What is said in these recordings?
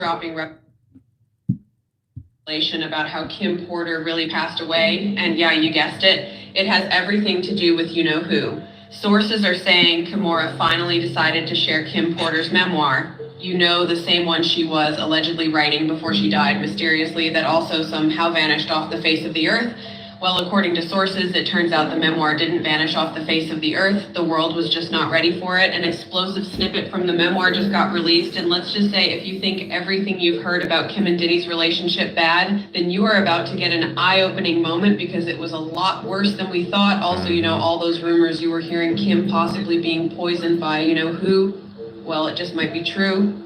dropping revelation about how Kim Porter really passed away. And yeah, you guessed it. It has everything to do with you know who. Sources are saying Kimora finally decided to share Kim Porter's memoir. You know, the same one she was allegedly writing before she died mysteriously, that also somehow vanished off the face of the earth. Well, according to sources, it turns out the memoir didn't vanish off the face of the earth. The world was just not ready for it. An explosive snippet from the memoir just got released. And let's just say, if you think everything you've heard about Kim and Diddy's relationship bad, then you are about to get an eye-opening moment, because it was a lot worse than we thought. Also, you know, all those rumors you were hearing, Kim possibly being poisoned by you know who, well, it just might be true.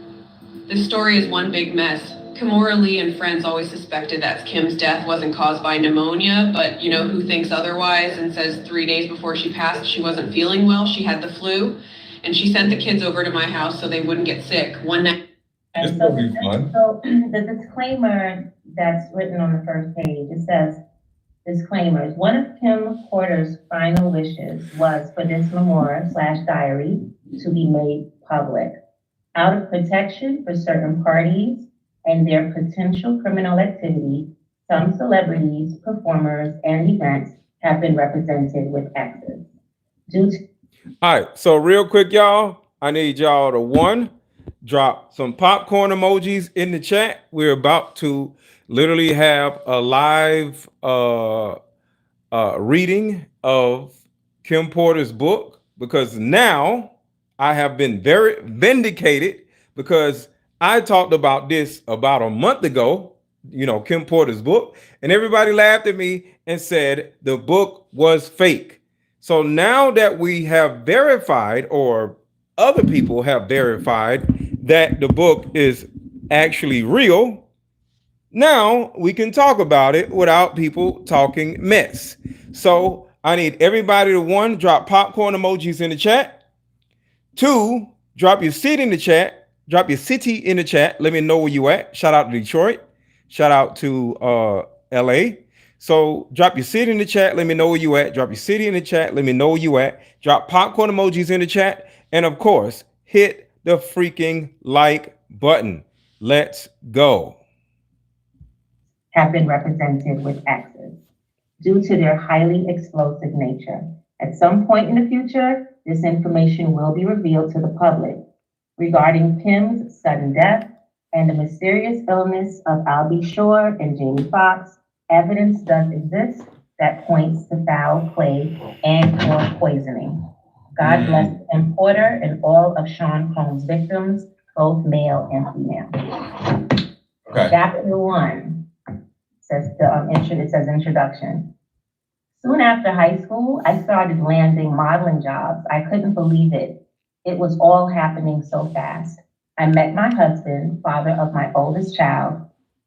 This story is one big mess. Kimora Lee and friends always suspected that Kim's death wasn't caused by pneumonia, but you know who thinks otherwise and says 3 days before she passed she wasn't feeling well, she had the flu, and she sent the kids over to my house so they wouldn't get sick. One night. And so, so the disclaimer that's written on the first page, it says, disclaimers. One of Kim Porter's final wishes was for this memoir/diary to be made public. Out of protection for certain parties and their potential criminal activity, some celebrities, performers, and events have been represented with X's. All right, so real quick, y'all, I need y'all to drop some popcorn emojis in the chat. We're about to literally have a live reading of Kim Porter's book, because now I have been very vindicated, because I talked about this about a month ago, you know, Kim Porter's book, and everybody laughed at me and said the book was fake. So now that we have verified, or other people have verified, that the book is actually real, now we can talk about it without people talking mess. So I need everybody to 1, drop popcorn emojis in the chat. 2, drop your city in the chat. Drop your city in the chat. Let me know where you at. Shout out to Detroit. Shout out to LA. So drop your city in the chat. Let me know where you at. Drop your city in the chat. Let me know where you at. Drop popcorn emojis in the chat. And of course, hit the freaking like button. Let's go. Have been represented with X's due to their highly explosive nature. At some point in the future, this information will be revealed to the public. Regarding Kim's sudden death and the mysterious illness of Albie Shore and Jamie Foxx, evidence does exist that points to foul play and or poisoning. God bless Kim Porter and all of Sean Combs' victims, both male and female. Okay. Chapter 1 says it says introduction. Soon after high school, I started landing modeling jobs. I couldn't believe it. It was all happening so fast. I met my husband, father of my oldest child,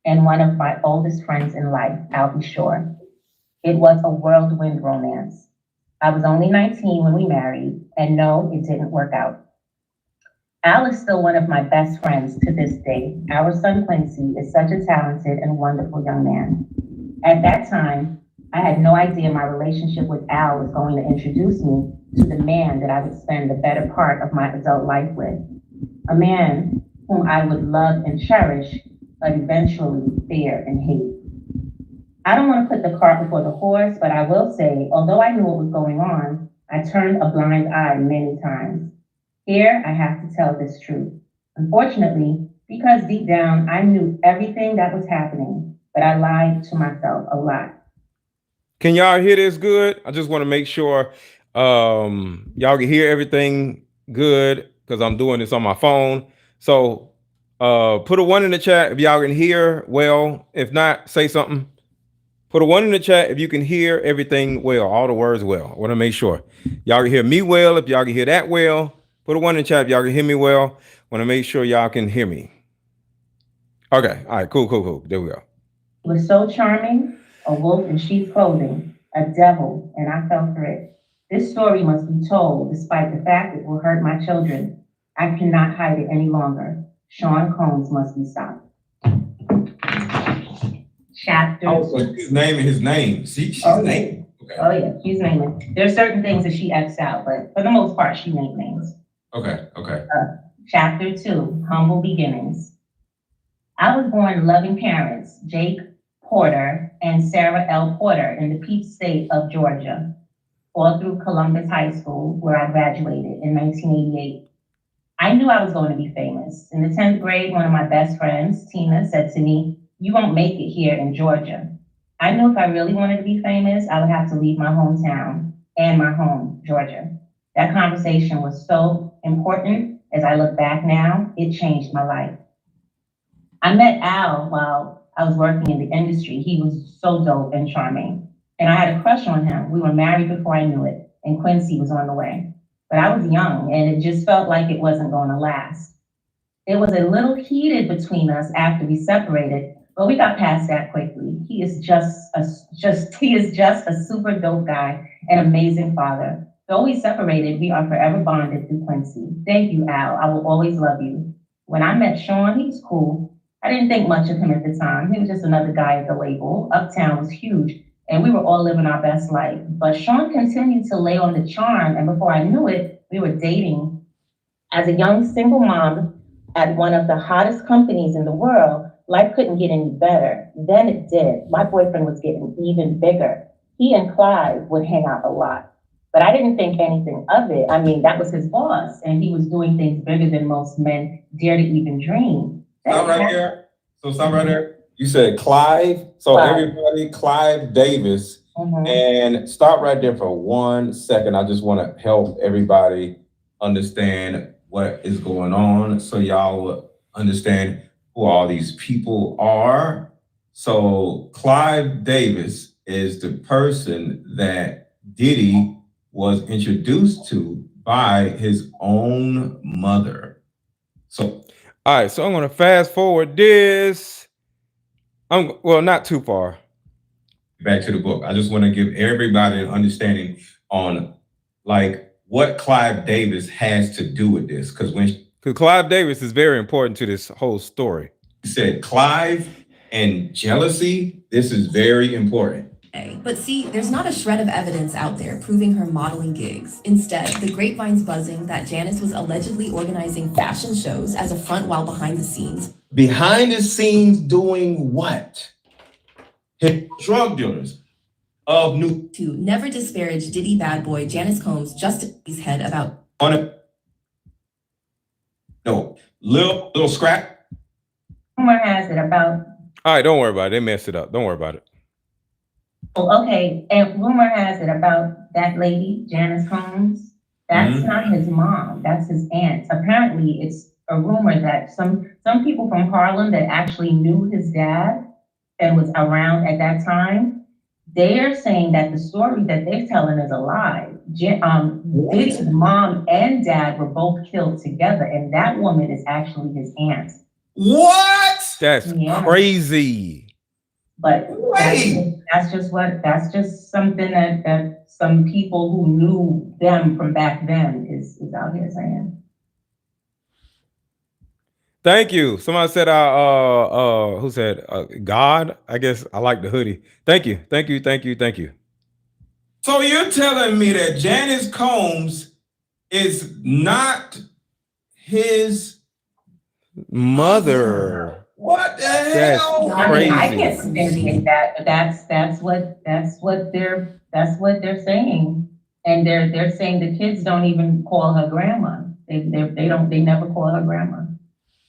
and one of my oldest friends in life, Albie Shore. It was a whirlwind romance. I was only 19 when we married, and no, it didn't work out. Al is still one of my best friends to this day. Our son Quincy is such a talented and wonderful young man. At that time, I had no idea my relationship with Al was going to introduce me to the man that I would spend the better part of my adult life with. A man whom I would love and cherish, but eventually fear and hate. I don't want to put the cart before the horse, but I will say, although I knew what was going on, I turned a blind eye many times. Here, I have to tell this truth. Unfortunately, because deep down, I knew everything that was happening, but I lied to myself a lot. Can y'all hear this good? I just want to make sure y'all can hear everything good, because I'm doing this on my phone. So put a 1 in the chat if y'all can hear well. If not, say something. Put a 1 in the chat if you can hear everything well, all the words well. I want to make sure y'all can hear me well. If y'all can hear that well, put a 1 in the chat if y'all can hear me well. I want to make sure y'all can hear me. Okay. All right. Cool. There we go. It was so charming. A wolf in sheep's clothing, a devil, and I fell for it. This story must be told, despite the fact it will hurt my children. I cannot hide it any longer. Sean Combs must be stopped. Chapter. Oh, so she's naming his name. She's naming. Okay. Oh yeah, she's naming. There's certain things that she X'd out, but for the most part, she named names. Okay. Chapter 2, Humble Beginnings. I was born to loving parents, Jake Porter and Sarah L. Porter, in the Peach State of Georgia, all through Columbus High School, where I graduated in 1988. I knew I was going to be famous. In the 10th grade, one of my best friends, Tina, said to me, "You won't make it here in Georgia." I knew if I really wanted to be famous, I would have to leave my hometown and my home, Georgia. That conversation was so important. As I look back now, it changed my life. I met Al while I was working in the industry. He was so dope and charming, and I had a crush on him. We were married before I knew it, and Quincy was on the way. But I was young, and it just felt like it wasn't going to last. It was a little heated between us after we separated, but we got past that quickly. He is just a super dope guy, an amazing father. Though we separated, we are forever bonded through Quincy. Thank you, Al. I will always love you. When I met Sean, he was cool. I didn't think much of him at the time. He was just another guy at the label. Uptown was huge, and we were all living our best life. But Sean continued to lay on the charm, and before I knew it, we were dating. As a young single mom at one of the hottest companies in the world, life couldn't get any better. Then it did. My boyfriend was getting even bigger. He and Clive would hang out a lot, but I didn't think anything of it. I mean, that was his boss, and he was doing things bigger than most men dare to even dream. Stop right there. So stop right there. You said Clive. So Clive. everybody, Clive Davis. Mhm. And stop right there for 1 second. I just want to help everybody understand what is going on, so y'all will understand who all these people are. So Clive Davis is the person that Diddy was introduced to by his own mother. So, all right, so I'm going to fast forward this. Well, not too far. Back to the book. I just want to give everybody an understanding on like what Clive Davis has to do with this. Because Clive Davis is very important to this whole story. He said Clive and jealousy, this is very important. But see, there's not a shred of evidence out there proving her modeling gigs. Instead, the grapevine's buzzing that Janice was allegedly organizing fashion shows as a front while behind the scenes. Behind the scenes doing what? Hit drug dealers of New. To never disparage Diddy bad boy Janice Combs just his head about. On a. No, little scrap. Rumor has it about. All right, don't worry about it. They messed it up. Don't worry about it. Oh, okay. And rumor has it about that lady, Janice Combs. That's not his mom. That's his aunt. Apparently, it's a rumor that some people from Harlem that actually knew his dad and was around at that time, they're saying that the story that they're telling is a lie. Diddy's mom and dad were both killed together, and that woman is actually his aunt. What? That's crazy. But that's just something that some people who knew them from back then is out here saying. Thank you. Somebody said, who said, God? I guess I like the hoodie. Thank you. So you're telling me that Janice Combs is not his mother? What the hell? I mean, I can't substantiate that, but that's what they're saying, and they're saying the kids don't even call her grandma. They never call her grandma.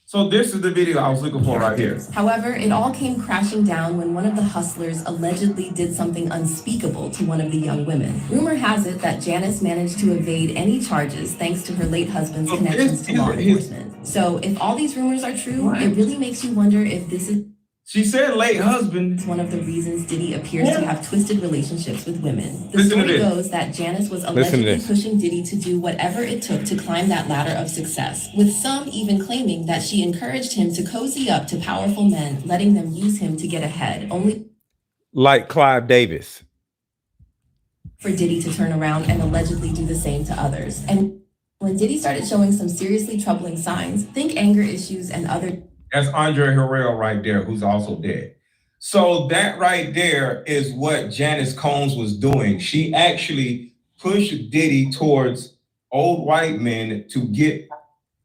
So this is the video I was looking for right here. However, it all came crashing down when one of the hustlers allegedly did something unspeakable to one of the young women. Rumor has it that Janice managed to evade any charges thanks to her late husband's connections to law enforcement. So if all these rumors are true, it really makes you wonder if this is... She said late husband. It's one of the reasons Diddy appears to have twisted relationships with women. The story goes that Janice was allegedly pushing Diddy to do whatever it took to climb that ladder of success, with some even claiming that she encouraged him to cozy up to powerful men, letting them use him to get ahead, only like Clive Davis. For Diddy to turn around and allegedly do the same to others. And when Diddy started showing some seriously troubling signs, think anger issues and other... That's Andre Harrell right there, who's also dead. So that right there is what Janice Combs was doing. She actually pushed Diddy towards old white men to get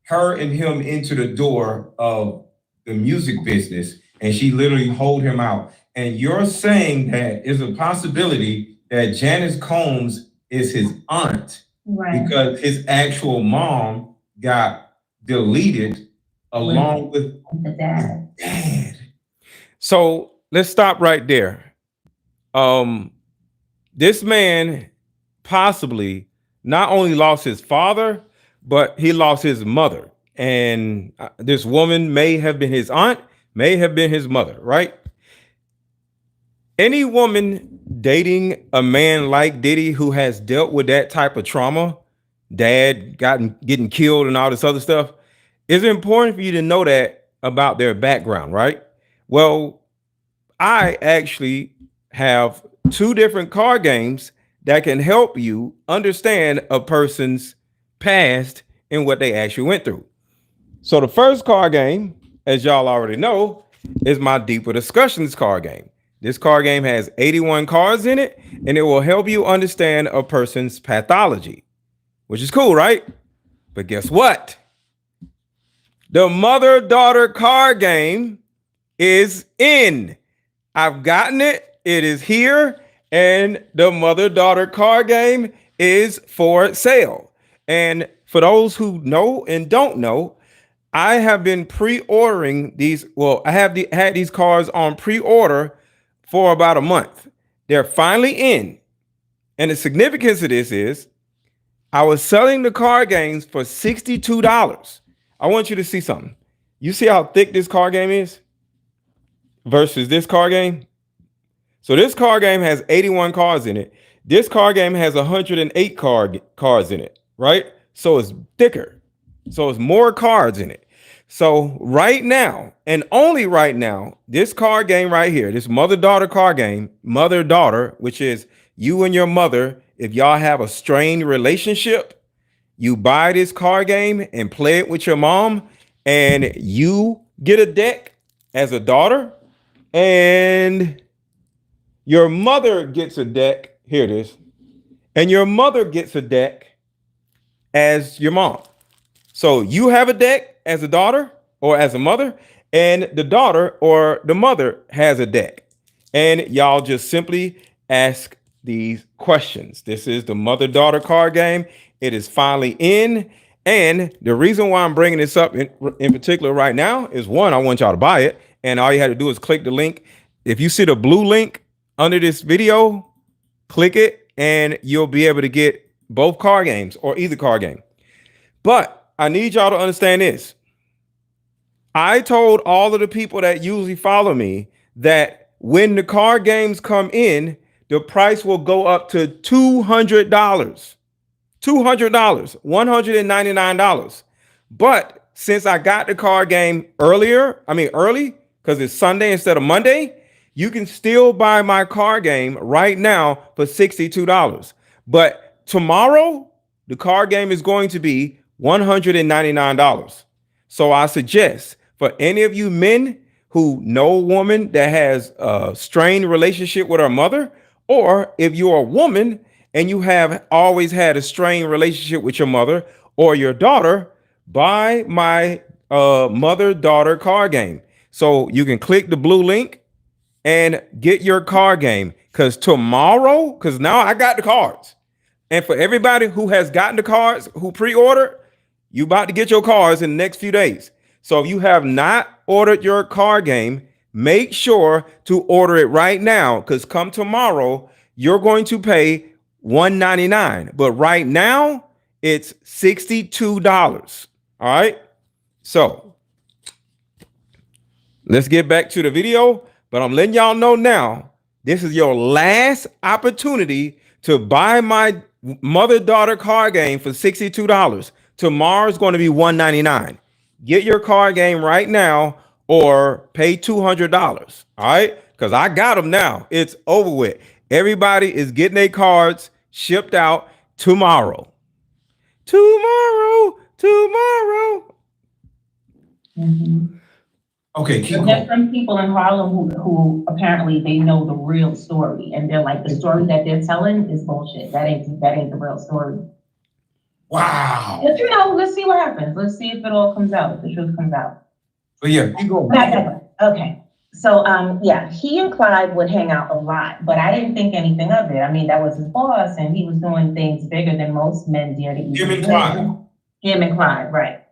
her and him into the door of the music business, and she literally hold him out. And you're saying that is a possibility that Janice Combs is his aunt, Right. because his actual mom got deleted along with The dad. dad. So let's stop right there. This man possibly not only lost his father, but he lost his mother. And this woman may have been his aunt, may have been his mother, right? Any woman dating a man like Diddy who has dealt with that type of trauma, dad getting killed and all this other stuff, it's important for you to know that about their background, right? Well, I actually have 2 different card games that can help you understand a person's past and what they actually went through. So the first card game, as y'all already know, is my Deeper Discussions card game. This card game has 81 cards in it, and it will help you understand a person's pathology, which is cool, right? But guess what? The mother-daughter card game is in. I've gotten it. It is here. And the mother-daughter card game is for sale. And for those who know and don't know, I have been pre-ordering these. Well, I have had these cards on pre-order for about a month. They're finally in. And the significance of this is I was selling the card games for $62. I want you to see something. You see how thick this card game is versus this card game? So this card game has 81 cards in it. This card game has 108 cards in it, right? So it's thicker. So it's more cards in it. So right now, and only right now, this card game right here, this mother-daughter card game, mother-daughter, which is you and your mother, if y'all have a strained relationship, you buy this card game and play it with your mom, and you get a deck as a daughter, and your mother gets a deck. Here it is. And your mother gets a deck as your mom. So you have a deck as a daughter or as a mother, and the daughter or the mother has a deck. And y'all just simply ask these questions. This is the mother-daughter card game. It is finally in. And the reason why I'm bringing this up in particular right now is, one, I want y'all to buy it. And all you had to do is click the link. If you see the blue link under this video, click it and you'll be able to get both card games or either card game. But I need y'all to understand this. I told all of the people that usually follow me that when the card games come in, the price will go up to $200. $200, $199. But since I got the card game early, because it's Sunday instead of Monday, you can still buy my card game right now for $62. But tomorrow, the card game is going to be $199. So I suggest for any of you men who know a woman that has a strained relationship with her mother, or if you're a woman and you have always had a strained relationship with your mother or your daughter, buy my mother-daughter card game. So you can click the blue link and get your card game, because tomorrow, because now I got the cards. And for everybody who has gotten the cards, who pre-ordered, you about to get your cards in the next few days. So if you have not ordered your card game, make sure to order it right now, because come tomorrow, you're going to pay $199. But right now, it's $62. All right. So let's get back to the video. But I'm letting y'all know now, this is your last opportunity to buy my mother-daughter card game for $62. Tomorrow's going to be $199. Get your card game right now or pay $200. All right? Because I got them now. It's over with. Everybody is getting their cards shipped out tomorrow. Tomorrow. Mm-hmm. Okay, keep But going. there's some people in Harlem who apparently they know the real story, and they're like, the story that they're telling is bullshit. That ain't the real story. Wow. But let's see what happens. Let's see if it all comes out, if the truth comes out. But yeah, you go. Okay. So, yeah, he and Clyde would hang out a lot, but I didn't think anything of it. I mean, that was his boss, and he was doing things bigger than most men dare to even Him and Clyde. Him and Clyde, right.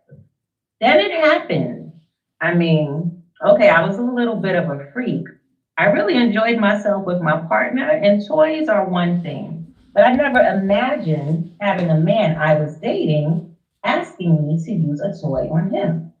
Then it happened. I mean, okay, I was a little bit of a freak. I really enjoyed myself with my partner, and toys are one thing. But I never imagined having a man I was dating asking me to use a toy on him.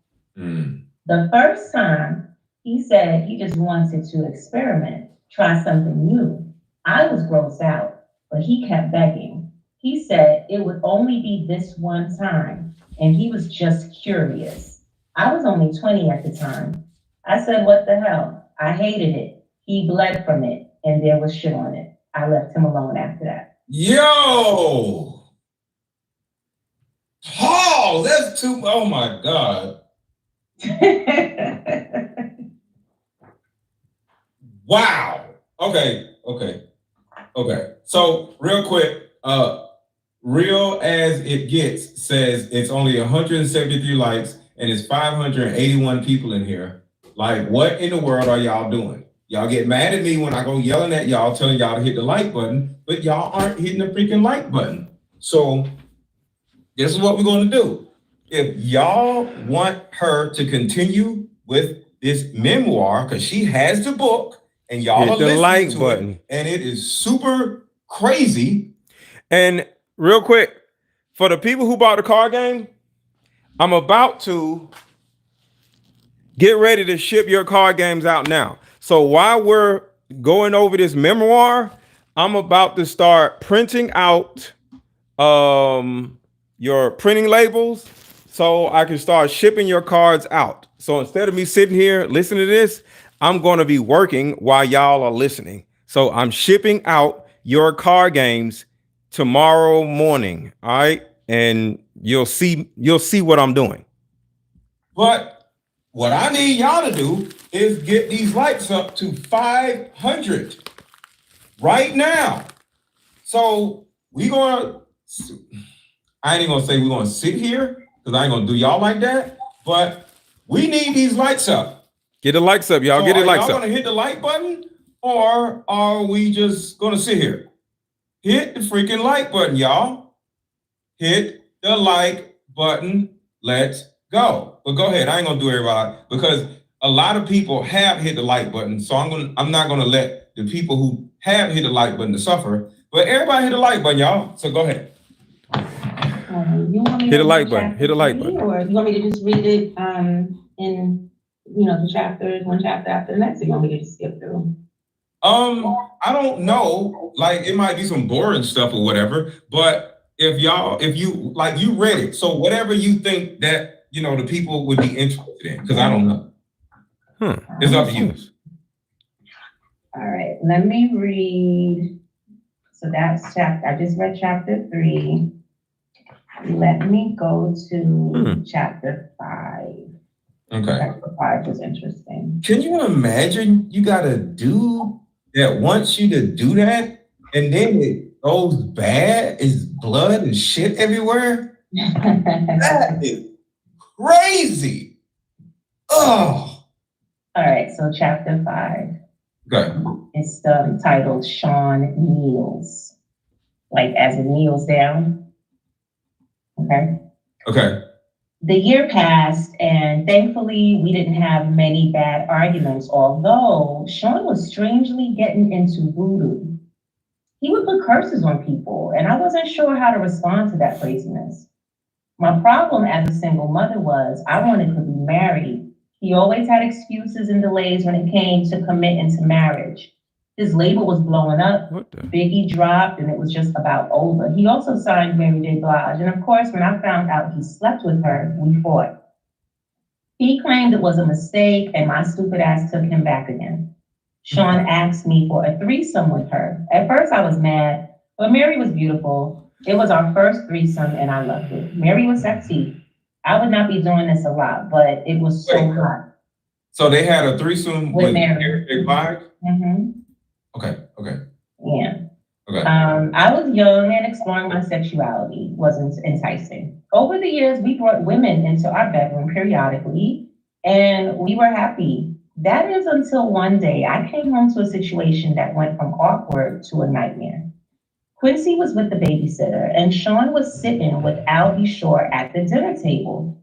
The first time, he said he just wanted to experiment, try something new. I was grossed out, but he kept begging. He said it would only be this one time, and he was just curious. I was only 20 at the time. I said, what the hell? I hated it. He bled from it, and there was shit on it. I left him alone after that. Yo! Paul, that's too, oh my God. Wow. Okay. So real quick, Real As It Gets says it's only 173 likes and it's 581 people in here. Like, what in the world are y'all doing? Y'all get mad at me when I go yelling at y'all, telling y'all to hit the like button, but y'all aren't hitting the freaking like button. So this is what we're going to do. If y'all want her to continue with this memoir, because she has the book, and y'all Hit are the listening like to button. it, and it is super crazy. And real quick, for the people who bought the card game, I'm about to get ready to ship your card games out now. So while we're going over this memoir, I'm about to start printing out your printing labels so I can start shipping your cards out. So instead of me sitting here listening to this, I'm going to be working while y'all are listening. So I'm shipping out your card games tomorrow morning. All right. And you'll see what I'm doing. But what I need y'all to do is get these likes up to 500 right now. So I ain't even gonna say we're gonna sit here because I ain't gonna do y'all like that, but we need these likes up. Get the likes up, y'all. So Get the likes y'all up. gonna hit the like button, or are we just gonna sit here? Hit the freaking like button, y'all. Hit the like button. Let's go. But go ahead. I ain't gonna do everybody because a lot of people have hit the like button. So I'm not gonna let the people who have hit the like button to suffer. But everybody hit the like button, y'all. So go ahead. You want me Hit to a like read button. chapter Hit a like 3, button. or you want me to just read it in the chapters, one chapter after the next, or you want me to just skip through? I don't know. Like it might be some boring stuff or whatever, but if you read it, so whatever you think that the people would be interested in, because I don't know. It's up to you. All right, let me read. So that's I just read chapter 3. Let me go to chapter 5. Okay. Chapter 5 was interesting. Can you imagine you got a dude that wants you to do that, and then it goes bad, it's blood and shit everywhere? That is crazy. Oh. All right, so chapter 5. Okay. It's titled Sean Kneels. Like as it kneels down. Okay. The year passed, and thankfully we didn't have many bad arguments, although Sean was strangely getting into voodoo. He would put curses on people, and I wasn't sure how to respond to that craziness. My problem as a single mother was I wanted to be married. He always had excuses and delays when it came to commit into marriage. His label was blowing up. Biggie dropped, and it was just about over. He also signed Mary J. Blige, and of course, when I found out he slept with her, we fought. He claimed it was a mistake, and my stupid ass took him back again. Sean asked me for a threesome with her. At first, I was mad, but Mary was beautiful. It was our first threesome, and I loved it. Mary was sexy. I would not be doing this a lot, but it was so hot. So they had a threesome with Mary J. Blige? Mm-hmm. Okay. Yeah. Okay. I was young and exploring my sexuality wasn't enticing. Over the years, we brought women into our bedroom periodically. and we were happy. That is until one day I came home to a situation that went from awkward to a nightmare. Quincy was with the babysitter, and Sean was sitting with Al B. Shore at the dinner table.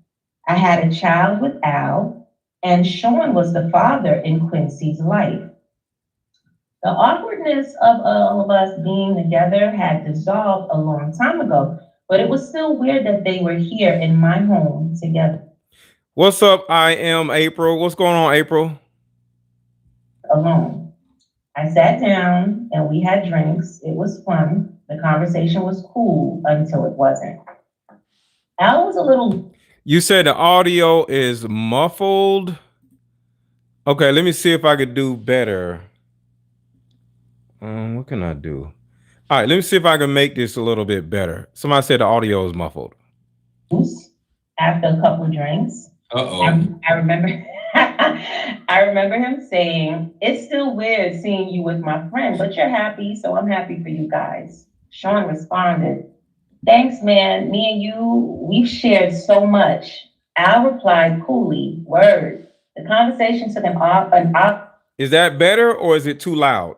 I had a child with Al, and Sean was the father in Quincy's life. The awkwardness of all of us being together had dissolved a long time ago, but it was still weird that they were here in my home together. What's up? I am April. What's going on, April? Alone. I sat down and we had drinks. It was fun. The conversation was cool until it wasn't. Al was a little. You said the audio is muffled. Okay, let me see if I could do better. What can I do? All right, let me see if I can make this a little bit better. Somebody said the audio is muffled. After a couple of drinks, I remember I remember him saying, "It's still weird seeing you with my friend, but you're happy, so I'm happy for you guys." Sean responded, "Thanks, man. Me and you, we've shared so much." Al replied coolly, "Word." The conversation took an op. Is that better or is it too loud?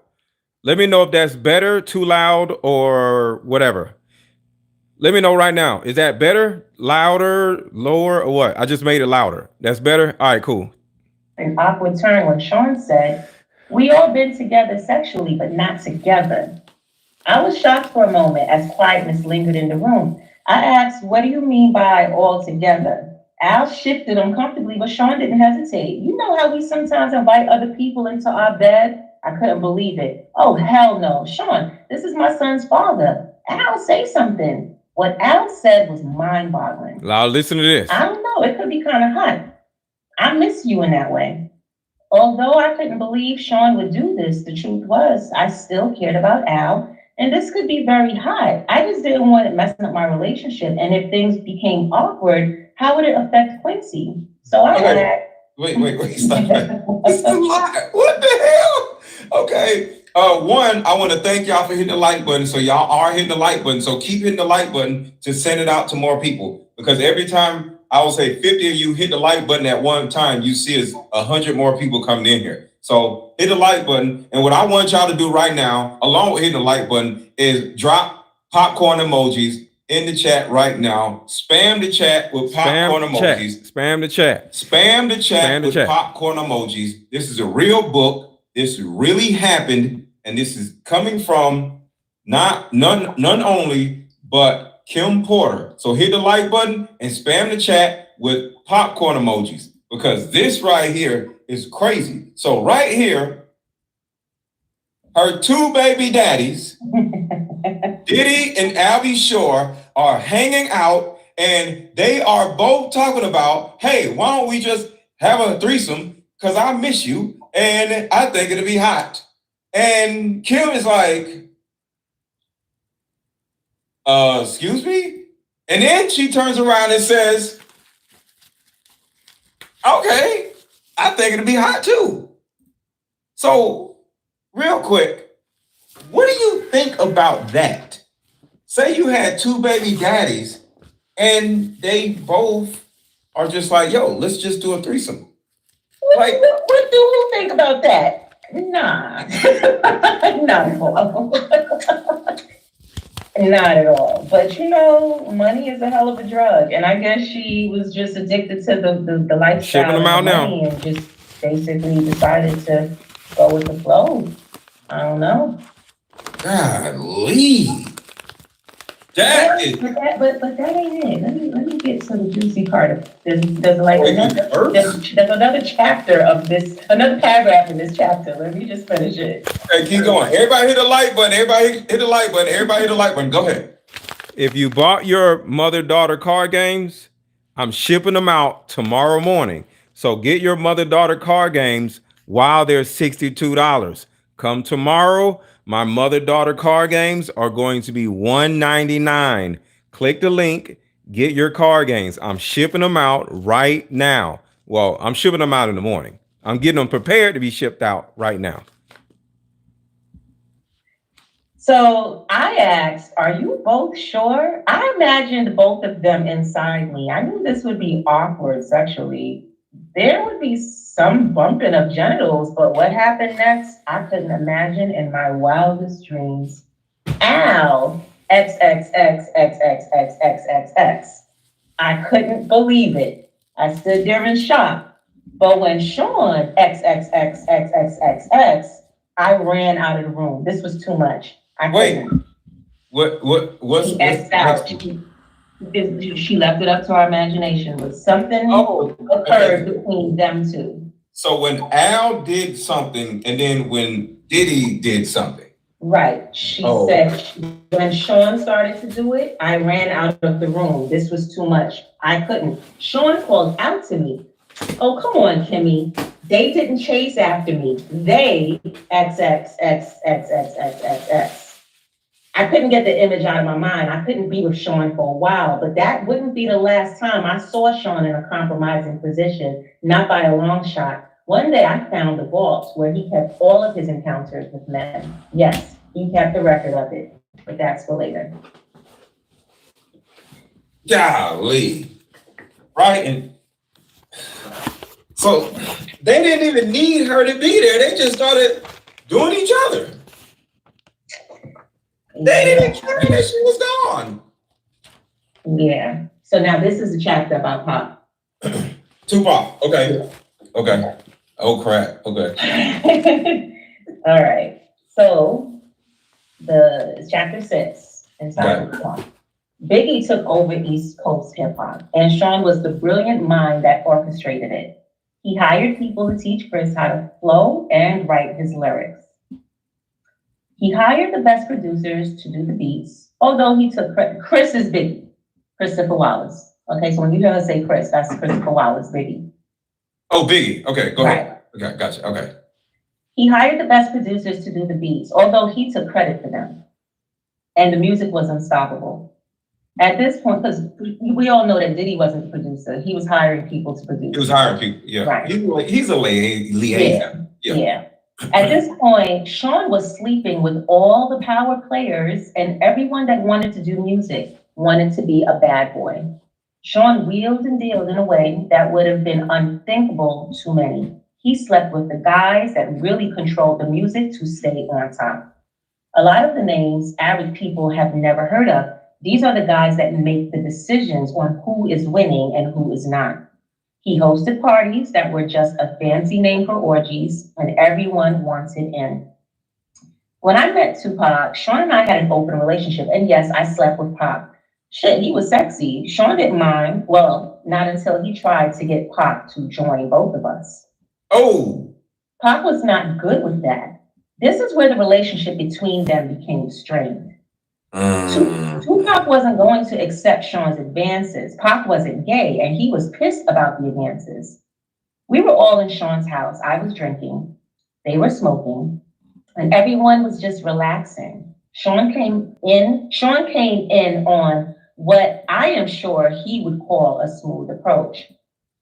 Let me know if that's better, too loud, or whatever. Let me know right now. Is that better, louder, lower, or what? I just made it louder. That's better? All right, cool. An awkward turn when Sean said, "We all been together sexually, but not together." I was shocked for a moment as quietness lingered in the room. I asked, "What do you mean by all together?" Al shifted uncomfortably, but Sean didn't hesitate. "You know how we sometimes invite other people into our bed?" I couldn't believe it. "Oh, hell no. Sean, this is my son's father." Al, say something. What Al said was mind-boggling. Now listen to this. I don't know. It could be kind of hot. I miss you in that way. Although I couldn't believe Sean would do this, the truth was I still cared about Al, and this could be very hot. I just didn't want it messing up my relationship, and if things became awkward, how would it affect Quincy? So I had. Wait, stop that. It's a lot. What the hell? Okay. One, I want to thank y'all for hitting the like button. So y'all are hitting the like button. So keep hitting the like button to send it out to more people. Because every time I will say 50 of you hit the like button at one time, you see is 100 more people coming in here. So hit the like button. And what I want y'all to do right now, along with hitting the like button, is drop popcorn emojis in the chat right now. Spam the chat with popcorn emojis. Spam the chat. Spam the chat with popcorn emojis. This is a real book. This really happened, and this is coming from none only, but Kim Porter. So hit the like button and spam the chat with popcorn emojis, because this right here is crazy. So right here, her two baby daddies, Diddy and Albie Shore, are hanging out, and they are both talking about, "Hey, why don't we just have a threesome? Because I miss you, and I think it'll be hot." And Kim is like, excuse me? And then she turns around and says, "Okay, I think it'll be hot too." So, real quick, what do you think about that? Say you had two baby daddies and they both are just like, "Yo, let's just do a threesome." What do you think about that? Nah. No. Not at all. But money is a hell of a drug. And I guess she was just addicted to the lifestyle Shipping them out now. and just basically decided to go with the flow. I don't know. Golly. That is. But that ain't it. Let me get to the juicy part of this. There's another chapter of this, another paragraph in this chapter. Let me just finish it. Okay, keep going. Everybody hit the like button. Everybody hit the like button. Everybody hit the like button. Go ahead. If you bought your mother-daughter card games, I'm shipping them out tomorrow morning. So get your mother-daughter card games while they're $62. Come tomorrow, my mother-daughter card games are going to be $199. Click the link, get your card games. I'm shipping them out right now. Well, I'm shipping them out in the morning. I'm getting them prepared to be shipped out right now. So I asked, "Are you both sure?" I imagined both of them inside me. I knew this would be awkward sexually, There would be some bumping of genitals, but what happened next, I couldn't imagine in my wildest dreams. Al, XXXXXXXXX. I couldn't believe it. I stood there in shock. But when Sean, XXXXXXX, I ran out of the room. This was too much. I couldn't. What's She X'd out. She left it up to our imagination, but something occurred between them two. So when Al did something, and then when Diddy did something. Right. She said when Sean started to do it, I ran out of the room. This was too much. I couldn't. Sean called out to me. Oh, come on, Kimmy. They didn't chase after me. They XXXXXXXX. I couldn't get the image out of my mind. I couldn't be with Sean for a while, but that wouldn't be the last time I saw Sean in a compromising position, not by a long shot. One day I found the vault where he kept all of his encounters with men. Yes, he kept the record of it, but that's for later. Golly. Right, and so they didn't even need her to be there. They just started doing each other. They didn't care that she was gone. Yeah. So now this is a chapter about Pop. Tupac. Okay. Okay. Oh crap. Okay. All right. So the chapter 6 entitled Pop. Biggie took over East Coast hip hop, and Sean was the brilliant mind that orchestrated it. He hired people to teach Chris how to flow and write his lyrics. He hired the best producers to do the beats, although he took Chris is Biggie, Christopher Wallace. Okay, so when you hear us say Chris, that's Christopher Wallace, Biggie. Oh, Biggie. Okay, go ahead. Okay, gotcha. Okay. He hired the best producers to do the beats, although he took credit for them. And the music was unstoppable. At this point, because we all know that Diddy wasn't the producer, he was hiring people to produce. He was hiring people, yeah. Right. He's a liaison. Yeah. At this point, Sean was sleeping with all the power players, and everyone that wanted to do music wanted to be a bad boy. Sean wheeled and dealed in a way that would have been unthinkable to many. He slept with the guys that really controlled the music to stay on top. A lot of the names average people have never heard of. These are the guys that make the decisions on who is winning and who is not. He hosted parties that were just a fancy name for orgies, and everyone wanted in. When I met Tupac, Sean and I had an open relationship, and yes, I slept with Pac. Shit, he was sexy. Sean didn't mind. Well, not until he tried to get Pac to join both of us. Oh! Pac was not good with that. This is where the relationship between them became strained. Tupac wasn't going to accept Sean's advances. Pac wasn't gay, and he was pissed about the advances. We were all in Sean's house. I was drinking. They were smoking, and everyone was just relaxing. Sean came in on what I am sure he would call a smooth approach.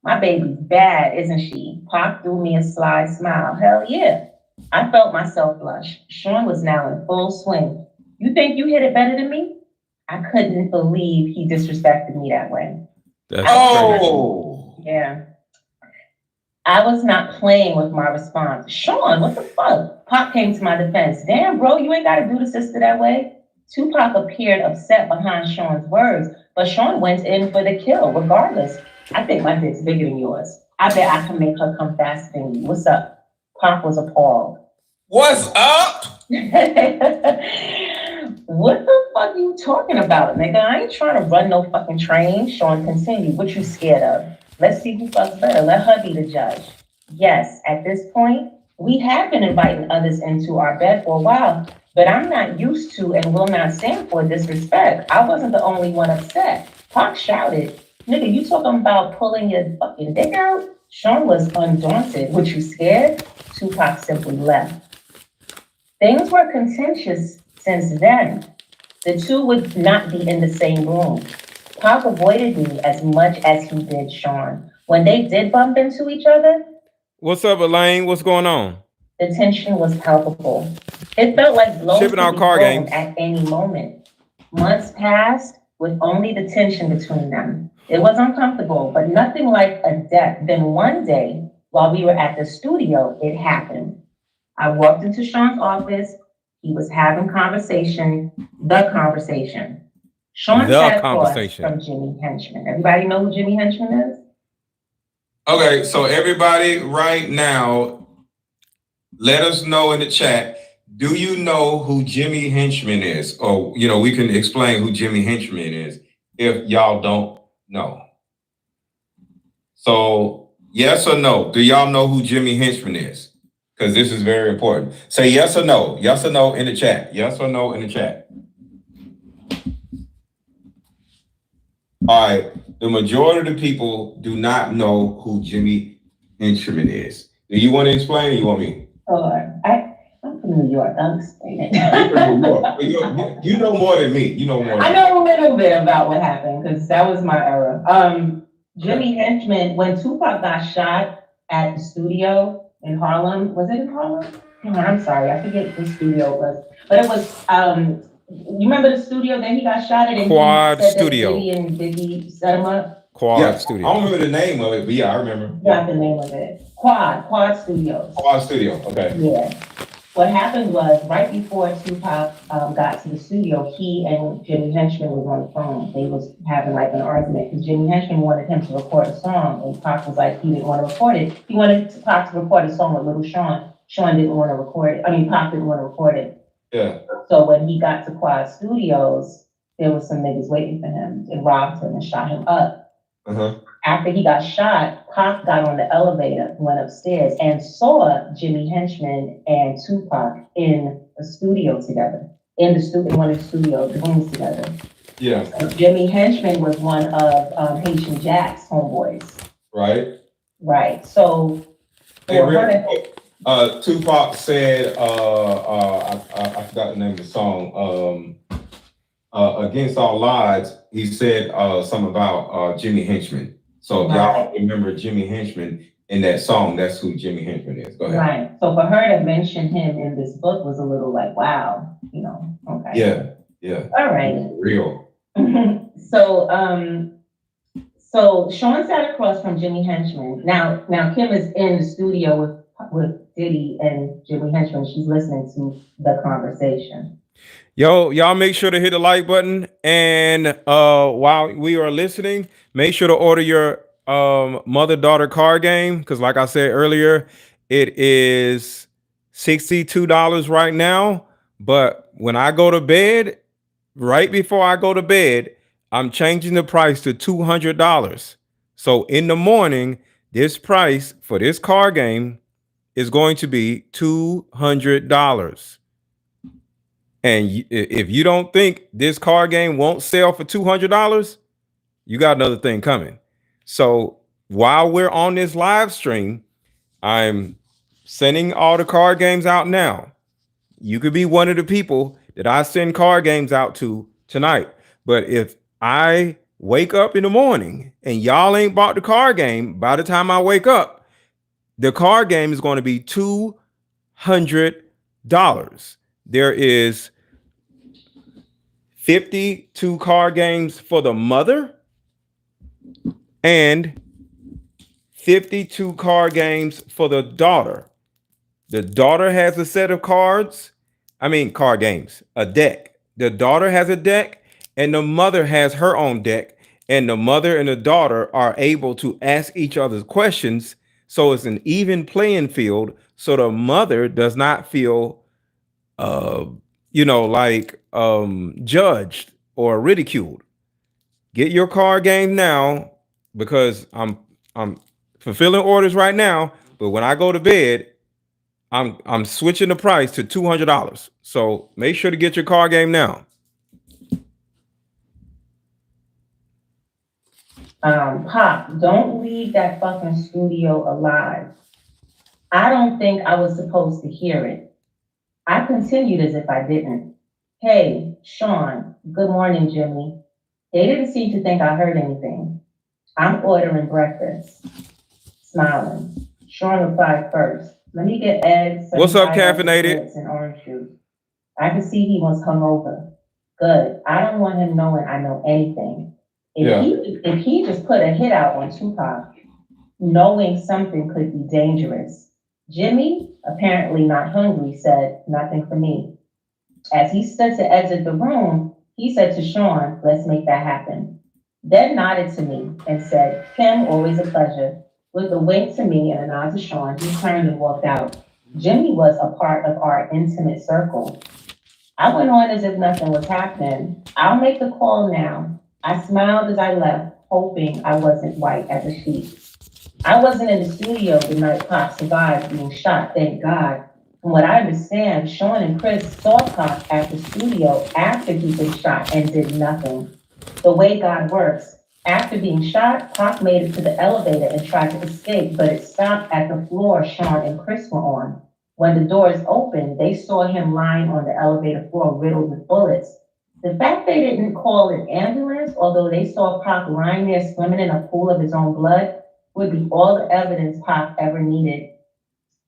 My baby's bad, isn't she? Pac threw me a sly smile. Hell yeah. I felt myself blush. Sean was now in full swing. You think you hit it better than me? I couldn't believe he disrespected me that way. Yeah. I was not playing with my response. Sean, what the fuck? Pop came to my defense. Damn, bro, you ain't got to do the sister that way. Tupac appeared upset behind Sean's words, but Sean went in for the kill regardless. I think my dick's bigger than yours. I bet I can make her come faster than you. What's up? Pop was appalled. What's up? What the fuck are you talking about, nigga? I ain't trying to run no fucking train. Sean continued. What you scared of? Let's see who fucks better. Let her be the judge. Yes, at this point, we have been inviting others into our bed for a while, but I'm not used to and will not stand for disrespect. I wasn't the only one upset. Pac shouted, nigga, you talking about pulling your fucking dick out? Sean was undaunted. What, you scared? Tupac simply left. Things were contentious since then. The two would not be in the same room. Pac avoided me as much as he did Sean. When they did bump into each other. What's up, Elaine? What's going on? The tension was palpable. It felt like blows could be thrown at any moment. Months passed with only the tension between them. It was uncomfortable, but nothing like a death. Then one day, while we were at the studio, it happened. I walked into Sean's office. He was having the conversation. Sean The sat across conversation. from Jimmy Henchman. Everybody know who Jimmy Henchman is? Okay, so everybody right now, let us know in the chat. Do you know who Jimmy Henchman is? Or, we can explain who Jimmy Henchman is if y'all don't know. So, yes or no? Do y'all know who Jimmy Henchman is? Because this is very important. Say yes or no. Yes or no in the chat. Yes or no in the chat. All right. The majority of the people do not know who Jimmy Henchman is. Do you want to explain or you want me? I'm from New York. I'll explain it. You know more than me. You know more. I know a little bit about what happened because that was my era. Jimmy Henchman, when Tupac got shot at the studio in Harlem, was it in Harlem? Oh, I'm sorry, I forget which studio it was. But it was, you remember the studio that he got shot at? And Quad he said Studio. That Biggie set him up? Quad Studio. I don't remember the name of it, but yeah, I remember. Got the name of it. Quad Studios. Quad Studio, okay. Yeah. What happened was right before Tupac got to the studio, he and Jimmy Henchman was on the phone. They was having like an argument because Jimmy Henchman wanted him to record a song, and Pac was like he didn't want to record it. He wanted Pac to record a song with Little Sean. Sean didn't want to record it. Pac didn't want to record it. Yeah. So when he got to Quad Studios, there was some niggas waiting for him and robbed him and shot him up. Uh-huh. After he got shot, Pac got on the elevator, went upstairs, and saw Jimmy Henchman and Tupac in a studio together. In one of the studio rooms together. Yeah. So Jimmy Henchman was one of Haitian Jack's homeboys. Right. Right. So Tupac said, I forgot the name of the song. Against All Odds, he said something about Jimmy Henchman. So if y'all remember Jimmy Henchman in that song, that's who Jimmy Henchman is. Go ahead. Right. So for her to mention him in this book was a little like, wow, okay. Yeah, yeah. All right. Real. So Sean sat across from Jimmy Henchman. Now Kim is in the studio with Diddy and Jimmy Henchman. She's listening to the conversation. Yo, y'all make sure to hit the like button. And while we are listening, make sure to order your mother-daughter card game. Because like I said earlier, it is $62 right now. But when I go to bed, right before I go to bed, I'm changing the price to $200. So in the morning, this price for this card game is going to be $200. And if you don't think this card game won't sell for $200, you got another thing coming. So while we're on this live stream, I'm sending all the card games out now. You could be one of the people that I send card games out to tonight. But if I wake up in the morning and y'all ain't bought the card game, by the time I wake up, the card game is going to be $200. There is 52 card games for the mother and 52 card games for the daughter. The daughter has a set of card games, a deck. The daughter has a deck and the mother has her own deck, and the mother and the daughter are able to ask each other questions. So it's an even playing field. So the mother does not feel judged or ridiculed. Get your card game now, because I'm fulfilling orders right now, but when I go to bed, I'm switching the price to $200. So make sure to get your card game now. Pop, don't leave that fucking studio alive. I don't think I was supposed to hear it. I continued as if I didn't. Hey, Sean, good morning, Jimmy. They didn't seem to think I heard anything. I'm ordering breakfast. Smiling. Sean replied first. Let me get eggs. What's up, caffeinated? And orange juice. I could see he was hungover. Good. I don't want him knowing I know anything. If he just put a hit out on Tupac, knowing something could be dangerous, Jimmy, apparently not hungry, said, "Nothing for me." As he stood to exit the room, he said to Sean, "Let's make that happen." Then nodded to me and said, "Kim, always a pleasure." With a wink to me and a nod to Sean, he turned and walked out. Jimmy was a part of our intimate circle. I went on as if nothing was happening. "I'll make the call now." I smiled as I left, hoping I wasn't white as a sheet. I wasn't in the studio the night Pop survived being shot, thank God. From what I understand, Sean and Chris saw Pop at the studio after he'd been shot and did nothing. The way God works, after being shot, Pop made it to the elevator and tried to escape, but it stopped at the floor Sean and Chris were on. When the doors opened, they saw him lying on the elevator floor riddled with bullets. The fact they didn't call an ambulance, although they saw Pop lying there swimming in a pool of his own blood, would be all the evidence Pop ever needed.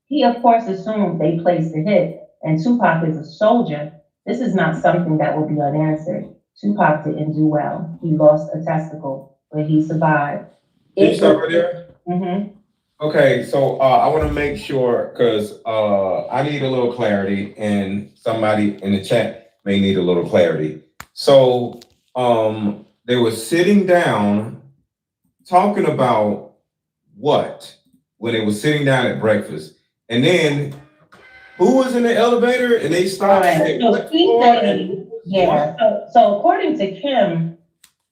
He, of course, assumed they placed the hit, and Tupac is a soldier. This is not something that will be unanswered. Tupac didn't do well. He lost a testicle, but he survived. Can you stop right there? Mm-hmm. Okay, so I want to make sure because I need a little clarity, and somebody in the chat may need a little clarity. So they were sitting down talking about what when they were sitting down at breakfast, and then who was in the elevator and they stopped. Right. So he said, yeah. So according to Kim,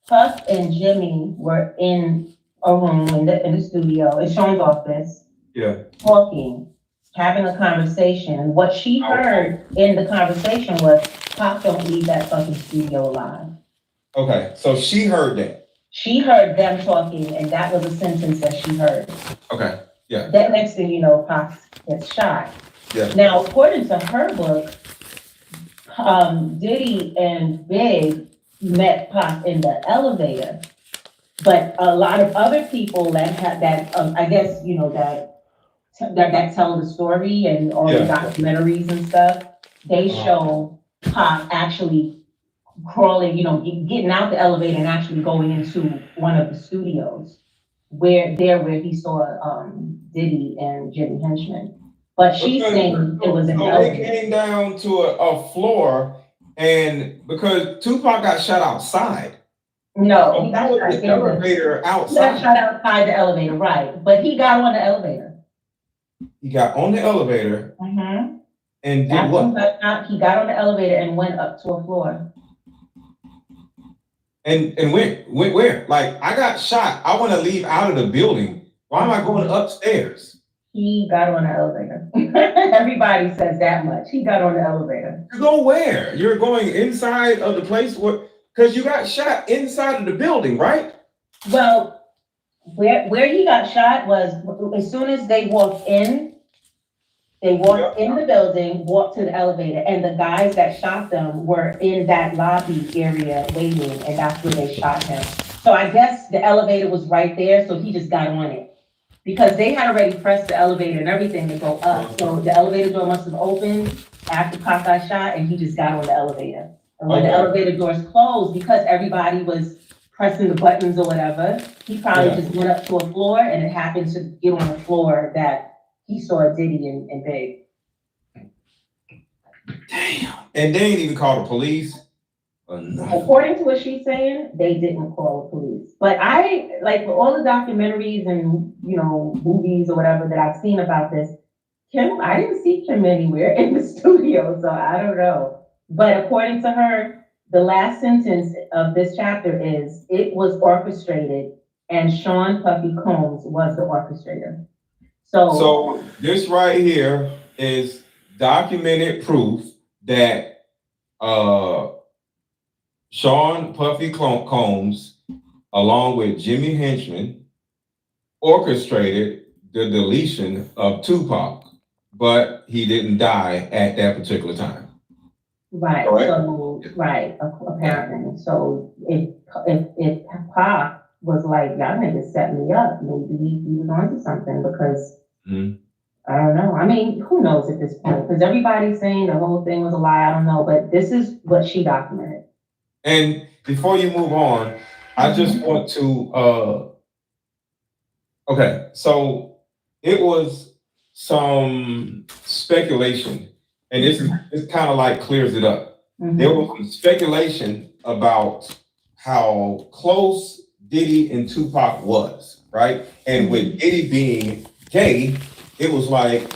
Puff and Jimmy were in a room in the studio in Sean's office. Yeah. Talking, having a conversation. And what she heard in the conversation was, "Pop, don't leave that fucking studio alive." Okay, so she heard that. She heard them talking, and that was a sentence that she heard. Okay, yeah. That next thing you know, Pop gets shot. Yeah. Now, according to her book, Diddy and Big met Pop in the elevator, but a lot of other people that have that, I guess, you know, that tell the story and all the documentaries and stuff, they show Pop actually crawling, you know, getting out the elevator and actually going into one of the studios where he saw Diddy and Jimmy Henchman. But she's saying it was an elevator. They came down to a floor, and because Tupac got shot outside. No, he got shot the elevator outside. He got shot outside the elevator, right? But he got on the elevator. He got on the elevator. Mm-hmm. And did what? He got on the elevator and went up to a floor. And went where? Like, I got shot. I want to leave out of the building. Why am I going upstairs? He got on the elevator. Everybody says that much. He got on the elevator. You go where? You're going inside of the place because you got shot inside of the building, right? Well, where he got shot was as soon as they walked in the building, walked to the elevator, and the guys that shot them were in that lobby area waiting, and that's where they shot him. So I guess the elevator was right there, so he just got on it. Because they had already pressed the elevator and everything to go up. So the elevator door must have opened after Pop got shot, and he just got on the elevator. And when the elevator doors closed, because everybody was pressing the buttons or whatever, he probably just went up to a floor, and it happened to get on the floor that he saw Diddy and Big. Damn. And they didn't even call the police. According to what she's saying, they didn't call the police. But I, like, for all the documentaries and, you know, movies or whatever that I've seen about this, I didn't see Kim anywhere in the studio, so I don't know. But according to her, the last sentence of this chapter is, "It was orchestrated, and Sean Puffy Combs was the orchestrator." So this right here is documented proof that Sean Puffy Combs, along with Jimmy Henchman, orchestrated the deletion of Tupac, but he didn't die at that particular time. Right. Correct? So right, apparently. So if Pac was like, "Y'all niggas set me up," maybe he was onto something because I don't know. I mean, who knows at this point? Because everybody's saying the whole thing was a lie. I don't know, but this is what she documented. And before you move on, I just want to okay, so it was some speculation, and this kind of like clears it up. There was some speculation about how close Diddy and Tupac was, right? And with Diddy being gay, it was like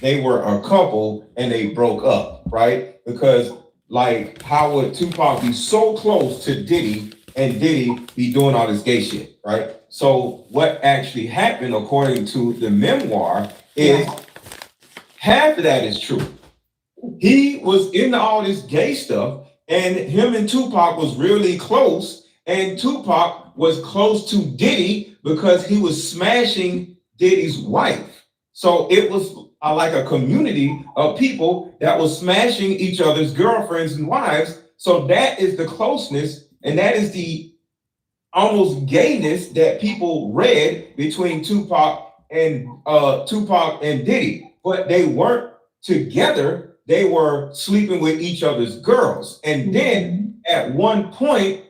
they were a couple and they broke up, right? Because like, how would Tupac be so close to Diddy and Diddy be doing all this gay shit, right? So what actually happened, according to the memoir, is half of that is true. He was into all this gay stuff, and him and Tupac was really close, and Tupac was close to Diddy because he was smashing Diddy's wife. So it was like a community of people that was smashing each other's girlfriends and wives. So that is the closeness, and that is the almost gayness that people read between Tupac and Diddy. But they weren't together. They were sleeping with each other's girls. And then at one point,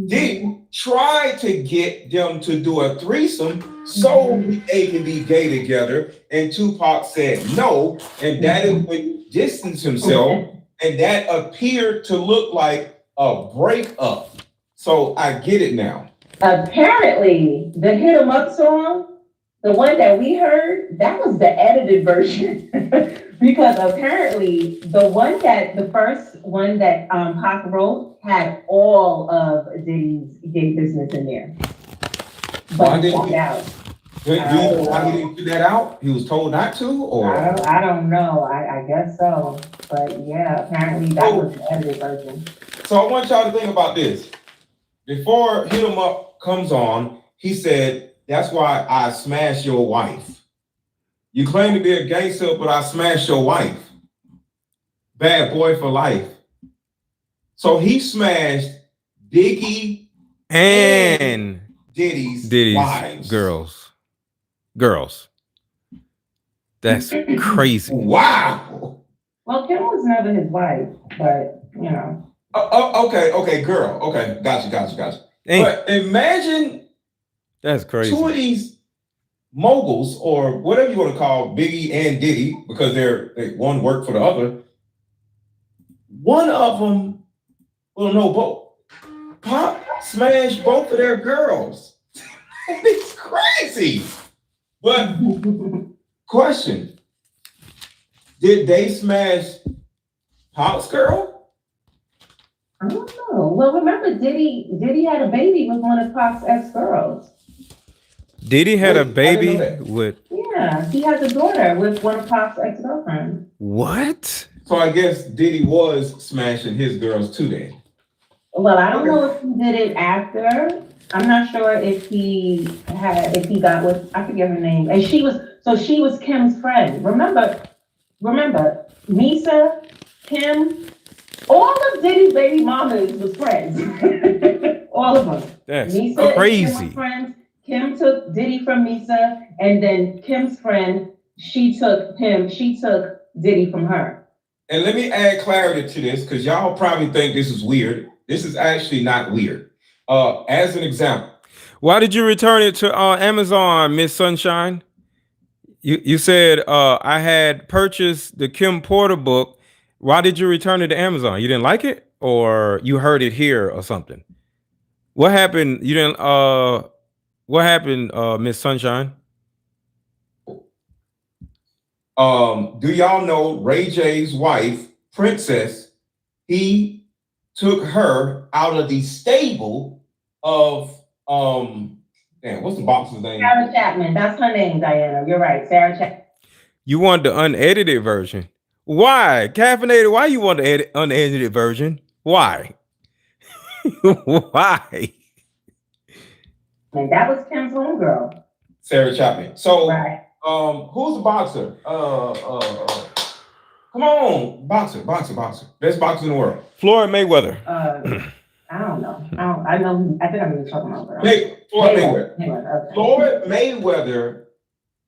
Diddy tried to get them to do a threesome so they can be gay together. And Tupac said no. And that is when he distanced himself. And that appeared to look like a breakup. So I get it now. Apparently, the Hit 'Em Up song, the one that we heard, that was the edited version. Because apparently the first one that Pac wrote had all of Diddy's gay business in there. But he took it out. Do you know why he didn't do that out? He was told not to, or I don't know. I guess so. But yeah, apparently that was the edited version. So I want y'all to think about this. Before Hit 'Em Up comes on, he said, "That's why I smashed your wife. You claim to be a gangster, but I smashed your wife. Bad boy for life." So he smashed Biggie And Diddy's wives. Girls. That's crazy. Wow. Well, Kim was never his wife, but you know. Okay, girl. Okay, gotcha. But imagine that's crazy. Two of these moguls, or whatever you want to call Biggie and Diddy, because they one work for the other. One of them, well, no, both. Pop smashed both of their girls. It's crazy. But question: did they smash Pop's girl? I don't know. Well, remember, Diddy had a baby with one of Pac's ex-girls. Diddy had a baby with... Yeah, he has a daughter with one of Pac's ex-girlfriends. What? So I guess Diddy was smashing his girls too then. Well, I don't know if he did it after. I'm not sure if he got with, I forget her name. And she was Kim's friend. Remember, Misa, Kim, all of Diddy's baby mamas was friends. All of them. That's Misa crazy. And Kim were friends. Kim took Diddy from Misa, and then Kim's friend, she took Diddy from her. And let me add clarity to this, because y'all probably think this is weird. This is actually not weird. As an example. Why did you return it to Amazon, Miss Sunshine? You said I had purchased the Kim Porter book. Why did you return it to Amazon? You didn't like it, or you heard it here or something? What happened? You didn't what happened, Miss Sunshine? Do y'all know Ray J's wife, Princess? He took her out of the stable of what's the boxer's name? Sarah Chapman. That's her name, Diana. You're right, Sarah Chapman. You want the unedited version? Why? Caffeinated, why you want the unedited version? Why? Why? And that was Kim's homegirl. Sarah Chapman. So right. Who's the boxer? Come on, boxer. Best boxer in the world. Floyd Mayweather. I don't know. I think I know what talking about. Floyd Mayweather. Okay. Floyd Mayweather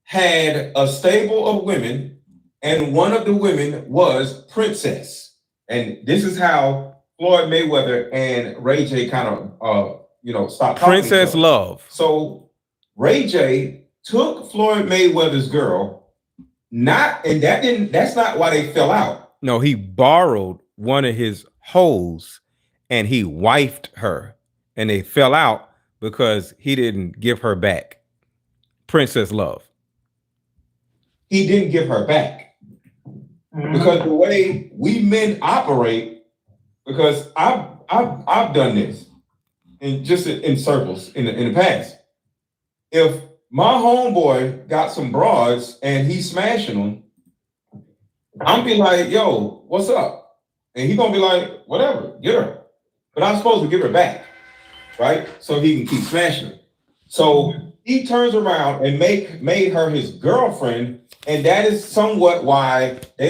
had a stable of women, and one of the women was Princess. And this is how Floyd Mayweather and Ray J kind of stop talking to each Princess other. Love. So Ray J took Floyd Mayweather's girl, that's not why they fell out. No, he borrowed one of his hoes and he wifed her, and they fell out because he didn't give her back. Princess Love. He didn't give her back. Because the way we men operate, because I've done this in circles in the past. If my homeboy got some broads and he's smashing them, I'm be like, yo, what's up? And he gonna be like, whatever, get her. But I'm supposed to give her back, right? So he can keep smashing her. So he turns around and made her his girlfriend, and that is somewhat why they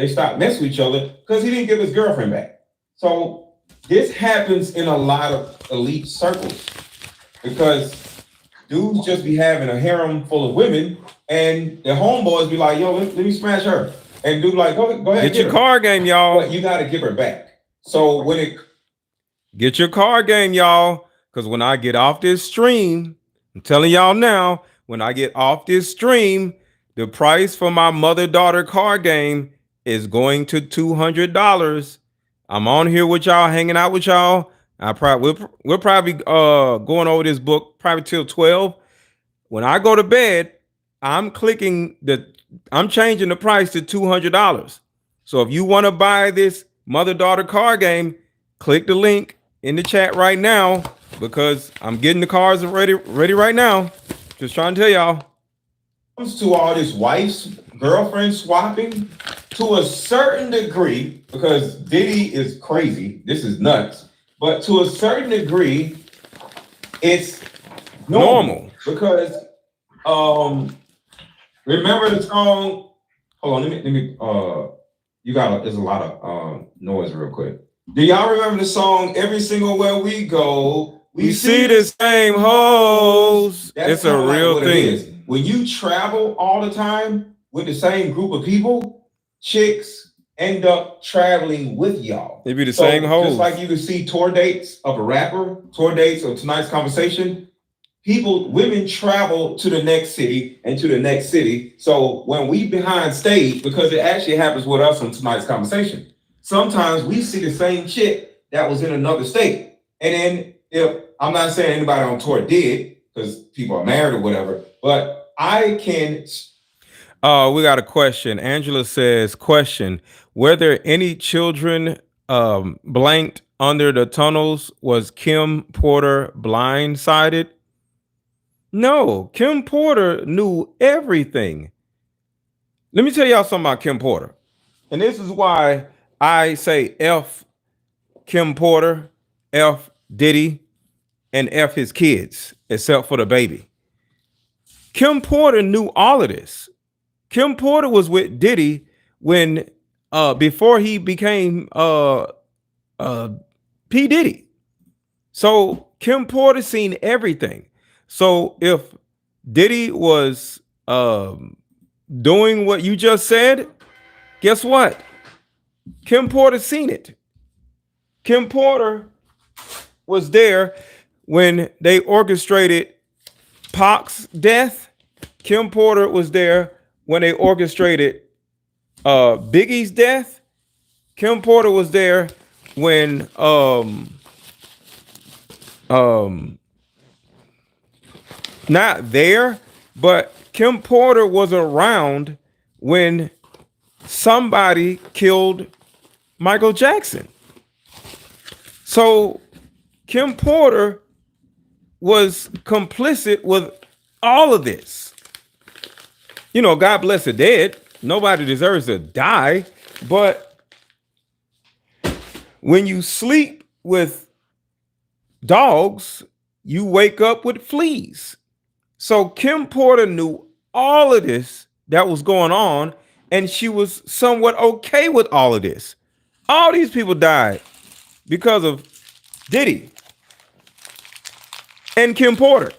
stop messing with each other, because he didn't give his girlfriend back. So this happens in a lot of elite circles, because dudes just be having a harem full of women, and the homeboys be like, yo, let me smash her. And dude like, go ahead. Get your card game, y'all. But you got to give her back. So get your card game, y'all. Because when I get off this stream, I'm telling y'all now, when I get off this stream, the price for my mother-daughter card game is going to $200. I'm on here with y'all, hanging out with y'all. We're probably going over this book probably till 12. When I go to bed, I'm changing the price to $200. So if you want to buy this mother-daughter card game, click the link in the chat right now, because I'm getting the cards ready right now. Just trying to tell y'all. Comes to all this girlfriend swapping, to a certain degree, because Diddy is crazy. This is nuts. But to a certain degree, it's normal. Because remember the song? Hold on, let me there's a lot of noise real quick. Do y'all remember the song "Every Single Where We Go, We see the same hoes"? It's a real thing. When you travel all the time with the same group of people, chicks end up traveling with y'all. They be the same hoes. Just like you can see tour dates of a rapper, tour dates of tonight's conversation. Women travel to the next city and to the next city. So when we behind stage, because it actually happens with us on tonight's conversation, sometimes we see the same chick that was in another state. And then, if I'm not saying anybody on tour did, because people are married or whatever, but I can. We got a question. Angela says, question, were there any children blanked under the tunnels? Was Kim Porter blindsided? No, Kim Porter knew everything. Let me tell y'all something about Kim Porter. And this is why I say F Kim Porter, F Diddy, and F his kids, except for the baby. Kim Porter knew all of this. Kim Porter was with Diddy when before he became P. Diddy. So Kim Porter seen everything. So if Diddy was doing what you just said, guess what? Kim Porter seen it. Kim Porter was there when they orchestrated Pac's death. Kim Porter was there when they orchestrated Biggie's death. Kim Porter was there when not there, but Kim Porter was around when somebody killed Michael Jackson. So Kim Porter was complicit with all of this. You know, God bless the dead. Nobody deserves to die. But when you sleep with dogs, you wake up with fleas. So Kim Porter knew all of this that was going on, and she was somewhat okay with all of this. All these people died because of Diddy and Kim Porter,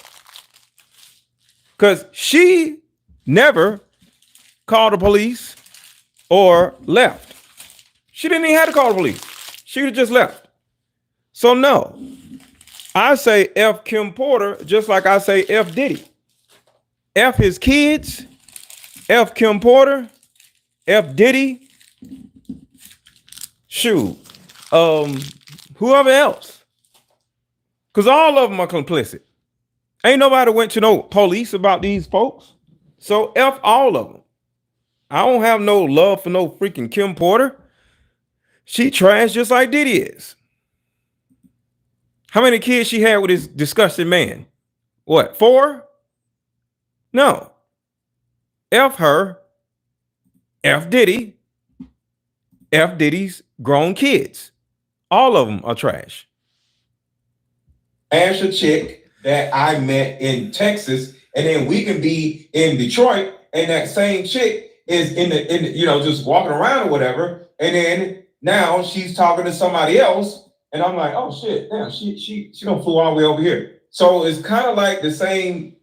because she never called the police or left. She didn't even have to call the police. She would have just left. So no, I say F Kim Porter just like I say F Diddy. F his kids, F Kim Porter, F Diddy, shoot, whoever else. Because all of them are complicit. Ain't nobody went to no police about these folks. So F all of them. I don't have no love for no freaking Kim Porter. She trash just like Diddy is. How many kids she had with this disgusting man? What, 4? No. F her, F Diddy, F Diddy's grown kids. All of them are trash. Ash a chick that I met in Texas, and then we can be in Detroit, and that same chick is in the you know, just walking around or whatever, and then now she's talking to somebody else, and I'm like, oh shit, damn, she don't flew all the way over here. So it's kind of like the same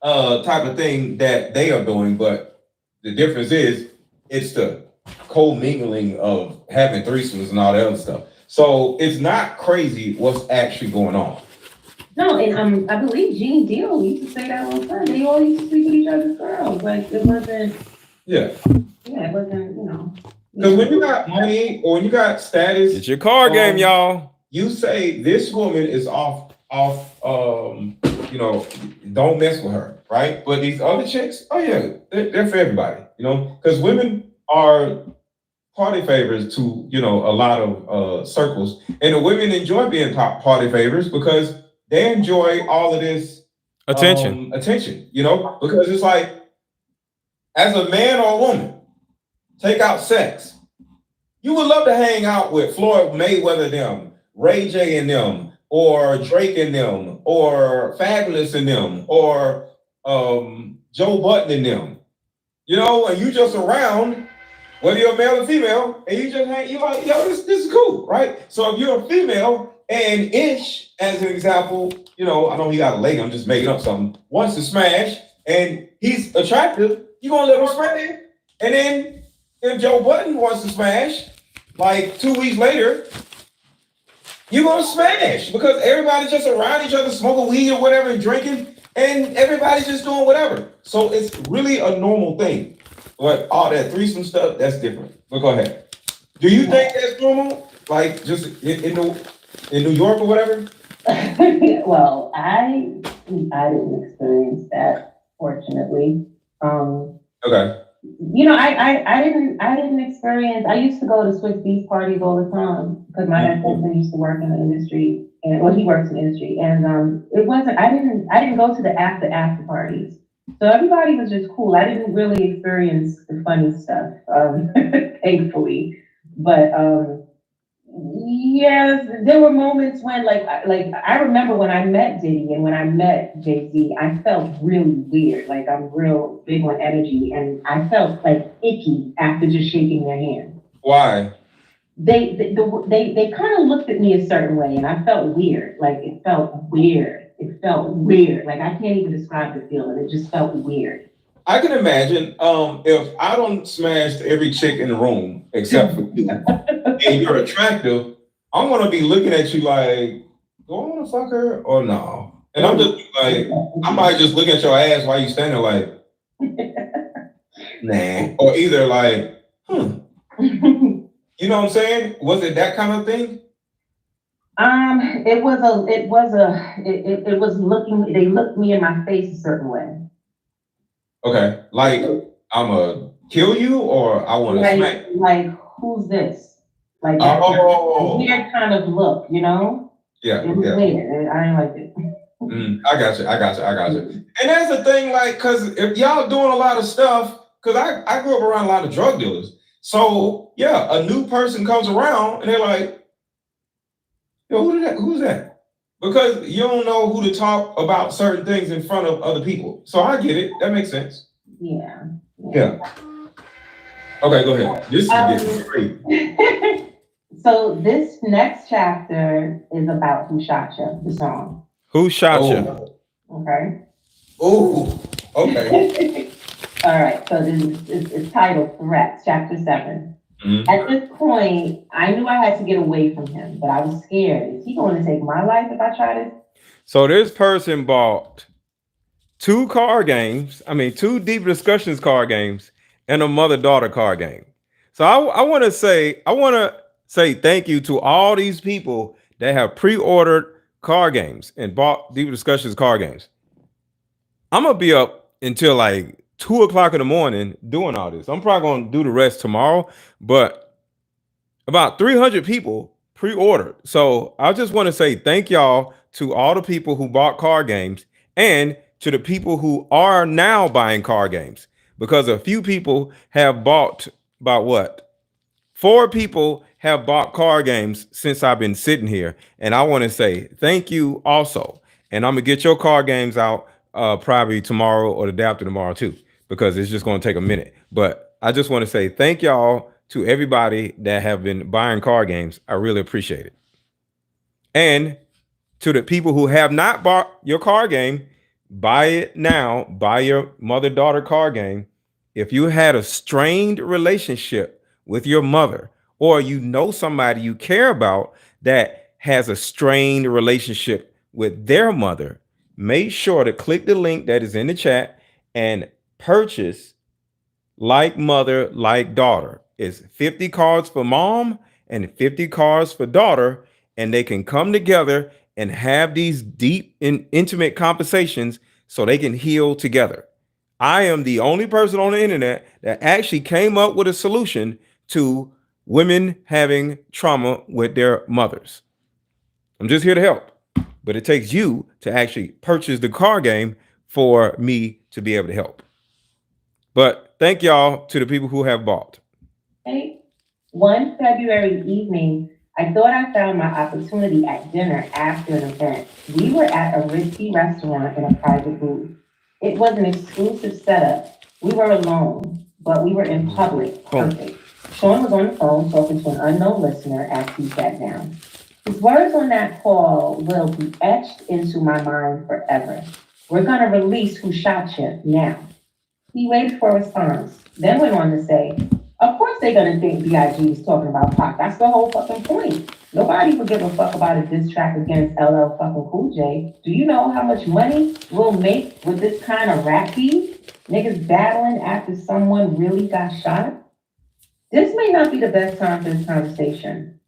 type of thing that they are doing, but the difference is it's the co-mingling of having threesomes and all that other stuff. So it's not crazy what's actually going on. No, and I believe Gene Deal used to say that all the time. They all used to sleep with each other's girls. Like it wasn't. Yeah. Yeah, it wasn't. You know. Because when you got money or when you got status, It's your card game, y'all. You say this woman is off. You know, don't mess with her, right? But these other chicks, oh yeah, they're for everybody. You know, because women are party favors to, you know, a lot of circles, and the women enjoy being party favors because they enjoy all of this attention, you know, because it's like, as a man or a woman, take out sex. You would love to hang out with Floyd Mayweather them, Ray J and them, or Drake and them, or Fabulous and them, or Joe Budden and them. You know, and you just around, whether you're male or female, and you just hang, you're like, yo, this is cool, right? So if you're a female and Ish, as an example, you know, I know he got a lady, I'm just making up something, wants to smash, and he's attractive, you gonna let him smash. And then if Joe Budden wants to smash, like 2 weeks later, you're gonna smash because everybody's just around each other, smoking weed or whatever and drinking, and everybody's just doing whatever. So it's really a normal thing. But all that threesome stuff, that's different. But go ahead. Do you think that's normal? Like just in New York or whatever? Well, I didn't experience that, fortunately. Okay. You know, I didn't experience. I used to go to Swiss Beach parties all the time because my husband used to work in the industry, and well, he works in the industry, and it wasn't. I didn't go to the after parties, so everybody was just cool. I didn't really experience the funny stuff, thankfully, but yes, there were moments when, like I remember when I met Diddy and when I met Jay-Z, I felt really weird. Like I'm real big on energy, and I felt like icky after just shaking their hand. Why? They kind of looked at me a certain way, and I felt weird. Like it felt weird. It felt weird. Like I can't even describe the feeling. It just felt weird. I can imagine if I don't smash every chick in the room except for you, and you're attractive, I'm gonna be looking at you like, do I want to fuck her or no? And I'm just like, I might just look at your ass while you standing like, nah, or either like, You know what I'm saying? Was it that kind of thing? It was looking. They looked me in my face a certain way. Okay, like I'm a kill you, or I want to smack. Like who's this? Like that weird kind of look, you know? Yeah, it was weird. I didn't like it. I got you. And that's the thing, like, because if y'all doing a lot of stuff, because I grew up around a lot of drug dealers. So yeah, a new person comes around and they're like, yo, who's that? Because you don't know who to talk about certain things in front of other people. So I get it. That makes sense. Yeah. Okay, go ahead. This is getting great. So this next chapter is about Who Shot Ya, the song. Who shot you? Okay. Oh, okay. All right. So it's titled Threats, Chapter 7. Mm-hmm. At this point, I knew I had to get away from him, but I was scared. Is he going to take my life if I try to So this person bought two deep discussions card games and a mother-daughter card game. So I want to say thank you to all these people that have pre-ordered card games and bought deep discussions card games. I'm gonna be up until like 2 o'clock in the morning doing all this. I'm probably gonna do the rest tomorrow, but about 300 people pre-ordered. So I just want to say thank y'all to all the people who bought card games and to the people who are now buying card games, because a few people have bought about what? 4 people have bought card games since I've been sitting here. And I want to say thank you also. And I'm gonna get your card games out probably tomorrow or the day after tomorrow too, because it's just going to take a minute. But I just want to say thank y'all to everybody that have been buying card games. I really appreciate it. And to the people who have not bought your card game, buy it now. Buy your mother-daughter card game. If you had a strained relationship with your mother, or you know somebody you care about that has a strained relationship with their mother, make sure to click the link that is in the chat and purchase Like Mother, Like Daughter. It's 50 cards for mom and 50 cards for daughter, and they can come together and have these deep and intimate conversations so they can heal together. I am the only person on the internet that actually came up with a solution to women having trauma with their mothers. I'm just here to help, but it takes you to actually purchase the card game for me to be able to help. But thank y'all to the people who have bought. Hey, one February evening, I thought I found my opportunity at dinner after an event. We were at a risky restaurant in a private booth. It was an exclusive setup. We were alone, but we were in public. Perfect. Sean was on the phone talking to an unknown listener as he sat down. His words on that call will be etched into my mind forever. We're gonna release who shot you now. He waited for a response, then went on to say, of course they're gonna think B.I.G. is talking about Pac. That's the whole fucking point. Nobody would give a fuck about a diss track against LL fucking Cool J. Do you know how much money we'll make with this kind of rap beef? Niggas battling after someone really got shot? This may not be the best time for this conversation.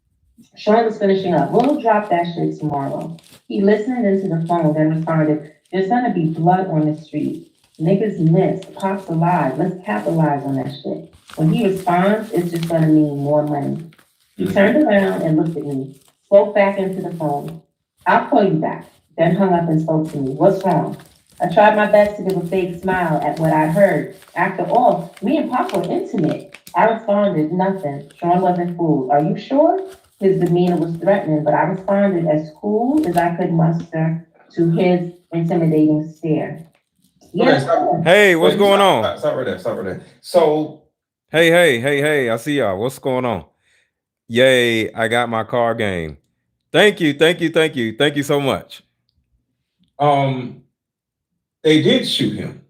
Sean was finishing up. We'll drop that shit tomorrow. He listened into the phone, then responded, there's gonna be blood on the street. Niggas missed, Pop's alive, let's capitalize on that shit. When he responds, it's just gonna mean more money. He turned around and looked at me, spoke back into the phone. I'll call you back, then hung up and spoke to me. What's wrong? I tried my best to give a fake smile at what I heard. After all, me and Pop were intimate. I responded, nothing. Sean wasn't fooled. Are you sure? His demeanor was threatening, but I responded as cool as I could muster to his intimidating stare. Yes. Okay, hey, what's going on? Stop right there. So, hey, I see y'all. What's going on? Yay, I got my card game. Thank you so much. They did shoot him,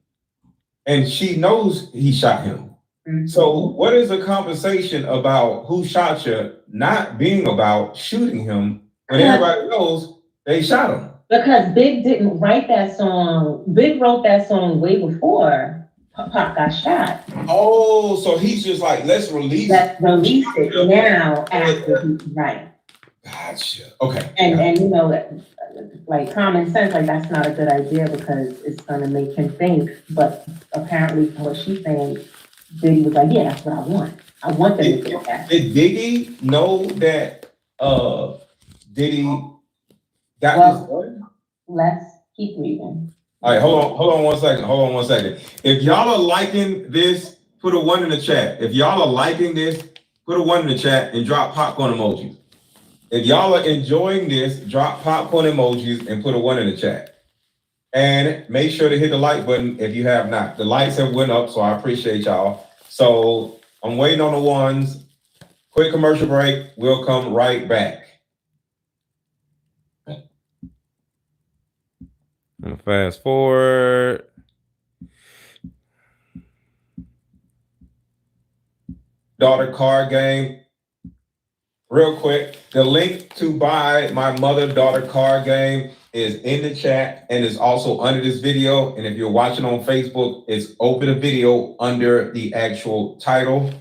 and she knows he shot him. Mm-hmm. So what is the conversation about who shot you not being about shooting him when everybody knows they shot him? Because Big didn't write that song. Big wrote that song way before Pop got shot. Oh, so he's just like, let's release it now after he's right. Gotcha. Okay. And you know, like common sense, like that's not a good idea because it's gonna make him think. But apparently, from what she's saying, Diddy was like, yeah, that's what I want. I want them to do that. Did Biggie know that Diddy got his gun? Let's keep reading. All right, hold on one second. If y'all are liking this, put a 1 in the chat. If y'all are liking this, put a 1 in the chat and drop popcorn emojis. If y'all are enjoying this, drop popcorn emojis and put a 1 in the chat. And make sure to hit the like button if you have not. The lights have went up, so I appreciate y'all. So I'm waiting on the ones. Quick commercial break. We'll come right back. Fast forward. Daughter card game. Real quick, the link to buy my mother-daughter card game is in the chat and is also under this video. And if you're watching on Facebook, it's open a video under the actual title.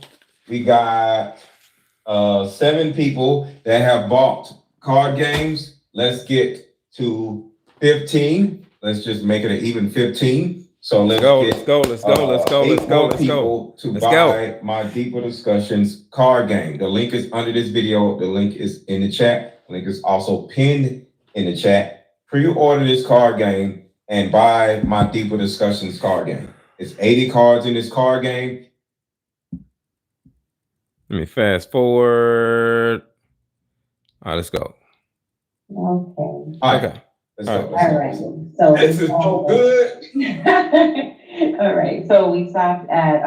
We got 7 people that have bought card games. Let's get to 15. Let's just make it an even 15. So let's go. 8 more people to buy my Deeper Discussions card game. The link is under this video. The link is in the chat. The link is also pinned in the chat. Pre-order this card game and buy my Deeper Discussions card game. It's 80 cards in this card game. Let me fast forward. All right, let's go. Okay. All right. Okay. Let's go. All right. So this is so good. All right. So we stopped at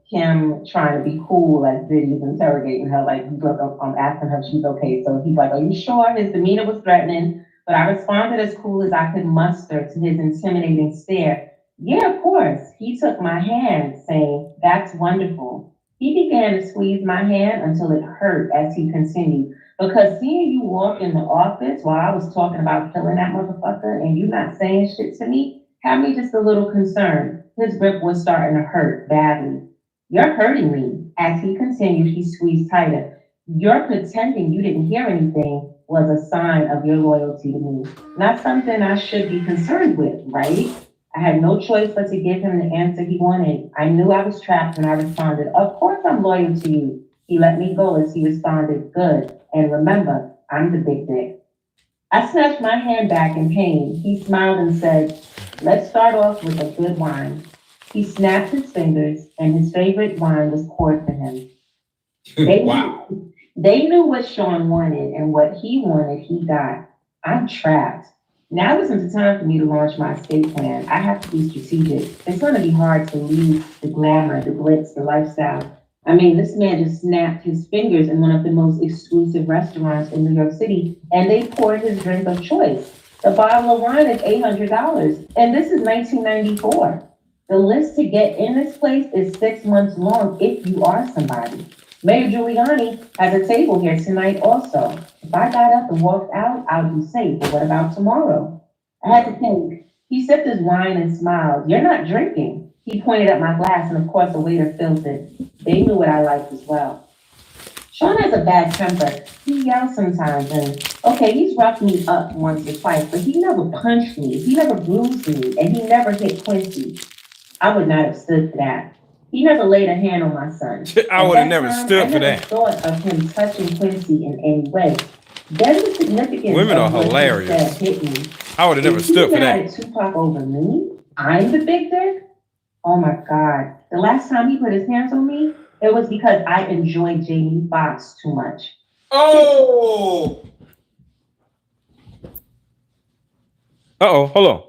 Kim trying to be cool as Diddy's interrogating her, like asking her if she's okay. So he's like, "Are you sure?" His demeanor was threatening, but I responded as cool as I could muster to his intimidating stare. "Yeah, of course." He took my hand, saying, "That's wonderful." He began to squeeze my hand until it hurt as he continued. "Because seeing you walk in the office while I was talking about killing that motherfucker and you not saying shit to me, had me just a little concerned." His grip was starting to hurt badly. "You're hurting me." As he continued, he squeezed tighter. "Your pretending you didn't hear anything was a sign of your loyalty to me. Not something I should be concerned with, right?" I had no choice but to give him the answer he wanted. I knew I was trapped and I responded, "Of course I'm loyal to you." He let me go as he responded, "Good. And remember, I'm the big dick." I snatched my hand back in pain. He smiled and said, "Let's start off with a good wine." He snapped his fingers and his favorite wine was poured for him. Wow. They knew what Sean wanted, and what he wanted, he got. I'm trapped. Now isn't the time for me to launch my escape plan. I have to be strategic. It's going to be hard to leave the glamour, the glitz, the lifestyle. I mean, this man just snapped his fingers in one of the most exclusive restaurants in New York City, and they poured his drink of choice. The bottle of wine is $800, and this is 1994. The list to get in this place is 6 months long if you are somebody. Mayor Giuliani has a table here tonight also. If I got up and walked out, I'd be safe, but what about tomorrow? I had to think. He sipped his wine and smiled. "You're not drinking." He pointed at my glass, and of course the waiter filled it. They knew what I liked as well. Sean has a bad temper. He yells sometimes, and okay, he's roughed me up once or twice, but he never punched me, he never bruised me, and he never hit Quincy. I would not have stood for that. He never laid a hand on my son. I would have never stood for that. I never thought of him touching Quincy in any way. Then the significance Women are of what he hilarious. said hit me. I would have never stood for that. He Tupac over me? I'm the big dick? Oh my God. The last time he put his hands on me, it was because I enjoyed Jamie Foxx too much. Oh! Uh-oh, hold on.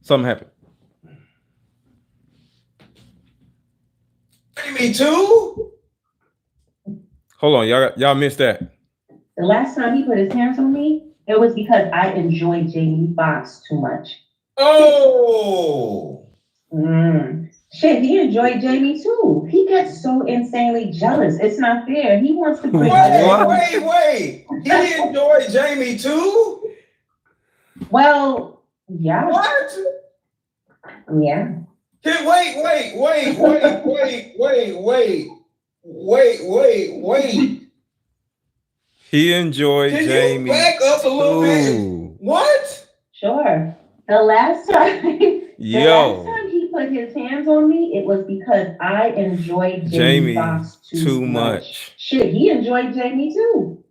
Something happened. Me too? Hold on, y'all missed that. The last time he put his hands on me, it was because I enjoyed Jamie Foxx too much. Oh! Shit, he enjoyed Jamie too. He gets so insanely jealous. It's not fair. He wants to bring Wait. He enjoyed Jamie too? Well, yeah. What? Yeah. Wait. He enjoyed Can Jamie. you back up a little bit? What? Sure. The last time he put his hands on me, it was because I enjoyed Jamie Foxx too much. Shit, he enjoyed Jamie too.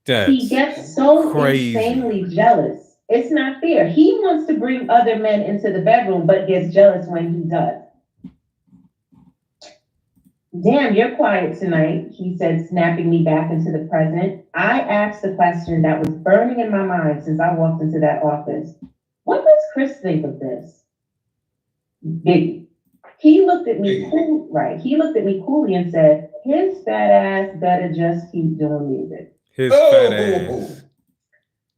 He gets so crazy. Insanely jealous. It's not fair. He wants to bring other men into the bedroom, but gets jealous when he does. "Damn, you're quiet tonight," he said, snapping me back into the present. I asked the question that was burning in my mind since I walked into that office. What does Chris think of this? Biggie. He looked at me He looked at me coolly and said, "His fat ass better just keep doing music." His fat ass.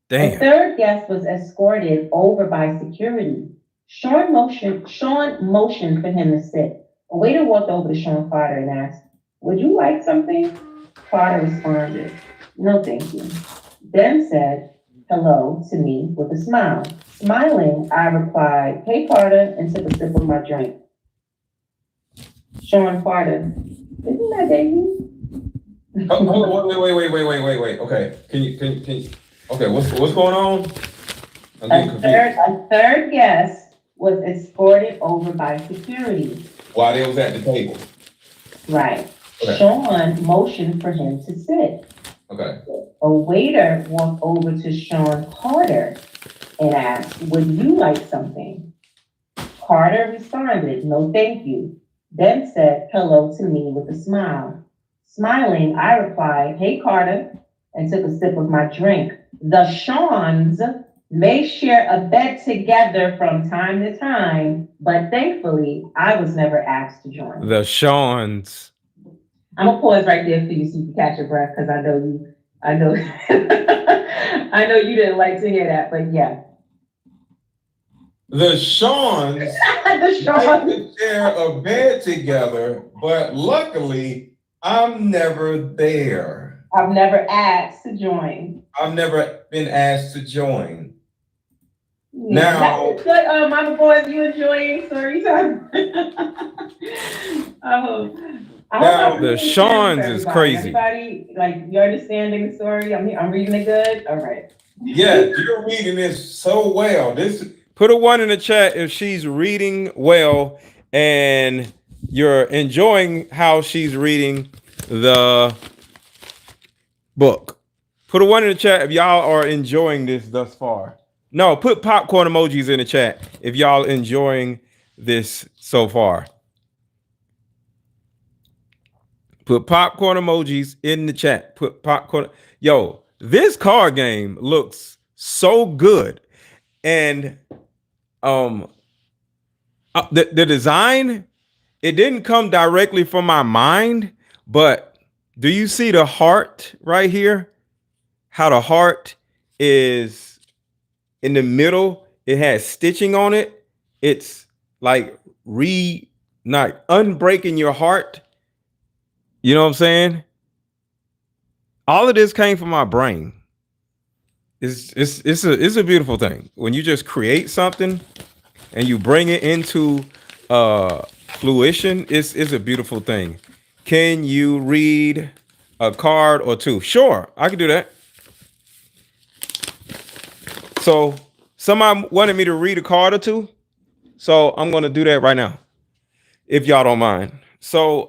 Damn. The third guest was escorted over by security. Sean motioned for him to sit. A waiter walked over to Sean Carter and asked, "Would you like something?" Carter responded, "No, thank you." then said hello to me with a smile. Smiling, I replied, "Hey, Carter," and took a sip of my drink. Sean Carter, isn't that Davey? Oh, wait. Okay, can you? Okay, what's going on? I'm getting confused. A third guest was escorted over by security. While they was at the table. Right. Okay. Sean motioned for him to sit. Okay. A waiter walked over to Sean Carter and asked, "Would you like something?" Carter responded, "No, thank you." Then said hello to me with a smile. Smiling, I replied, "Hey, Carter," and took a sip of my drink. The Seans may share a bed together from time to time, but thankfully, I was never asked to join. The Seans. I'm gonna pause right there for you so you can catch your breath, because I know, I know you didn't like to hear that, but yeah. The Seans The share a bed together, but luckily I'm never there. I've never asked to join. I've never been asked to join. Yeah. Now, That's good, Mama Boys, you enjoying story time? Now, the Seans is crazy. Everybody, like, you understanding the story? I'm reading it good? All right. yeah, you're reading this so well. Put a 1 in the chat if she's reading well and you're enjoying how she's reading the book. Put a 1 in the chat if y'all are enjoying this thus far. No, put popcorn emojis in the chat if y'all enjoying this so far. Put popcorn emojis in the chat. Put popcorn. Yo, this card game looks so good. And the design, it didn't come directly from my mind, but do you see the heart right here? How the heart is in the middle. It has stitching on it. It's like not unbreaking your heart. You know what I'm saying? All of this came from my brain. It's a beautiful thing when you just create something and you bring it into fruition. It's a beautiful thing. Can you read a card or two? Sure, I can do that. So somebody wanted me to read a card or two, so I'm gonna do that right now, if y'all don't mind. So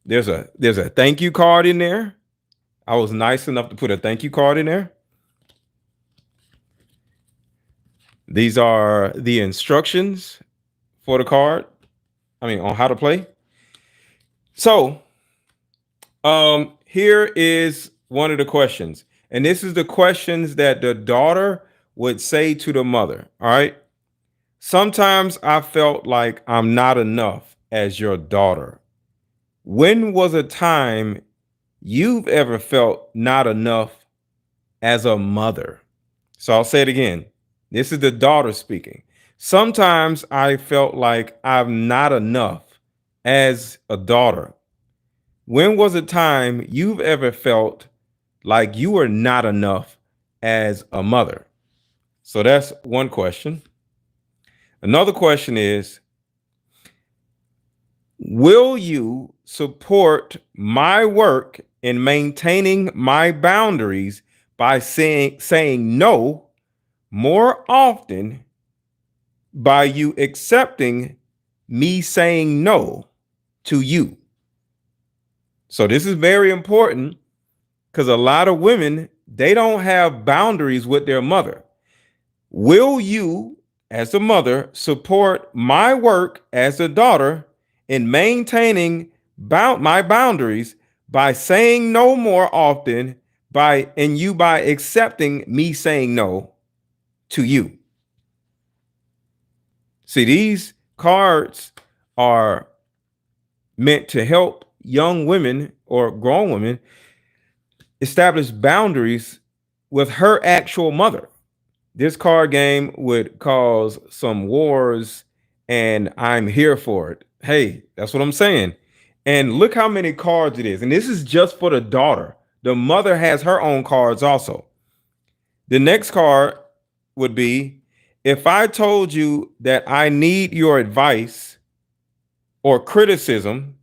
there's a thank you card in there. I was nice enough to put a thank you card in there. These are the instructions for the card. On how to play. So, here is one of the questions. And this is the questions that the daughter would say to the mother. All right. Sometimes I felt like I'm not enough as your daughter. When was a time you've ever felt not enough as a mother? So I'll say it again. This is the daughter speaking. Sometimes I felt like I'm not enough as a daughter. When was a time you've ever felt like you were not enough as a mother? So that's one question. Another question is, will you support my work in maintaining my boundaries by saying no more often, by you accepting me saying no to you? So this is very important because a lot of women, they don't have boundaries with their mother. Will you, as a mother, support my work as a daughter in maintaining my boundaries by saying no more often, by accepting me saying no to you? See, these cards are meant to help young women or grown women establish boundaries with her actual mother. This card game would cause some wars, and I'm here for it. Hey, that's what I'm saying. And look how many cards it is. And this is just for the daughter. the mother has her own cards also. The next card would be, if I told you that I need your advice or criticism,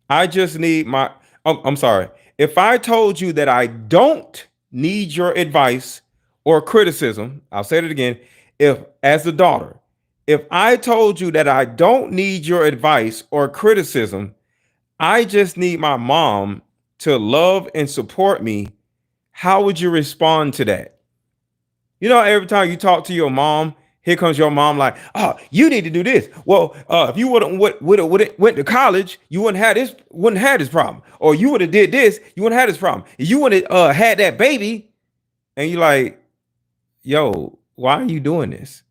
I just need my, oh, I'm sorry. If I told you that I don't need your advice or criticism, I'll say it again. If, as the daughter, if I told you that I don't need your advice or criticism, I just need my mom to love and support me, how would you respond to that? You know, every time you talk to your mom, here comes your mom like, oh, you need to do this. Well, if you would went to college, you wouldn't have this problem. Or you would have did this, you wouldn't have this problem. You would have had that baby, and you're like, yo, why are you doing this?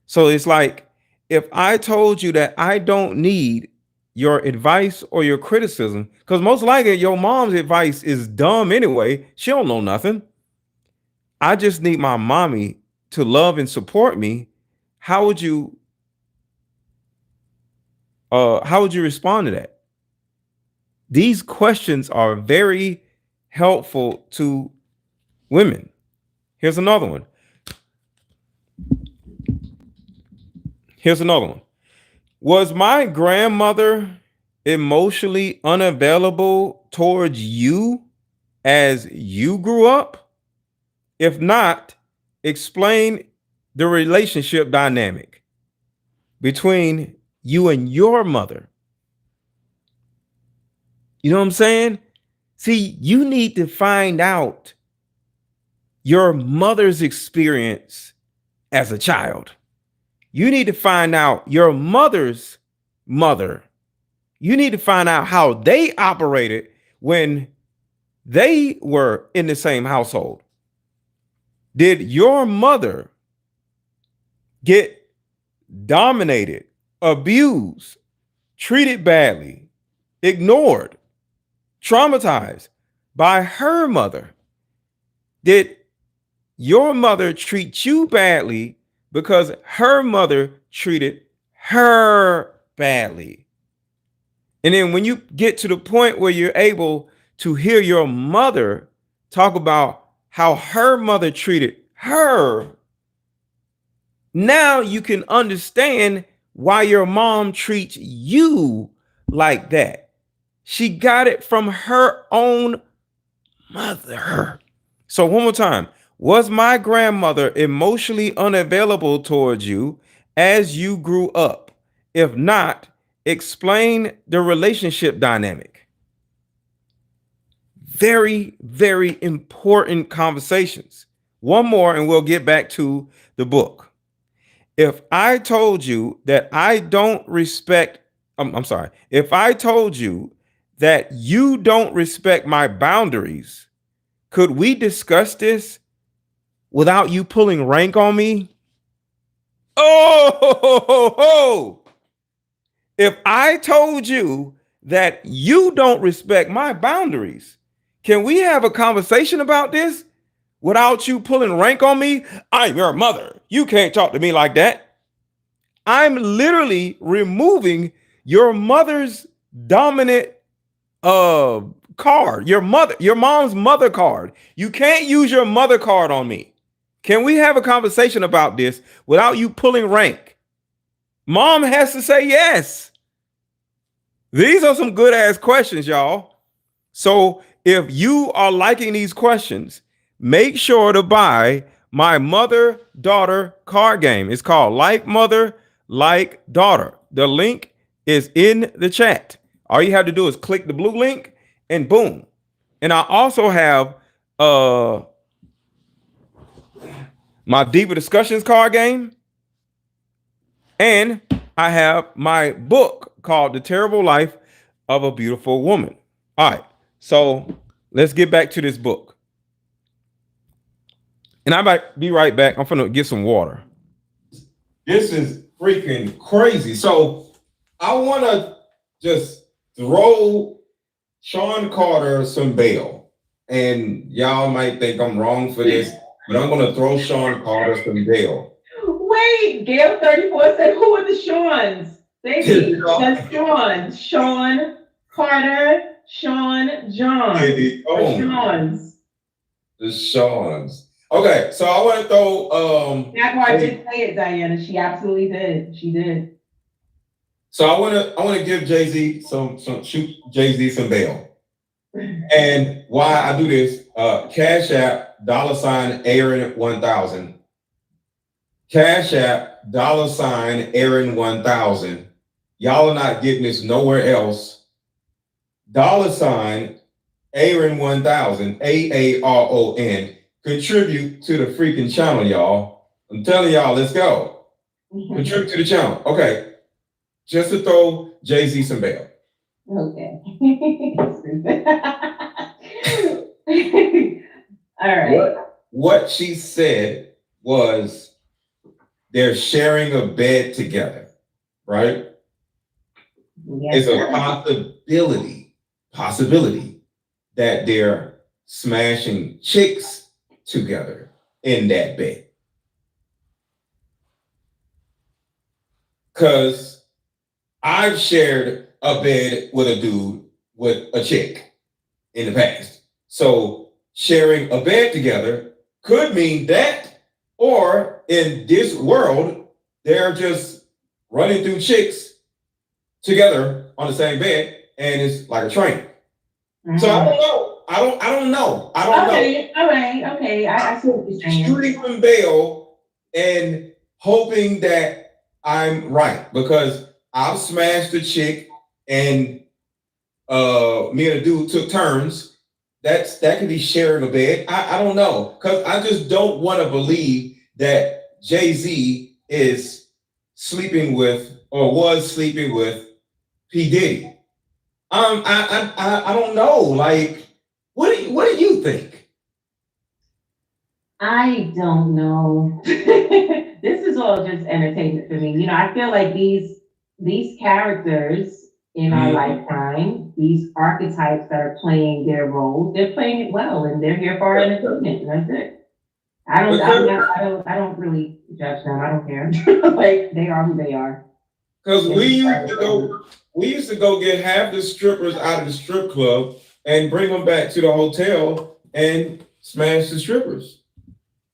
So it's like, if I told you that I don't need your advice or your criticism, because most likely your mom's advice is dumb anyway. She don't know nothing. I just need my mommy to love and support me. How would you respond to that? These questions are very helpful to women. Here's another one. Was my grandmother emotionally unavailable towards you as you grew up? If not, explain the relationship dynamic between you and your mother. You know what I'm saying? See, you need to find out your mother's experience as a child. You need to find out your mother's mother. You need to find out how they operated when they were in the same household. Did your mother get dominated, abused, treated badly, ignored, traumatized by her mother? Did your mother treat you badly because her mother treated her badly? And then when you get to the point where you're able to hear your mother talk about how her mother treated her, now you can understand why your mom treats you like that. She got it from her own mother. So one more time. Was my grandmother emotionally unavailable towards you as you grew up? If not, explain the relationship dynamic. Very, very important conversations. One more and we'll get back to the book. If I told you that I don't respect, if I told you that you don't respect my boundaries, could we discuss this without you pulling rank on me? Oh, if I told you that you don't respect my boundaries, can we have a conversation about this without you pulling rank on me? I'm your mother. You can't talk to me like that. I'm literally removing your mother's dominant card, your mom's mother card. You can't use your mother card on me. Can we have a conversation about this without you pulling rank? Mom has to say yes. These are some good ass questions, y'all. So if you are liking these questions, make sure to buy my mother-daughter card game. It's called Like Mother, Like Daughter. The link is in the chat. All you have to do is click the blue link and boom. And I also have my Deeper Discussions card game. And I have my book called The Terrible Life of a Beautiful Woman. All right. So let's get back to this book. And I might be right back. I'm gonna get some water. This is freaking crazy. So I want to just throw Sean Carter some bail. And y'all might think I'm wrong for this, but I'm going to throw Sean Carter some bail. Wait, Gail 34 said, who are the Seans? They be the Sean Carter, Sean John. Lady, Or oh, Sean's. the Sean's. Okay, so I want to throw Jaguar did say it, Diana. She absolutely did. She did. So I want to give Jay-Z shoot Jay-Z some bail. And why I do this, Cash App, $Aaron 1000. Cash App, Aaron 1000. Y'all are not getting this nowhere else. Aaron 1000, AARON. Contribute to the freaking channel, y'all. I'm telling y'all, let's go. Contribute to the channel. Okay. Just to throw Jay-Z some bail. Okay. All right. What she said was they're sharing a bed together, right? Yes. It's a possibility that they're smashing chicks together in that bed. Because I've shared a bed with a dude with a chick in the past. So sharing a bed together could mean that, or in this world, they're just running through chicks together on the same bed, and it's like a train. So I don't know. I don't know. Okay, all right, okay. I see what you're saying. Shooting from bail and hoping that I'm right, because I've smashed a chick and me and a dude took turns. That could be sharing a bed. I don't know, because I just don't want to believe that Jay-Z is sleeping with or was sleeping with P. Diddy. I don't know. Like, what do you think? I don't know. This is all just entertainment for me. You know, I feel like these characters in our lifetime, these archetypes that are playing their roles, they're playing it well, and they're here for our entertainment, and that's it. I don't really judge them. I don't care. Like, they are who they are. Because we used to go get half the strippers out of the strip club and bring them back to the hotel and smash the strippers.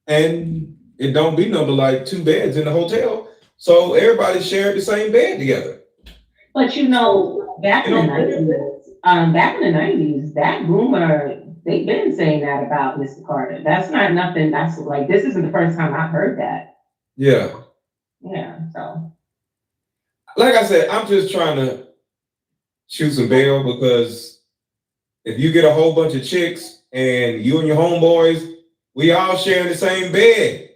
And it don't be number like 2 beds in the hotel. So everybody shared the same bed together. But you know, back in the 90s, that rumor, they've been saying that about Mr. Carter. That's not nothing. That's like, this isn't the first time I've heard that. Yeah. Yeah. So, like I said, I'm just trying to shoot some bail, because if you get a whole bunch of chicks and you and your homeboys, we all sharing the same bed.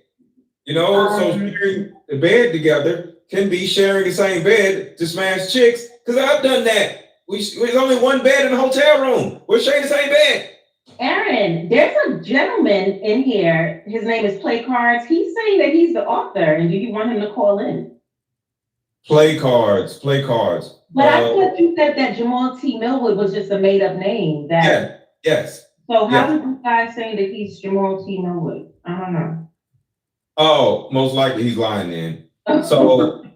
You know, so sharing the bed together can be sharing the same bed to smash chicks. Because I've done that. There's only one bed in the hotel room. We're sharing the same bed. Aaron, there's a gentleman in here. His name is Play Cards. He's saying that he's the author, and do you want him to call in? Play cards. But I thought you said that Jamal T. Millwood was just a made-up name. Yes. So how did you guys say that he's Jamal T. Millwood? I don't know. Oh, most likely he's lying then. So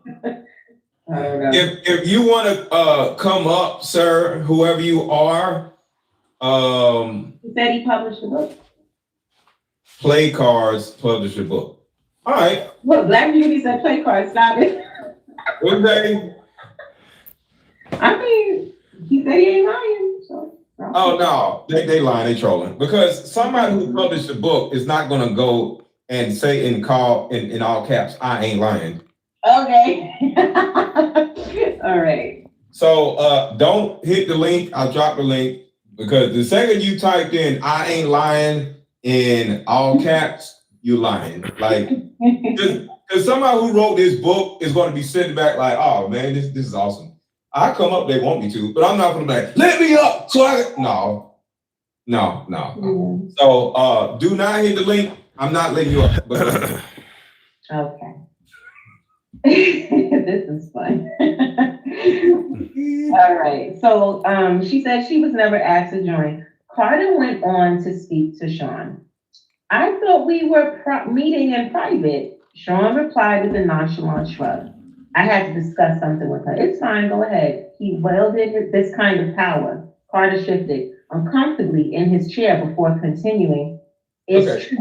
I don't know. if you want to come up, sir, whoever you are, He said he published a book. Play Cards published a book. All right. Look, Black Beauty said Play Cards. Stop it. What day? I mean, he said he ain't lying. So. Oh no, they lying, they trolling. Because somebody who published a book is not gonna go and say in all caps, I ain't lying. Okay. All right. So don't hit the link. I'll drop the link, because the second you typed in I ain't lying in all caps, you lying. Like, because somebody who wrote this book is going to be sitting back like, oh man, this is awesome. I come up, they want me to, but I'm not gonna be like, let me up. So no. So do not hit the link. I'm not letting you up. But Okay. This is fun. All right. So she said she was never asked to join. Carter went on to speak to Sean. I thought we were meeting in private. Sean replied with a nonchalant shrug. I had to discuss something with her. It's fine, go ahead. He wielded this kind of power. Carter shifted uncomfortably in his chair before continuing. It's Okay. true.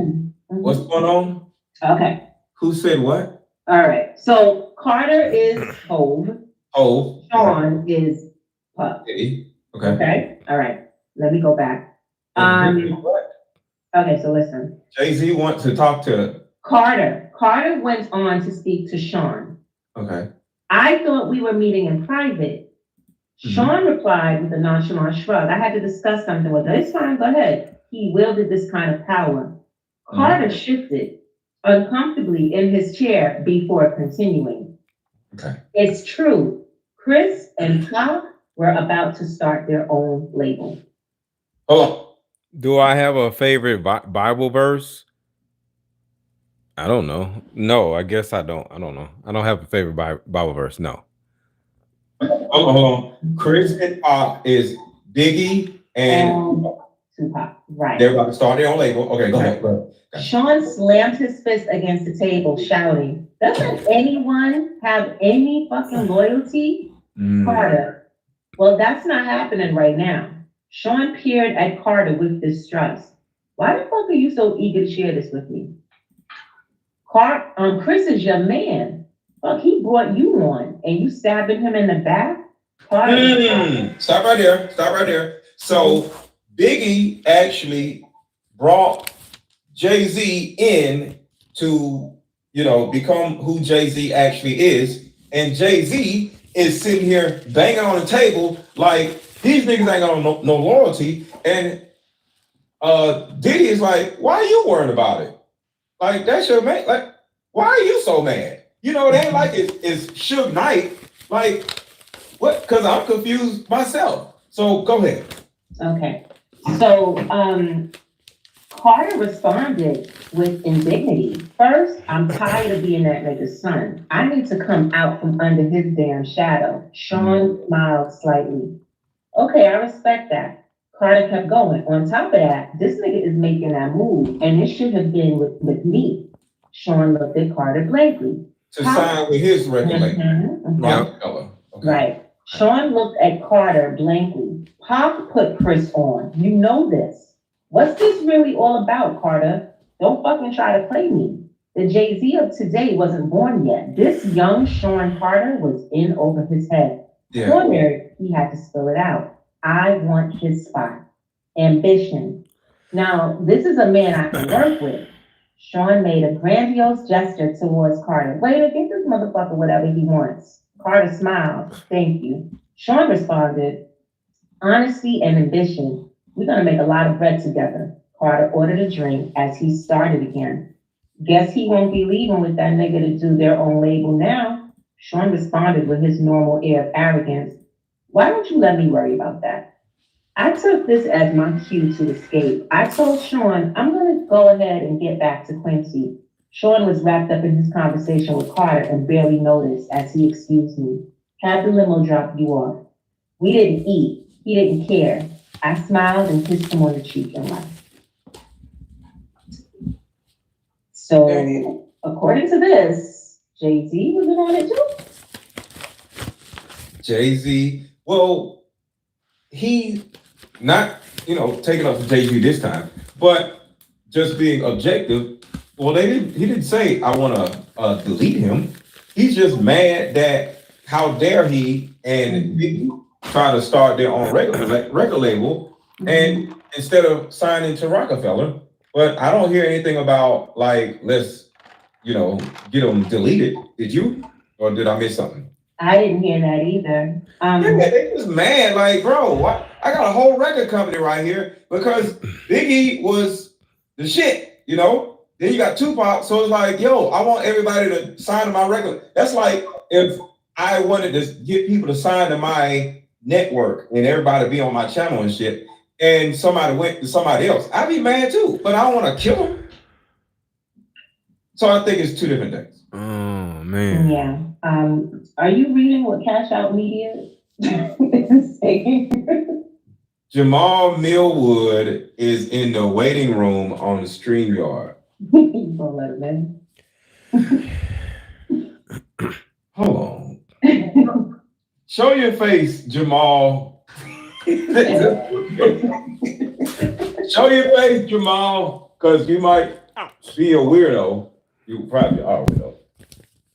Mhm. What's going on? Okay. Who said what? All right. So Carter is Hove. Oh. Sean is Puff. Okay. Okay. All right. Let me go back. What? Okay. So listen. Jay-Z wants to talk to. Carter. Carter went on to speak to Sean. Okay. I thought we were meeting in private. Sean replied with a nonchalant shrug. I had to discuss something with her. It's fine, go ahead. He wielded this kind of power. Carter shifted uncomfortably in his chair before continuing. Okay. It's true. Chris and Pop were about to start their own label. Oh. Do I have a favorite Bible verse? I don't know. No, I guess I don't. I don't know. I don't have a favorite Bible verse. No. Hold on. Chris and Pop is Biggie and Tupac. Right. they're about to start their own label. Okay, go ahead. Sean slammed his fist against the table, shouting, "Doesn't anyone have any fucking loyalty?" Carter. Well, that's not happening right now. Sean peered at Carter with distrust. Why the fuck are you so eager to share this with me? Chris is your man. Fuck, he brought you on and you stabbing him in the back? Carter. Stop right there. Stop right there. So Biggie actually brought Jay-Z in to, become who Jay-Z actually is. And Jay-Z is sitting here banging on the table like these niggas ain't got no loyalty. And Diddy is like, why are you worried about it? Like, that's your man. Like, why are you so mad? It ain't like it's Suge Knight. Like, what? Because I'm confused myself. So go ahead. Okay. So Carter responded with indignity. First, I'm tired of being that nigga's son. I need to come out from under his damn shadow. Sean smiled slightly. Okay, I respect that. Carter kept going. On top of that, this nigga is making that move, and it should have been with me. Sean looked at Carter blankly. To sign with his record label. Okay. Right. Sean looked at Carter blankly. Pop put Chris on. You know this. What's this really all about, Carter? Don't fucking try to play me. The Jay-Z of today wasn't born yet. This young Sean Carter was in over his head. Yeah. Cornered, he had to spill it out. I want his spot. Ambition. Now, this is a man I can work with. Sean made a grandiose gesture towards Carter. Waiter, get this motherfucker whatever he wants. Carter smiled. Thank you. Sean responded, honesty and ambition. We're going to make a lot of bread together. Carter ordered a drink as he started again. Guess he won't be leaving with that nigga to do their own label now. Sean responded with his normal air of arrogance. Why don't you let me worry about that? I took this as my cue to escape. I told Sean, I'm going to go ahead and get back to Quincy. Sean was wrapped up in his conversation with Carter and barely noticed as he excused me. Had the limo drop you off. We didn't eat. He didn't care. I smiled and kissed him on the cheek and laughed. So, according to this, Jay-Z was in on it too? Jay-Z, well, he not, taking up for Jay-Z this time, but just being objective, well, he didn't say, I want to delete him. He's just mad that how dare he and Biggie try to start their own record label and instead of signing to Rockefeller. But I don't hear anything about like, let's, get them deleted. Did you? Or did I miss something? I didn't hear that either. They just mad, like, bro, I got a whole record company right here because Biggie was the shit, Then you got Tupac, so it's like, yo, I want everybody to sign to my record. That's like if I wanted to get people to sign to my network and everybody be on my channel and shit, and somebody went to somebody else, I'd be mad too, but I don't want to kill them. So I think it's two different things. Oh, man. Yeah. Are you reading what Cash Out Media is saying? Jamal Millwood is in the waiting room on the StreamYard. You gonna let him in? Hold on. Show your face, Jamal. Show your face, Jamal, because you might be a weirdo. You probably are a weirdo.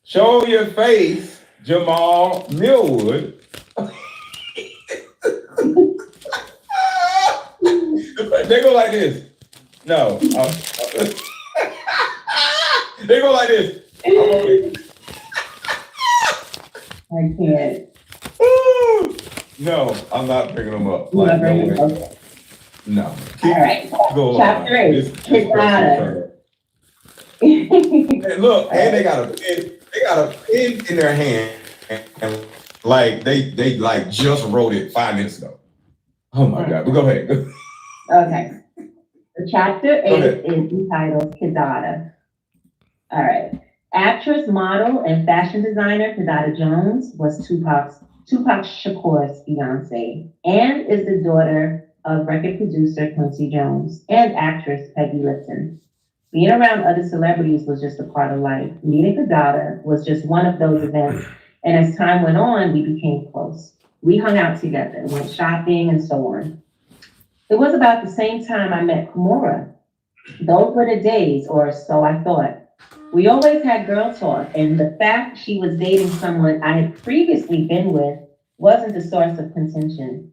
Show your face, Jamal Millwood. They go like this. No. They go like this. I can't. No, I'm not picking them up. Like, no way. Okay. No. All right. Go Chapter 8. Kidada. And look, and they got a pen. They got a pen in their hand, and like they like just wrote it 5 minutes ago. Oh my God! But go ahead. Okay. The chapter 8 is entitled Kidada. All right. Actress, model, and fashion designer Kidada Jones was Tupac Shakur's fiance and is the daughter of record producer Quincy Jones and actress Peggy Lipton. Being around other celebrities was just a part of life. Meeting Kidada was just one of those events, and as time went on, we became close. We hung out together, went shopping, and so on. It was about the same time I met Kimora. Those were the days, or so I thought. We always had girl talk, and the fact she was dating someone I had previously been with wasn't the source of contention.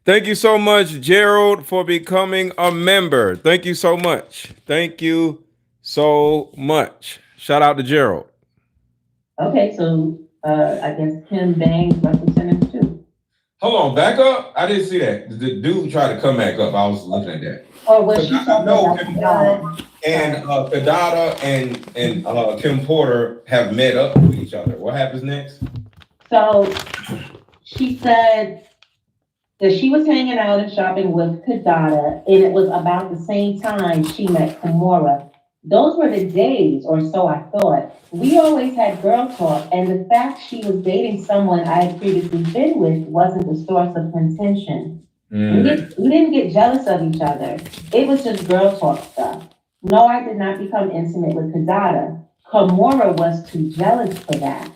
Thank you so much, Gerald, for becoming a member. Thank you so much. Thank you so much. Shout out to Gerald. Okay, so I guess Kim Bangs representative too. Hold on, back up. I didn't see that. The dude tried to come back up. I was looking at that. Oh, was she talking about Kimora and Kidada and Kim Porter have met up with each other. What happens next? So she said that she was hanging out and shopping with Kidada, and it was about the same time she met Kimora. Those were the days, or so I thought. We always had girl talk, and the fact she was dating someone I had previously been with wasn't the source of contention. We didn't get jealous of each other. It was just girl talk stuff. No, I did not become intimate with Kidada. Kimora was too jealous for that.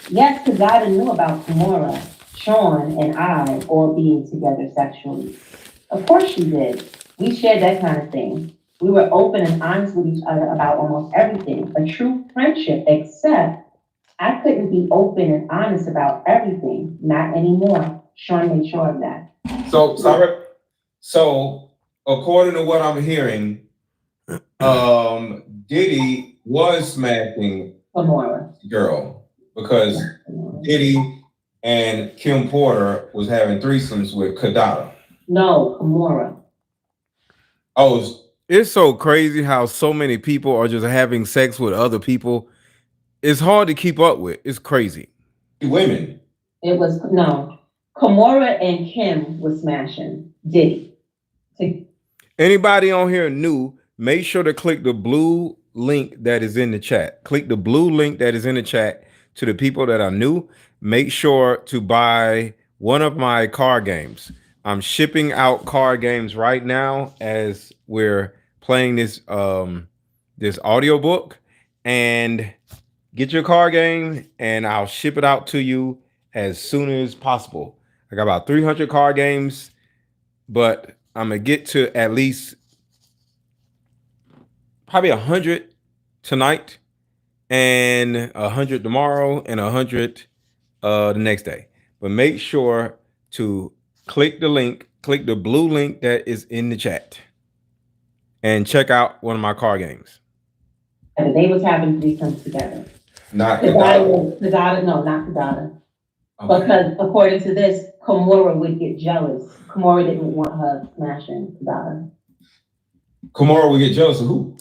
Yes, Kidada knew about Kimora, Sean, and I all being together sexually. Of course she did. We shared that kind of thing. We were open and honest with each other about almost everything. A true friendship, except I couldn't be open and honest about everything. Not anymore. Sean made sure of that. So according to what I'm hearing, Diddy was smacking Kimora. girl because Diddy and Kim Porter was having threesomes with Kidada. No, Kimora. Oh, It's so crazy how so many people are just having sex with other people. It's hard to keep up with. It's crazy. Women. It was, no. Kimora and Kim was smashing Diddy. Anybody on here new, make sure to click the blue link that is in the chat. Click the blue link that is in the chat. To the people that are new, make sure to buy one of my card games. I'm shipping out card games right now as we're playing this this audiobook, and get your card game and I'll ship it out to you as soon as possible. I got about 300 card games, but I'm gonna get to at least probably 100 tonight, and 100 tomorrow, and 100 the next day. But make sure to click the link, click the blue link that is in the chat, and check out one of my card games. And they was having threesomes together. Not Kidada, no, not Kidada. Okay. Because according to this, Kimora would get jealous. Kimora didn't want her smashing Kidada. Kimora would get jealous of who?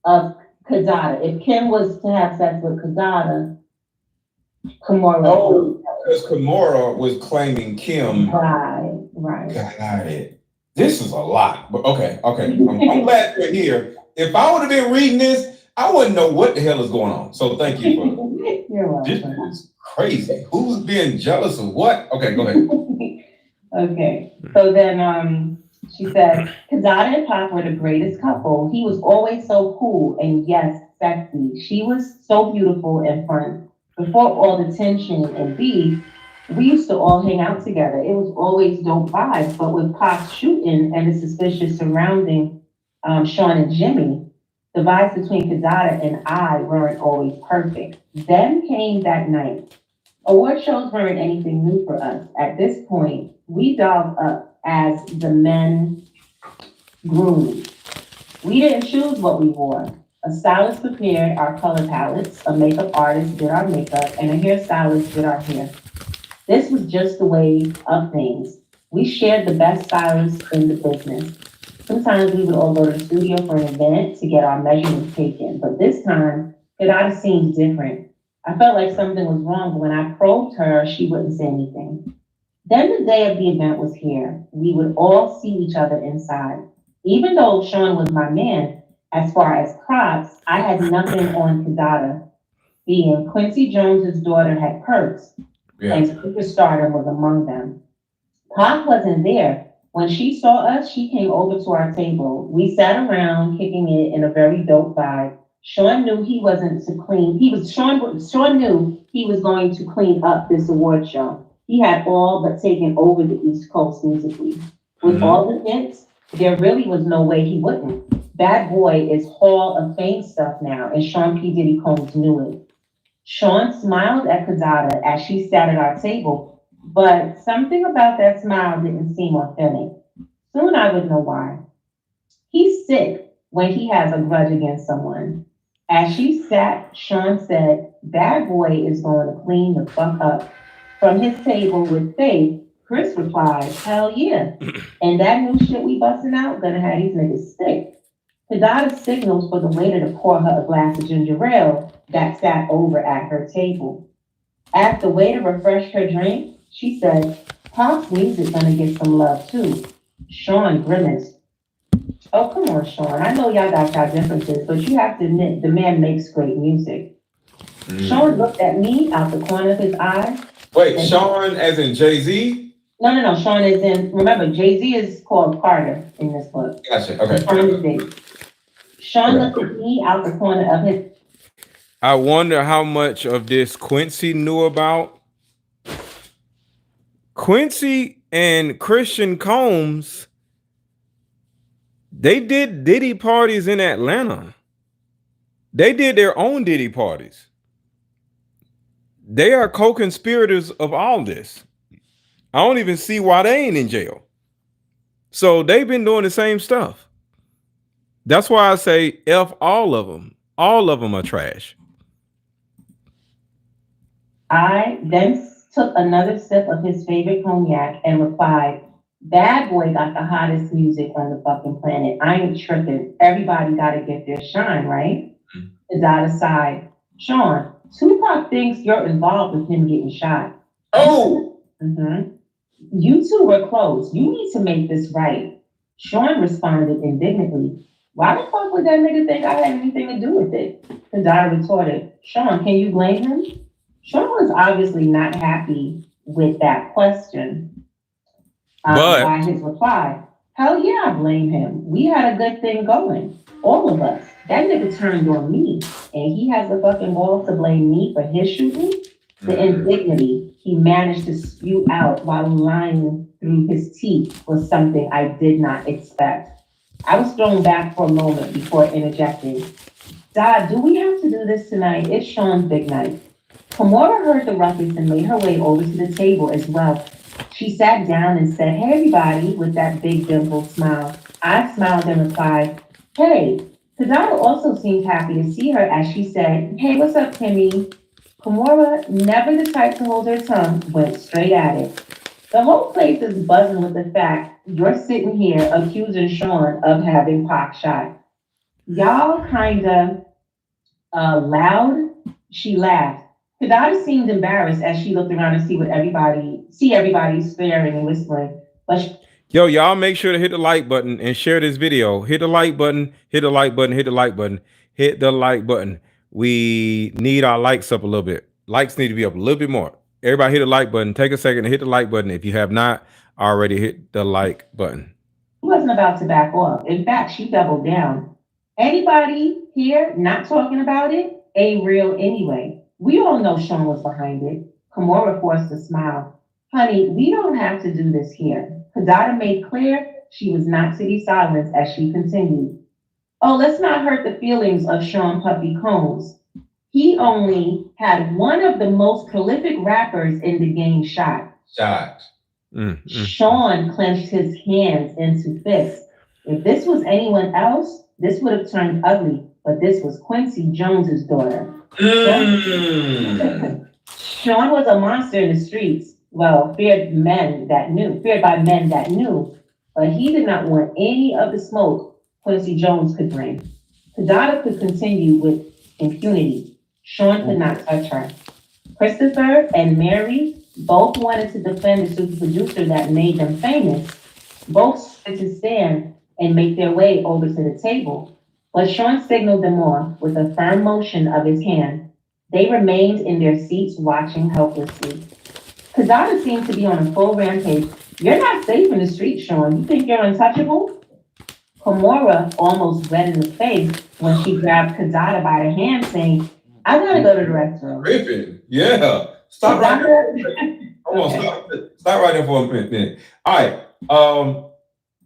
Of Kidada. If Kim was to have sex with Kidada, Kimora. Oh, because Kimora was claiming Kim. Right. Got it. This is a lot, but okay. I'm glad you're here. If I would have been reading this, I wouldn't know what the hell is going on. So thank you for You're welcome. this is crazy. Who's being jealous of what? Okay, go ahead. Okay. So then she said, Kidada and Pop were the greatest couple. He was always so cool and yes, sexy. She was so beautiful and fun. Before all the tension and beef, we used to all hang out together. It was always dope vibes, but with Pop shooting and the suspicious surrounding Sean and Jimmy, the vibes between Kadada and I weren't always perfect. Then came that night. Award shows weren't anything new for us. At this point, we dogged up as the men groomed. We didn't choose what we wore. A stylist prepared our color palettes, a makeup artist did our makeup, and a hairstylist did our hair. This was just the way of things. We shared the best stylists in the business. Sometimes we would all go to the studio for an event to get our measurements taken, but this time, it oughta seemed different. I felt like something was wrong, but when I probed her, she wouldn't say anything. Then the day of the event was here. We would all see each other inside. Even though Sean was my man, as far as props, I had nothing on Kadada. Being Quincy Jones's daughter had perks, and superstardom was among them. Pac wasn't there. When she saw us, she came over to our table. We sat around, kicking it in a very dope vibe. Sean knew he wasn't to clean. Sean knew he was going to clean up this award show. He had all but taken over the East Coast musically. With all the hits, there really was no way he wouldn't. Bad Boy is Hall of Fame stuff now, and Sean P. Diddy Combs knew it. Sean smiled at Kadada as she sat at our table, but something about that smile didn't seem authentic. Soon I would know why. He's sick when he has a grudge against someone. As she sat, Sean said, Bad Boy is going to clean the fuck up. From his table with Faith, Chris replied, hell yeah. And that new shit we busting out gonna have these niggas sick. Kadada signals for the waiter to pour her a glass of ginger ale that sat over at her table. As the waiter refreshed her drink, she said, Pop's music gonna get some love too. Sean grimaced. Oh, come on, Sean. I know y'all got y'all differences, but you have to admit the man makes great music. Sean looked at me out the corner of his eye. Wait, Sean as in Jay-Z? No. Sean is in, remember, Jay-Z is called Carter in this book. Gotcha, okay. Sean is Diddy. Sean looked at me out the corner of his. I wonder how much of this Quincy knew about. Quincy and Christian Combs, they did Diddy parties in Atlanta. They did their own Diddy parties. They are co-conspirators of all this. I don't even see why they ain't in jail. So they've been doing the same stuff. That's why I say F all of them. All of them are trash. I then took another sip of his favorite cognac and replied, Bad Boy got the hottest music on the fucking planet. I ain't tripping. Everybody gotta get their shine, right? Kadada sighed. Sean, Tupac thinks you're involved with him getting shot. Oh! You two were close. You need to make this right. Sean responded indignantly. Why the fuck would that nigga think I had anything to do with it? Kadada retorted, Sean, can you blame him? Sean was obviously not happy with that question. By his reply, hell yeah, I blame him. We had a good thing going. All of us. That nigga turned on me, and he has the fucking balls to blame me for his shooting? The indignity he managed to spew out while lying through his teeth was something I did not expect. I was thrown back for a moment before interjecting. Dad, do we have to do this tonight? It's Sean's big night. Kimora heard the ruckus and made her way over to the table as well. She sat down and said, hey, everybody, with that big dimpled smile. I smiled and replied, hey. Kadada also seemed happy to see her as she said, hey, what's up, Kimmy? Kimora, never the type to hold her tongue, went straight at it. The whole place is buzzing with the fact you're sitting here accusing Sean of having Pac shot. Y'all kinda loud? She laughed. Kadada seemed embarrassed as she looked around to see everybody staring and whispering. But yo, y'all make sure to hit the like button and share this video. Hit the like button, hit the like button, hit the like button, hit the like button. We need our likes up a little bit. Likes need to be up a little bit more. Everybody hit the like button. Take a second to hit the like button. If you have not already hit the like button. She wasn't about to back off. In fact, she doubled down. Anybody here not talking about it ain't real anyway. We all know Sean was behind it. Kimora forced a smile. Honey, we don't have to do this here. Kadada made clear she was not to be silenced as she continued. Oh, let's not hurt the feelings of Sean Puffy Combs. He only had one of the most prolific rappers in the game shot. Sean clenched his hands into fists. If this was anyone else, this would have turned ugly, but this was Quincy Jones's daughter. Sean was a monster in the streets. Well, feared by men that knew, but he did not want any of the smoke Quincy Jones could bring. Kadada could continue with impunity. Sean could not touch her. Christopher and Mary both wanted to defend the super producer that made them famous. Both started to stand and make their way over to the table, but Sean signaled them on with a firm motion of his hand. They remained in their seats watching helplessly. Kadada seemed to be on a full rampage. You're not safe in the street, Sean. You think you're untouchable? Komora almost red in the face when she grabbed Kadada by the hand, saying, I gotta go to the restroom. Ripping. Yeah. Stop right there. Come on, stop right there for a minute. All right.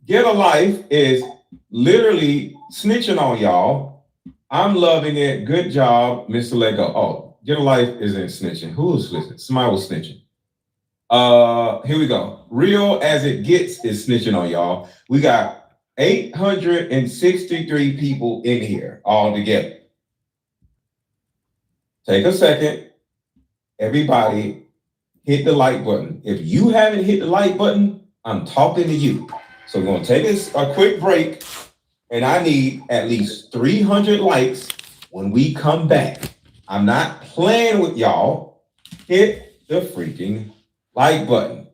Get a Life is literally snitching on y'all. I'm loving it. Good job, Mr. Lego. Oh, Get a Life isn't snitching. Who was snitching? Somebody was snitching. Here we go. Real As It Gets is snitching on y'all. We got 863 people in here all together. Take a second. Everybody hit the like button. If you haven't hit the like button, I'm talking to you. So we're gonna take a quick break, and I need at least 300 likes when we come back. I'm not playing with y'all. Hit the freaking like button.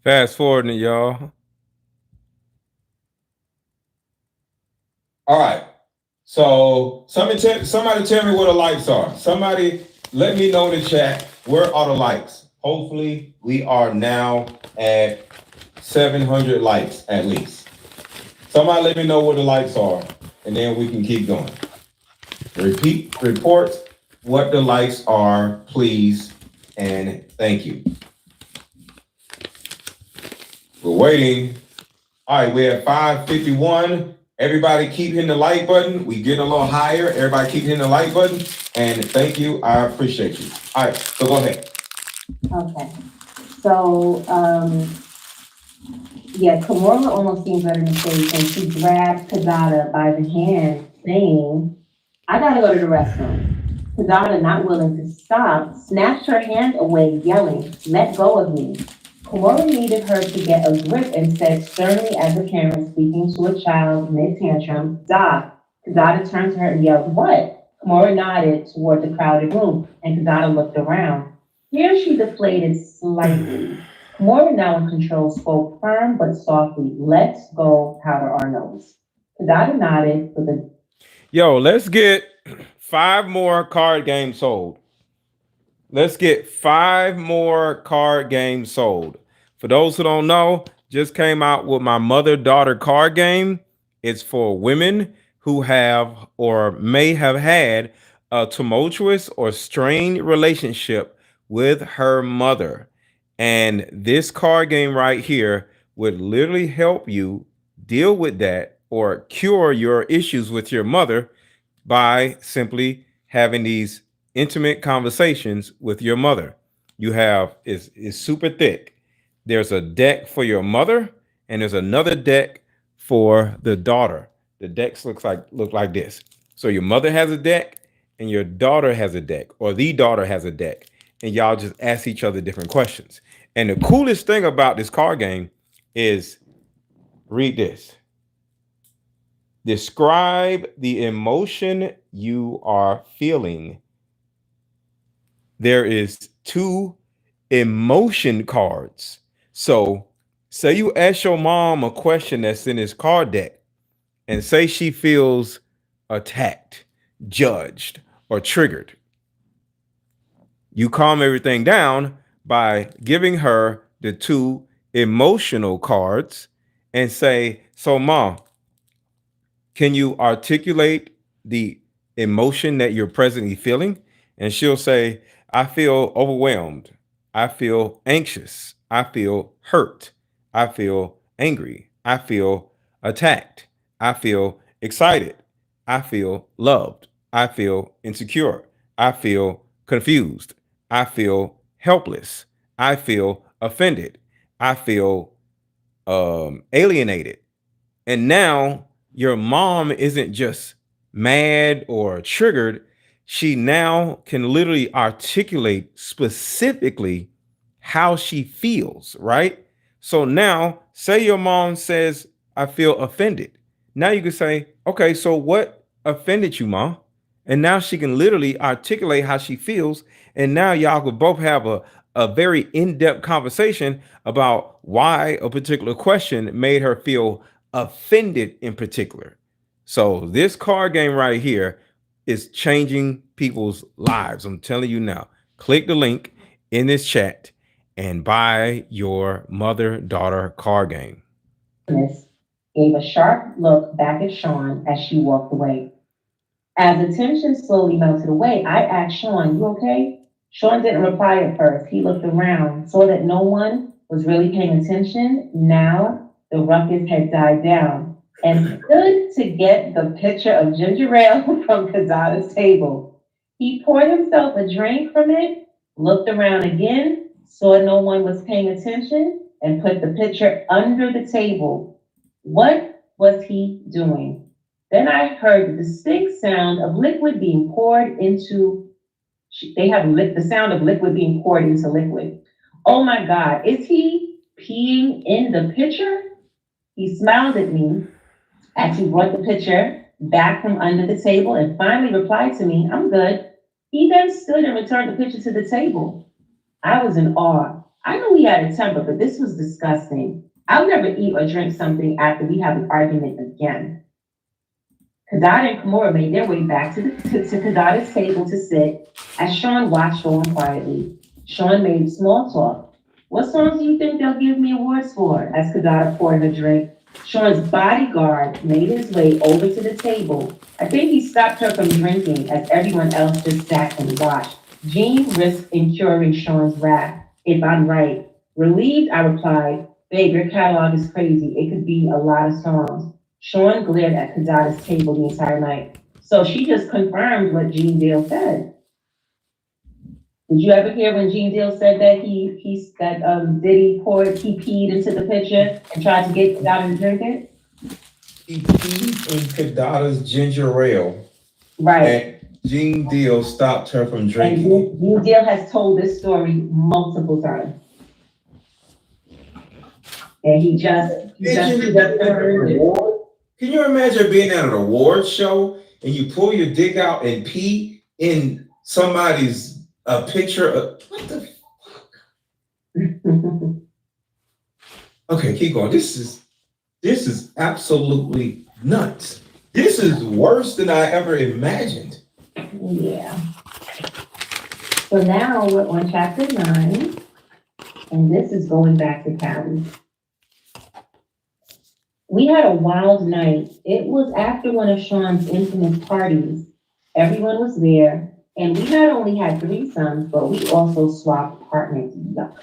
Fast forwarding it, y'all. All right. So somebody tell me where the likes are. Somebody let me know in the chat, where are the likes? Hopefully we are now at 700 likes at least. Somebody let me know where the likes are, and then we can keep going. Report what the likes are, please, and thank you. We're waiting. All right, we're at 551. Everybody keep hitting the like button. We get a little higher. Everybody keep hitting the like button. And thank you. I appreciate you. All right, so go ahead. Okay. So, Komora almost seems right in the face, and she grabbed Kadada by the hand, saying, I gotta go to the restroom. Kadada, not willing to stop, snatched her hand away, yelling, let go of me. Komora needed her to get a grip and said sternly as a parent speaking to a child mid-tantrum, Doc. Kadada turned to her and yelled, what? Komora nodded toward the crowded room, and Kadada looked around. Here she deflated slightly. Komora, now in control, spoke firm but softly, let's go, powder our nose. Kadada nodded with a... Yo, let's get 5 more card games sold. Let's get 5 more card games sold. For those who don't know, just came out with my mother-daughter card game. It's for women who have or may have had a tumultuous or strained relationship with her mother. And this card game right here would literally help you deal with that or cure your issues with your mother by simply having these intimate conversations with your mother. You have is super thick. There's a deck for your mother, and there's another deck for the daughter. The decks look like this. So your mother has a deck, and your daughter has a deck, or the daughter has a deck, and y'all just ask each other different questions. And the coolest thing about this card game is, read this. Describe the emotion you are feeling. There is 2 emotion cards. So say you ask your mom a question that's in this card deck, and say she feels attacked, judged, or triggered. You calm everything down by giving her the 2 emotional cards and say, so mom, can you articulate the emotion that you're presently feeling? and she'll say, I feel overwhelmed. I feel anxious. I feel hurt. I feel angry. I feel attacked. I feel excited. I feel loved. I feel insecure. I feel confused. I feel helpless. I feel offended. I feel alienated. And now your mom isn't just mad or triggered. She now can literally articulate specifically how she feels, right? So now, say your mom says, I feel offended. Now you can say, okay, so what offended you, mom? And now she can literally articulate how she feels. And now y'all could both have a very in-depth conversation about why a particular question made her feel offended in particular. So this card game right here is changing people's lives. I'm telling you now. Click the link in this chat and buy your mother-daughter card game. Gave a sharp look back at Sean as she walked away. As the tension slowly melted away, I asked Sean, you okay? Sean didn't reply at first. He looked around, saw that no one was really paying attention. Now the ruckus had died down and stood to get the picture of ginger ale from Kazada's table. He poured himself a drink from it, looked around again, saw no one was paying attention, and put the picture under the table. What was he doing? Then I heard the distinct sound of liquid being poured into, the sound of liquid being poured into liquid. Oh my God, is he peeing in the pitcher? He smiled at me as he brought the pitcher back from under the table and finally replied to me, I'm good. He then stood and returned the pitcher to the table. I was in awe. I knew he had a temper, but this was disgusting. I'll never eat or drink something after we have an argument again. Kadada and Kimura made their way back to Kadada's table to sit as Sean watched on quietly. Sean made small talk. What songs do you think they'll give me awards for? As Kadada poured a drink. Sean's bodyguard made his way over to the table. I think he stopped her from drinking as everyone else just sat and watched. Jean risked incurring Sean's wrath. If I'm right. Relieved, I replied, babe, your catalog is crazy. It could be a lot of songs. Sean glared at Kadada's table the entire night. So she just confirmed what Gene Deal said. Did you ever hear when Gene Deal said that he peed into the pitcher and tried to get Kadada to drink it? He peed in Kadada's ginger ale. Right. And Gene Deal stopped her from drinking. And Gene Deal has told this story multiple times. And he just heard. Can you imagine being at an award show and you pull your dick out and pee in somebody's picture of what the fuck? Okay, keep going. This is absolutely nuts. This is worse than I ever imagined. Yeah. So now we're on chapter 9, and this is going back to Cali. We had a wild night. It was after one of Sean's infamous parties. Everyone was there, and we not only had threesomes, but we also swapped partners. Yuck.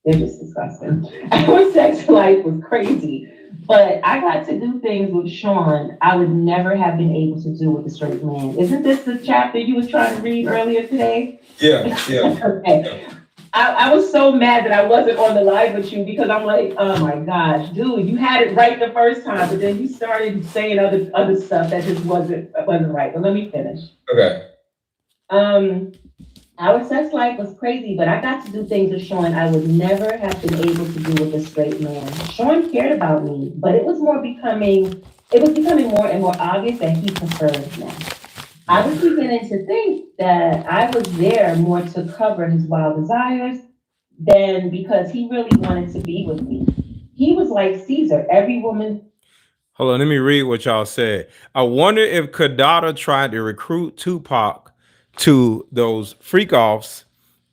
They're just disgusting. Our sex life was crazy, but I got to do things with Sean I would never have been able to do with a straight man. Isn't this the chapter you was trying to read earlier today? Yeah. Okay. I was so mad that I wasn't on the live with you because I'm like, oh my gosh, dude, you had it right the first time, but then you started saying other stuff that just wasn't right. But let me finish. Okay. Our sex life was crazy, but I got to do things with Sean I would never have been able to do with a straight man. Sean cared about me, but it was becoming more and more obvious that he preferred men. I was beginning to think that I was there more to cover his wild desires than because he really wanted to be with me. He was like Caesar, every woman. Hold on, let me read what y'all said. I wonder if Kadada tried to recruit Tupac to those freak offs,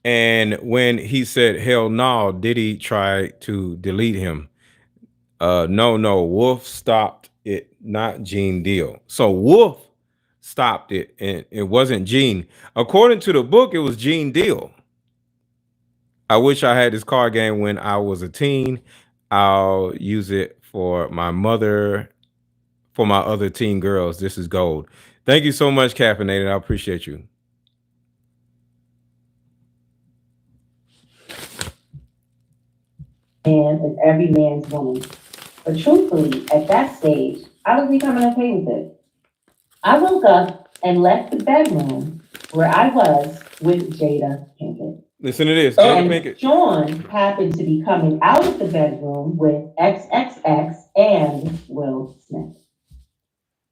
and when he said hell no, did he try to delete him? No, Wolf stopped it, not Gene Deal. So Wolf stopped it, and it wasn't Gene. According to the book, it was Gene Deal. I wish I had this card game when I was a teen. I'll use it for my mother, for my other teen girls. This is gold. Thank you so much, Caffeinated. I appreciate you. Man is every man's woman. But truthfully, at that stage, I was becoming okay with it. I woke up and left the bedroom where I was with Jada Pinkett. Listen to this, And Jada Pinkett. Sean happened to be coming out of the bedroom with XXX and Will Smith.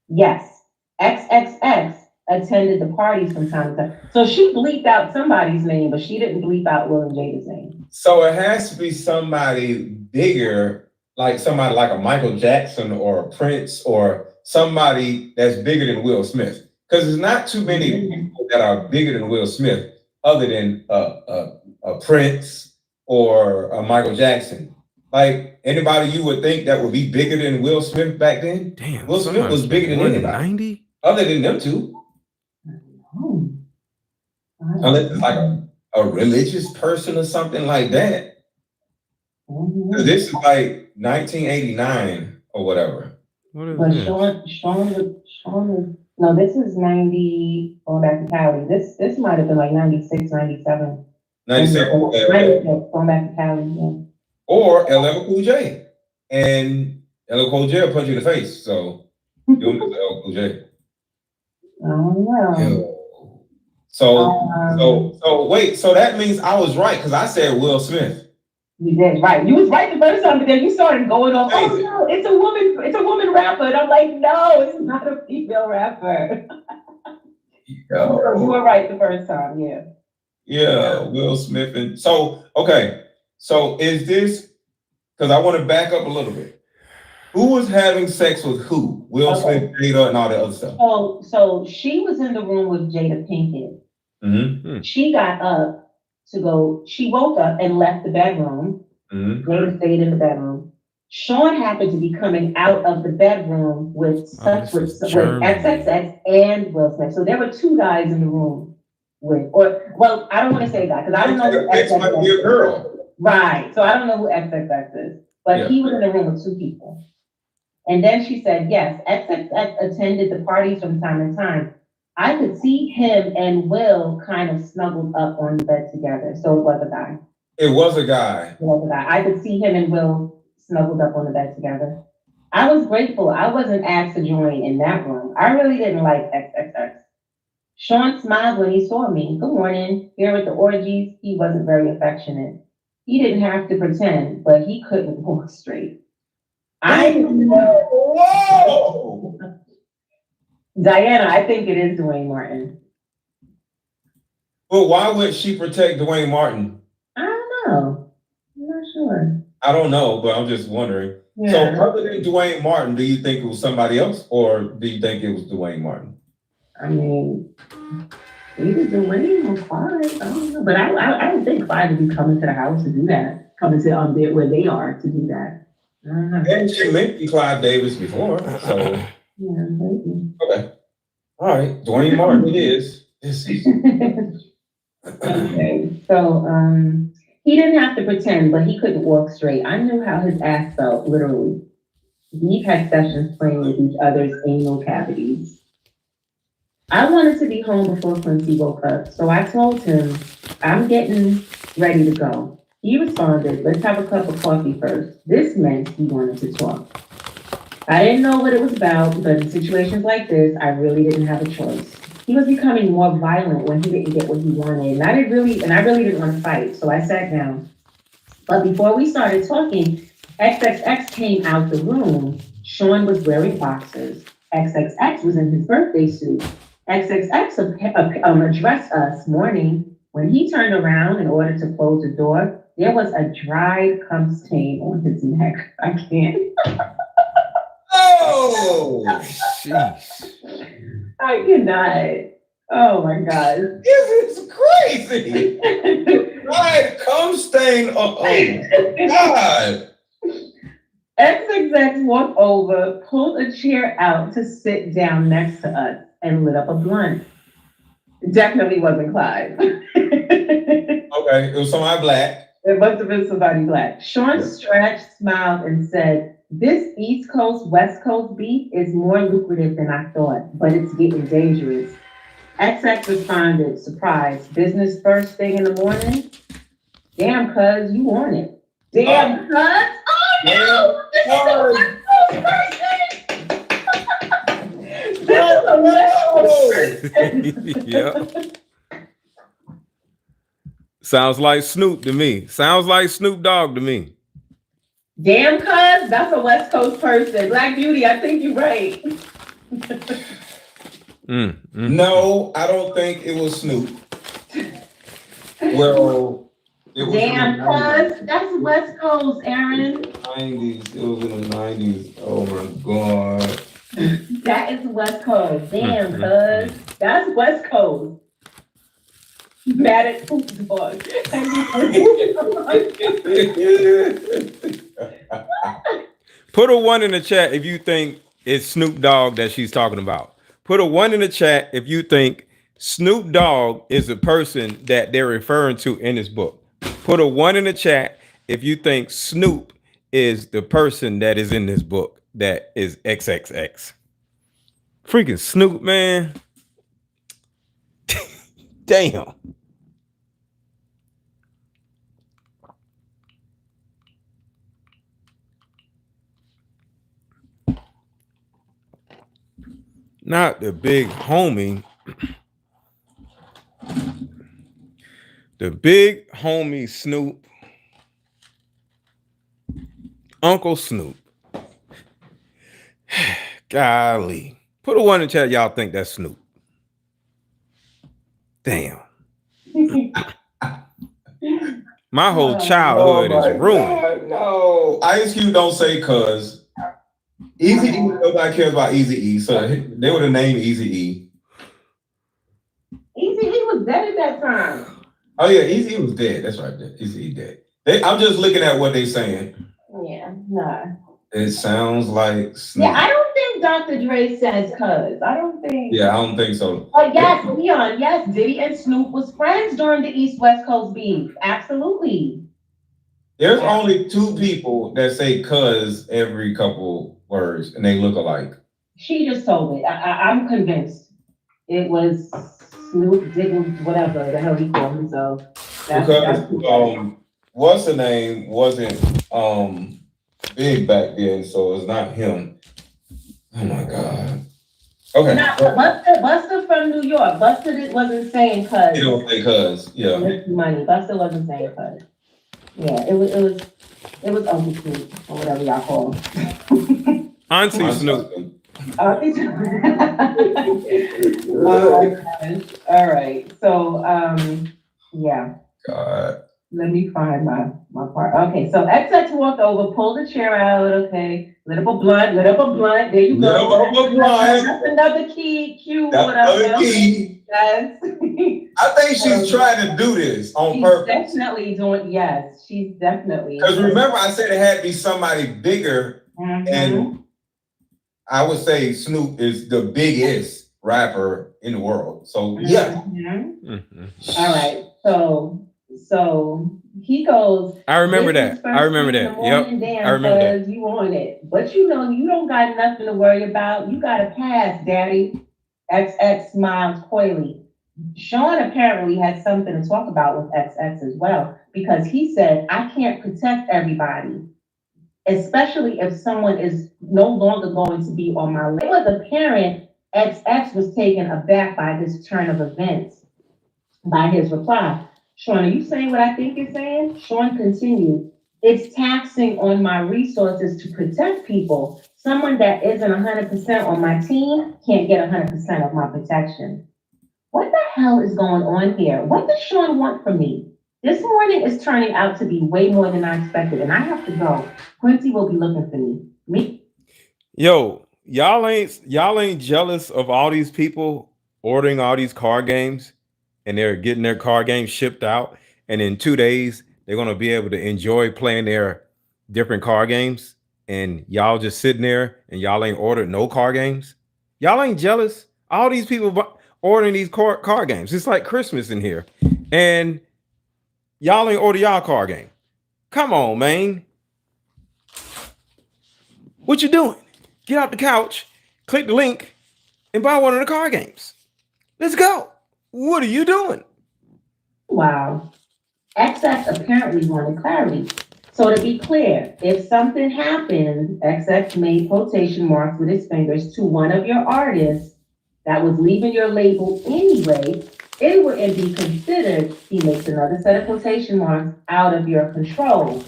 Yes, XXX attended the parties from time to time. So she bleeped out somebody's name, but she didn't bleep out Will and Jada's name. So it has to be somebody bigger, like somebody like a Michael Jackson or a Prince or somebody that's bigger than Will Smith. Because there's not too many people that are bigger than Will Smith other than a Prince or a Michael Jackson. Like anybody you would think that would be bigger than Will Smith back then? Damn, Will Smith was bigger than anybody. 190? Other than them two. Oh. Unless it's like a religious person or something like that. This is like 1989 or whatever. What is But this? Sean, no, this is 90, going back to Cali. This might have been like 96, 97. 96. 96, going back to Cali, yeah. Or LL Cool J. And LL Cool J will punch you in the face. So, you don't know LL Cool J. I don't know. Yo. So wait, so that means I was right because I said Will Smith. You did right. You was right the first time, but then you started going off. Oh no, it's a woman rapper, and I'm like, no, it's not a female rapper. Yo. You were right the first time, yeah. Yeah, Will Smith. And so, okay. So is this, because I want to back up a little bit. Who was having sex with who? Will Smith, Jada, and all that other stuff. So she was in the room with Jada Pinkett. Mm-hmm. She got up to go, she woke up and left the bedroom. Mm-hmm. Jada stayed in the bedroom. Sean happened to be coming out of the bedroom with XXX and Will Smith. So there were two guys in the room well, I don't want to say that because I don't know who XXX might be a girl. Right. So I don't know who XXX is, but he was in the room with two people. And then she said, yes, XXX attended the parties from time to time. I could see him and Will kind of snuggled up on the bed together. So it was a guy. It was a guy. It was a guy. I could see him and Will snuggled up on the bed together. I was grateful. I wasn't asked to join in that room. I really didn't like XXX. Sean smiled when he saw me. Good morning. Here with the orgies, he wasn't very affectionate. He didn't have to pretend, but he couldn't walk straight. Whoa! Diana, I think it is Dwayne Martin. But why would she protect Dwayne Martin? I don't know. I'm not sure. I don't know, but I'm just wondering. Yeah. So other than Dwayne Martin, do you think it was somebody else or do you think it was Dwayne Martin? I mean, either Dwayne or Clyde. I don't know. But I don't think Clyde would be coming to the house to do that. Coming to where they are to do that. I don't know. And she mentioned Clive Davis before, so. Yeah, maybe. Okay. All right. Dwayne Martin it is. Okay. So he didn't have to pretend, but he couldn't walk straight. I knew how his ass felt, literally. We've had sessions playing with each other's anal cavities. I wanted to be home before Quincy woke up, so I told him, I'm getting ready to go. He responded, let's have a cup of coffee first. This meant he wanted to talk. I didn't know what it was about, but in situations like this, I really didn't have a choice. He was becoming more violent when he didn't get what he wanted, and I really didn't want to fight, so I sat down. But before we started talking, XXX came out the room. Sean was wearing boxers. XXX was in his birthday suit. XXX addressed us morning. When he turned around in order to close the door, there was a dried cum stain on his neck. I can't. Oh, Jeez. I cannot. Oh my God. this is crazy. Right, cum stain. Oh God. XXX walked over, pulled a chair out to sit down next to us. and lit up a blunt. Definitely wasn't Clive. Okay, it was somebody black. It must have been somebody black. Sean stretched, smiled, and said, "This East Coast, West Coast beef is more lucrative than I thought, but it's getting dangerous." XX responded, surprised, "Business first thing in the morning? Damn, cuz, you on it." Damn, cuz. Oh no! This is the West Coast person! This is the West Coast person! Yep. Sounds like Snoop to me. Sounds like Snoop Dogg to me. Damn, cuz, that's a West Coast person. Black Beauty, I think you're right. No, I don't think it was Snoop. Well, it was damn, cuz, that's West Coast, Aaron. 90s. It was in the 90s. Oh my God. That is West Coast. Damn, cuz, that's West Coast. Mad at Poop Dog. Put a 1 in the chat if you think it's Snoop Dogg that she's talking about. Put a 1 in the chat if you think Snoop Dogg is the person that they're referring to in this book. Put a 1 in the chat if you think Snoop is the person that is in this book that is XXX. Freaking Snoop, man. Damn. Not the big homie. The big homie Snoop. Uncle Snoop. Golly. Put a 1 in the chat. Y'all think that's Snoop. Damn. My whole childhood is ruined. God, no. Ice Cube don't say cuz. Easy E, nobody cares about Easy E, so they would have named Easy E. Easy E was dead at that time. Oh yeah, Easy E was dead. That's right. Easy E dead. I'm just looking at what they're saying. Yeah, nah. It sounds like Snoop. Yeah, I don't think Dr. Dre says cuz. I don't think. Yeah, I don't think so. Oh yes, Leon, yes, Diddy and Snoop was friends during the East-West Coast beef. Absolutely. There's only 2 people that say cuz every couple words, and they look alike. She just told me. I'm convinced it was Snoop Diggins, whatever the hell he called himself. Because what's the name wasn't big back then, so it's not him. Oh my God. Okay. Nah, Buster from New York. Buster wasn't saying cuz. You don't say cuz, yeah. Money. Buster wasn't saying cuz. Yeah, it was Uncle Snoop or whatever y'all call him. Auntie Snoop. Oh all right. So yeah. God. Let me find my part. Okay, so XX walked over, pulled a chair out, okay, lit up a blunt. There you go. That's another cue, whatever. Yes. I think she's trying to do this on purpose. Definitely doing, yes, she's definitely. Because remember, I said it had to be somebody bigger, and I would say Snoop is the biggest rapper in the world. So yeah. All right. So he goes. I remember that. Yep. I remember that. You on it, but you know you don't got nothing to worry about. You got a pass, Daddy. XX smiles coyly. Sean apparently had something to talk about with XX as well, because he said, "I can't protect everybody, especially if someone is no longer going to be on my list." It was apparent XX was taken aback by this turn of events, by his reply. "Sean, are you saying what I think you're saying?" Sean continued, "It's taxing on my resources to protect people. Someone that isn't 100% on my team can't get 100% of my protection." What the hell is going on here? What does Sean want from me? This morning is turning out to be way more than I expected, and I have to go. Quincy will be looking for me. Yo, y'all ain't jealous of all these people ordering all these card games and they're getting their card games shipped out, and in 2 days they're gonna be able to enjoy playing their different card games, and y'all just sitting there and y'all ain't ordered no card games? Y'all ain't jealous? All these people ordering these card games. It's like Christmas in here, and y'all ain't order y'all card game. Come on, man. What you doing? Get off the couch, click the link, and buy one of the card games. Let's go. What are you doing? Wow. XX apparently wanted clarity. So to be clear, if something happened, XX made quotation marks with his fingers to one of your artists that was leaving your label anyway, it wouldn't be considered he makes another set of quotation marks out of your control.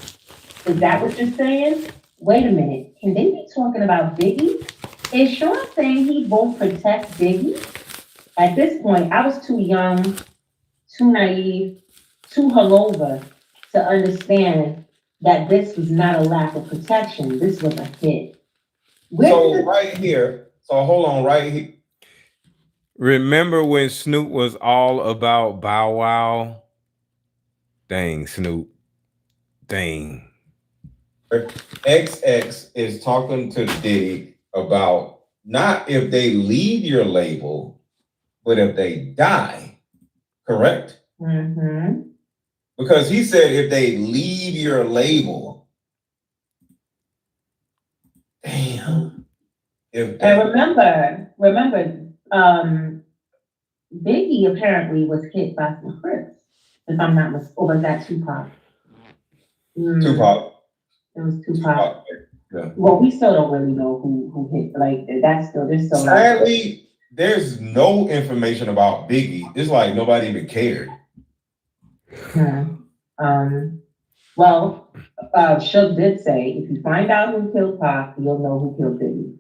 Is that what you're saying? Wait a minute, can they be talking about Biggie? Is Sean saying he won't protect Biggie? At this point, I was too young, too naive, too hungover to understand that this was not a lack of protection. This was a hit. Right here, so hold on, right here. Remember when Snoop was all about Bow Wow? Dang, Snoop. Dang. XX is talking to Diddy about not if they leave your label, but if they die. Correct? Mm-hmm. Because he said if they leave your label. Damn. And remember, Biggie apparently was hit by some Crips, if I'm not mistaken. Or was that Tupac? Tupac. It was Tupac. Yeah. Well, we still don't really know who hit. Like there's still. Sadly, there's no information about Biggie. It's like nobody even cared. Well, Suge did say, if you find out who killed Pac, you'll know who killed Biggie.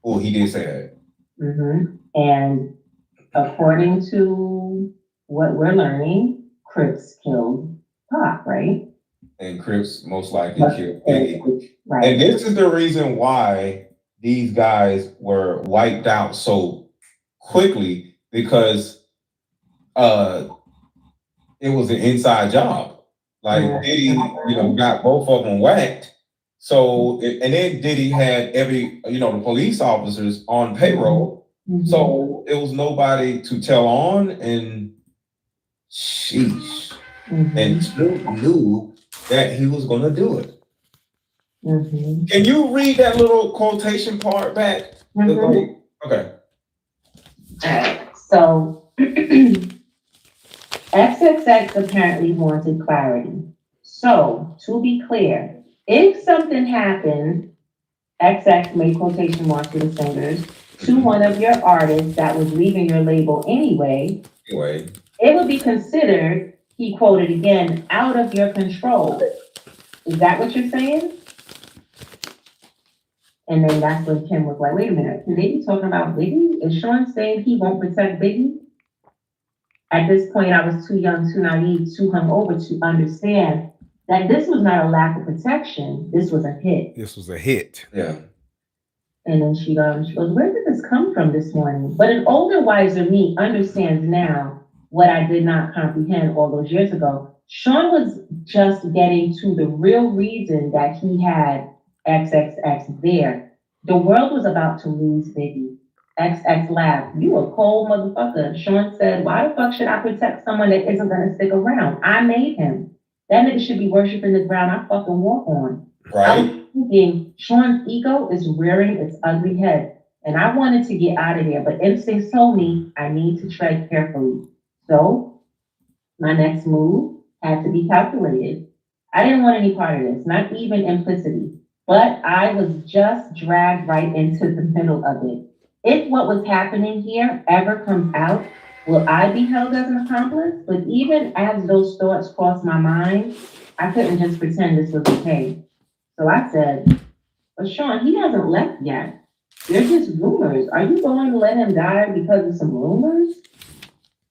Oh, he did say that. Mm-hmm. And according to what we're learning, Crips killed Pac, right? And Crips most likely killed Biggie. Right. And this is the reason why these guys were wiped out so quickly, because it was an inside job. Like Diddy, got both of them whacked. So, and then Diddy had the police officers on payroll. Mm-hmm. So it was nobody to tell on, and sheesh. Mm-hmm. And Snoop knew that he was going to do it. Mm-hmm. Can you read that little quotation part back? Mm-hmm. Okay. All right. So XXX apparently wanted clarity. So to be clear, if something happened, XX made quotation marks with his fingers, to one of your artists that was leaving your label anyway, it would be considered, he quoted again, out of your control. Is that what you're saying? And then that's when Kim was like, wait a minute, can they be talking about Biggie? Is Sean saying he won't protect Biggie? At this point, I was too young, too naive, too hungover to understand that this was not a lack of protection. This was a hit. This was a hit. Yeah. And then she goes, where did this come from this morning? But an older, wiser me understands now what I did not comprehend all those years ago. Sean was just getting to the real reason that he had XXX there. The world was about to lose Biggie. XX laughed. You a cold motherfucker. Sean said, why the fuck should I protect someone that isn't going to stick around? I made him. That nigga should be worshiping the ground I fucking walk on. Right. I was thinking Sean's ego is rearing its ugly head. And I wanted to get out of there, but instincts told me I need to tread carefully. So my next move had to be calculated. I didn't want any part of this, not even implicity. But I was just dragged right into the middle of it. If what was happening here ever comes out, will I be held as an accomplice? But even as those thoughts crossed my mind, I couldn't just pretend this was okay. So I said, but Sean, he hasn't left yet. They're just rumors. Are you going to let him die because of some rumors?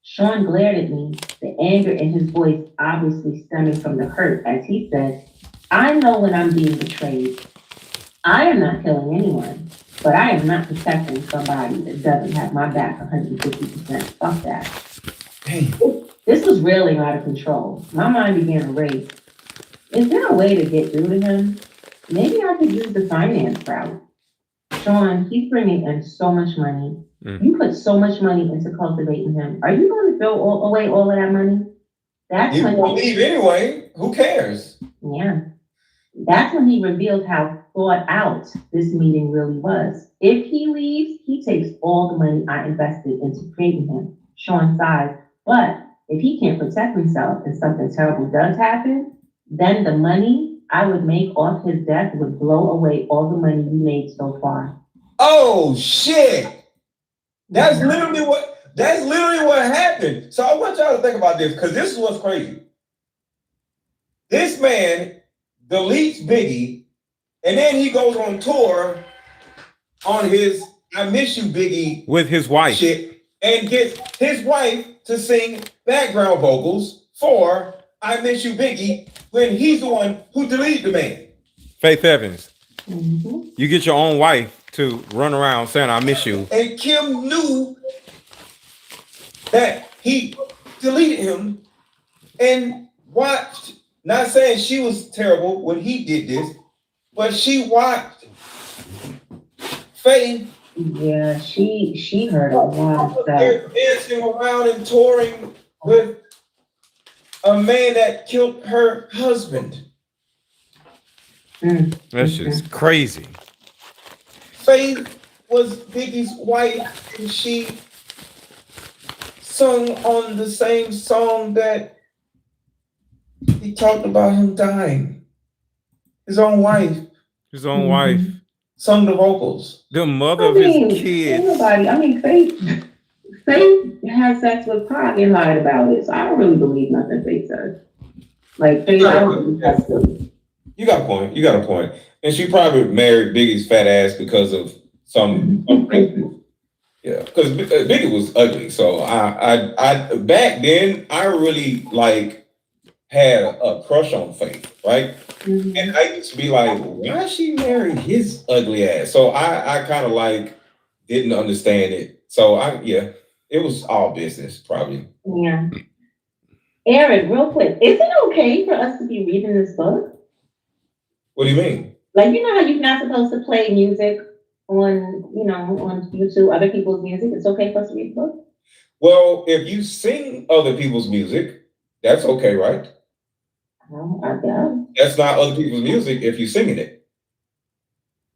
Sean glared at me, the anger in his voice obviously stemming from the hurt, as he said, I know when I'm being betrayed. I am not killing anyone, but I am not protecting somebody that doesn't have my back 150%. Fuck that. Dang. This was really out of control. My mind began to race. Is there a way to get through to him? Maybe I could use the finance route. Sean, he's bringing in so much money. Mm. You put so much money into cultivating him. Are you going to throw away all of that money? That's He when will leave anyway. Who cares? yeah. That's when he revealed how thought out this meeting really was. If he leaves, he takes all the money I invested into creating him, Sean size. But if he can't protect himself and something terrible does happen, then the money I would make off his death would blow away all the money we made so far. Oh shit! That's literally what happened. So I want y'all to think about this, because this is what's crazy. This man deletes Biggie, and then he goes on tour on his "I Miss You, Biggie" With his wife. shit, and gets his wife to sing background vocals for "I Miss You, Biggie" when he's the one who deleted the man. Faith Evans. Mhm. You get your own wife to run around saying, I miss you. And Kim knew that he deleted him and watched, not saying she was terrible when he did this, but she watched Faith. Yeah, she heard a lot of stuff. They're dancing around and touring with a man that killed her husband. That's just crazy. Faith was Biggie's wife, and she sung on the same song that he talked about him dying. His own wife His own wife. sung the vocals. The mother of his kids. Everybody, Faith had sex with Pac and lied about it. So I don't really believe nothing Faith says. Like, Faith, I don't believe that's silly. You got a point. And she probably married Biggie's fat ass because of some yeah, because Biggie was ugly. So I back then I really like had a crush on Faith, right? And I used to be like, why she married his ugly ass? So I kind of like didn't understand it. So it was all business probably. Yeah. Aaron, real quick, is it okay for us to be reading this book? What do you mean? Like, you know how you're not supposed to play music on YouTube, other people's music? It's okay for us to read the book? Well, if you sing other people's music, that's okay, right? Oh, I guess. That's not other people's music if you're singing it.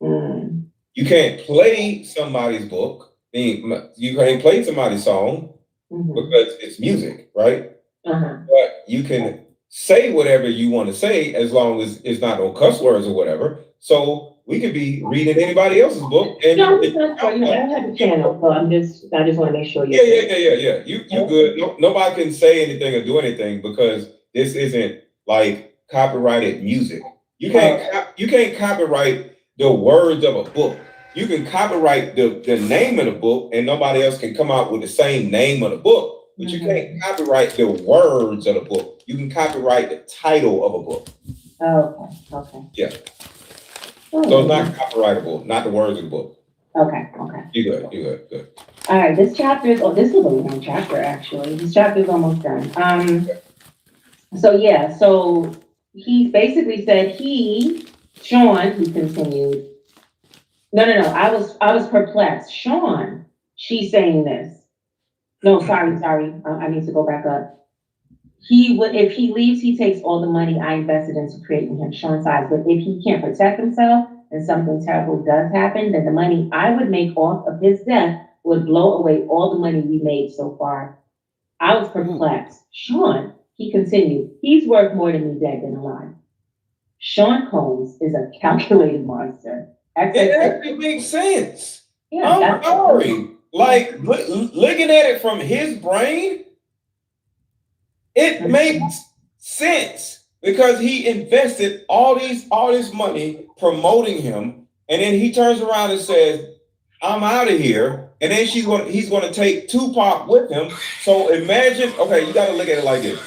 Mm. You can't play somebody's book. You can't play somebody's song because it's music, right? But you can say whatever you want to say as long as it's not on cuss words or whatever. So we could be reading anybody else's book. And No, I have a channel, so I just want to make sure you're Yeah. You good. Nobody can say anything or do anything because this isn't like copyrighted music. You can't copyright the words of a book. You can copyright the name of the book, and nobody else can come out with the same name of the book. But you can't copyright the words of the book. You can copyright the title of a book. Okay. Yeah. So it's not copyrightable, not the words of the book. Okay. You good. All right, this was a long chapter, actually. This chapter is almost done. So he basically said Sean, he continued. No, I was perplexed. Sean, she's saying this. No, sorry. I need to go back up. If he leaves, he takes all the money I invested into creating him, Sean size. But if he can't protect himself and something terrible does happen, then the money I would make off of his death would blow away all the money we made so far. I was perplexed. Sean, he continued, he's worth more to me dead than alive. Sean Combs is a calculated monster. It actually makes sense. Yeah, I'm sorry. Like looking at it from his brain, it makes sense because he invested all this money promoting him, and then he turns around and says, "I'm out of here," and then he's going to take Tupac with him. So imagine, okay, you got to look at it like this: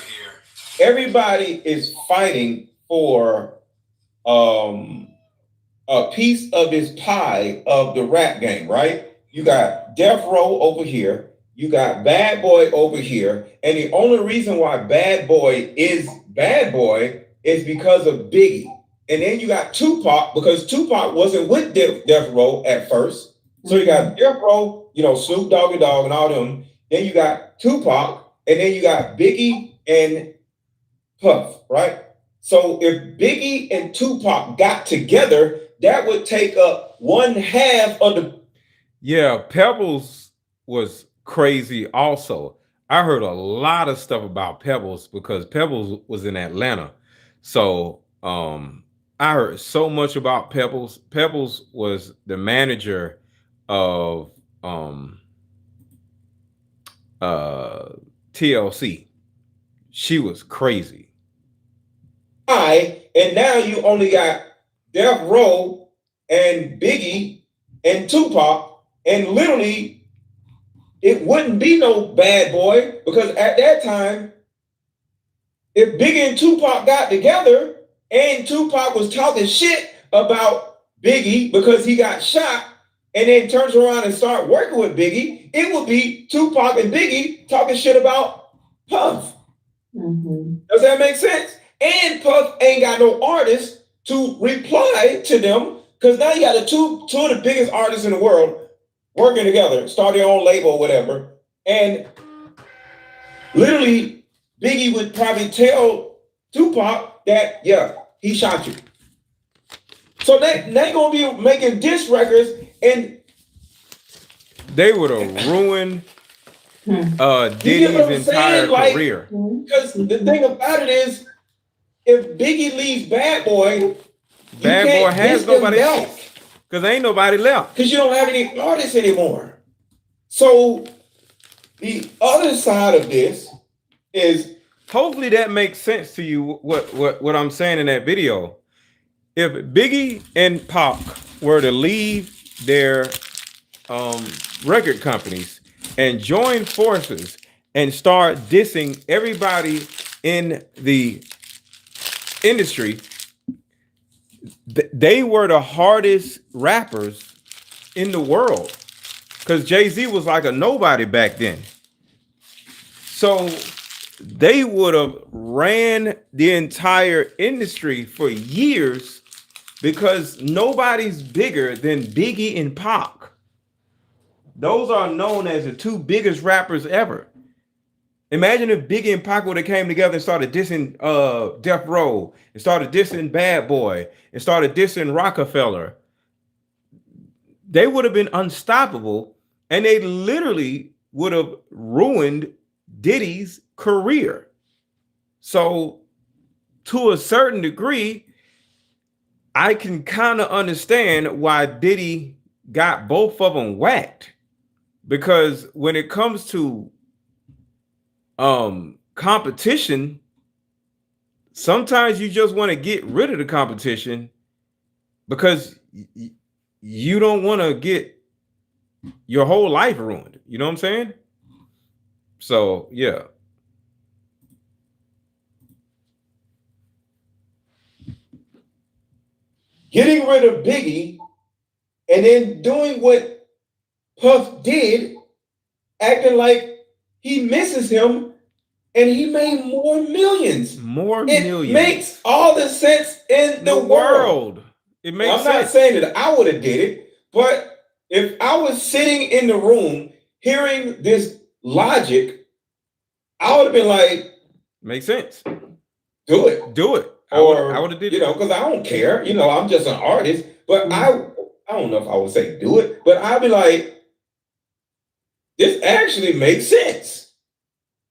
everybody is fighting for a piece of his pie of the rap game, right? You got Death Row over here, you got Bad Boy over here, and the only reason why Bad Boy is because of Biggie. and then you got Tupac, because Tupac wasn't with Death Row at first. So you got Death Row, Snoop Doggy Dogg and all them. Then you got Tupac, and then you got Biggie and Puff, right? So if Biggie and Tupac got together, that would take up one half of the. Yeah, Pebbles was crazy also. I heard a lot of stuff about Pebbles because Pebbles was in Atlanta. So I heard so much about Pebbles. Pebbles was the manager of TLC. She was crazy. And now you only got Death Row and Biggie and Tupac, and literally it wouldn't be no Bad Boy, because at that time, if Biggie and Tupac got together and Tupac was talking shit about Biggie because he got shot, and then turns around and start working with Biggie, it would be Tupac and Biggie talking shit about Puff. Mm-hmm. Does that make sense? And Puff ain't got no artists to reply to them, because now you got the two of the biggest artists in the world working together, start their own label or whatever. And literally, Biggie would probably tell Tupac that, yeah, he shot you. So they gonna be making diss records, and they would have ruined Diddy's entire career. Because the thing about it is, if Biggie leaves Bad Boy has nobody else, because ain't nobody left. Because you don't have any artists anymore. So the other side of this is, hopefully that makes sense to you. What I'm saying in that video. If Biggie and Pac were to leave their record companies and join forces and start dissing everybody in the industry, they were the hardest rappers in the world, because Jay-Z was like a nobody back then. So they would have ran the entire industry for years, because nobody's bigger than Biggie and Pac. Those are known as the two biggest rappers ever. Imagine if Biggie and Pac would have came together and started dissing Death Row, and started dissing Bad Boy, and started dissing Rockefeller. They would have been unstoppable, and they literally would have ruined Diddy's career. So to a certain degree, I can kind of understand why Diddy got both of them whacked, because when it comes to competition, sometimes you just want to get rid of the competition because you don't want to get your whole life ruined. You know what I'm saying? So yeah. Getting rid of Biggie and then doing what Puff did, acting like he misses him, and he made more millions. It makes all the sense in the world. It makes sense. I'm not saying that I would have did it, but if I was sitting in the room hearing this logic, I would have been like, makes sense. Do it. Do it. Or I would have did it. Because I don't care. I'm just an artist. But I don't know if I would say do it, but I'd be like, this actually makes sense.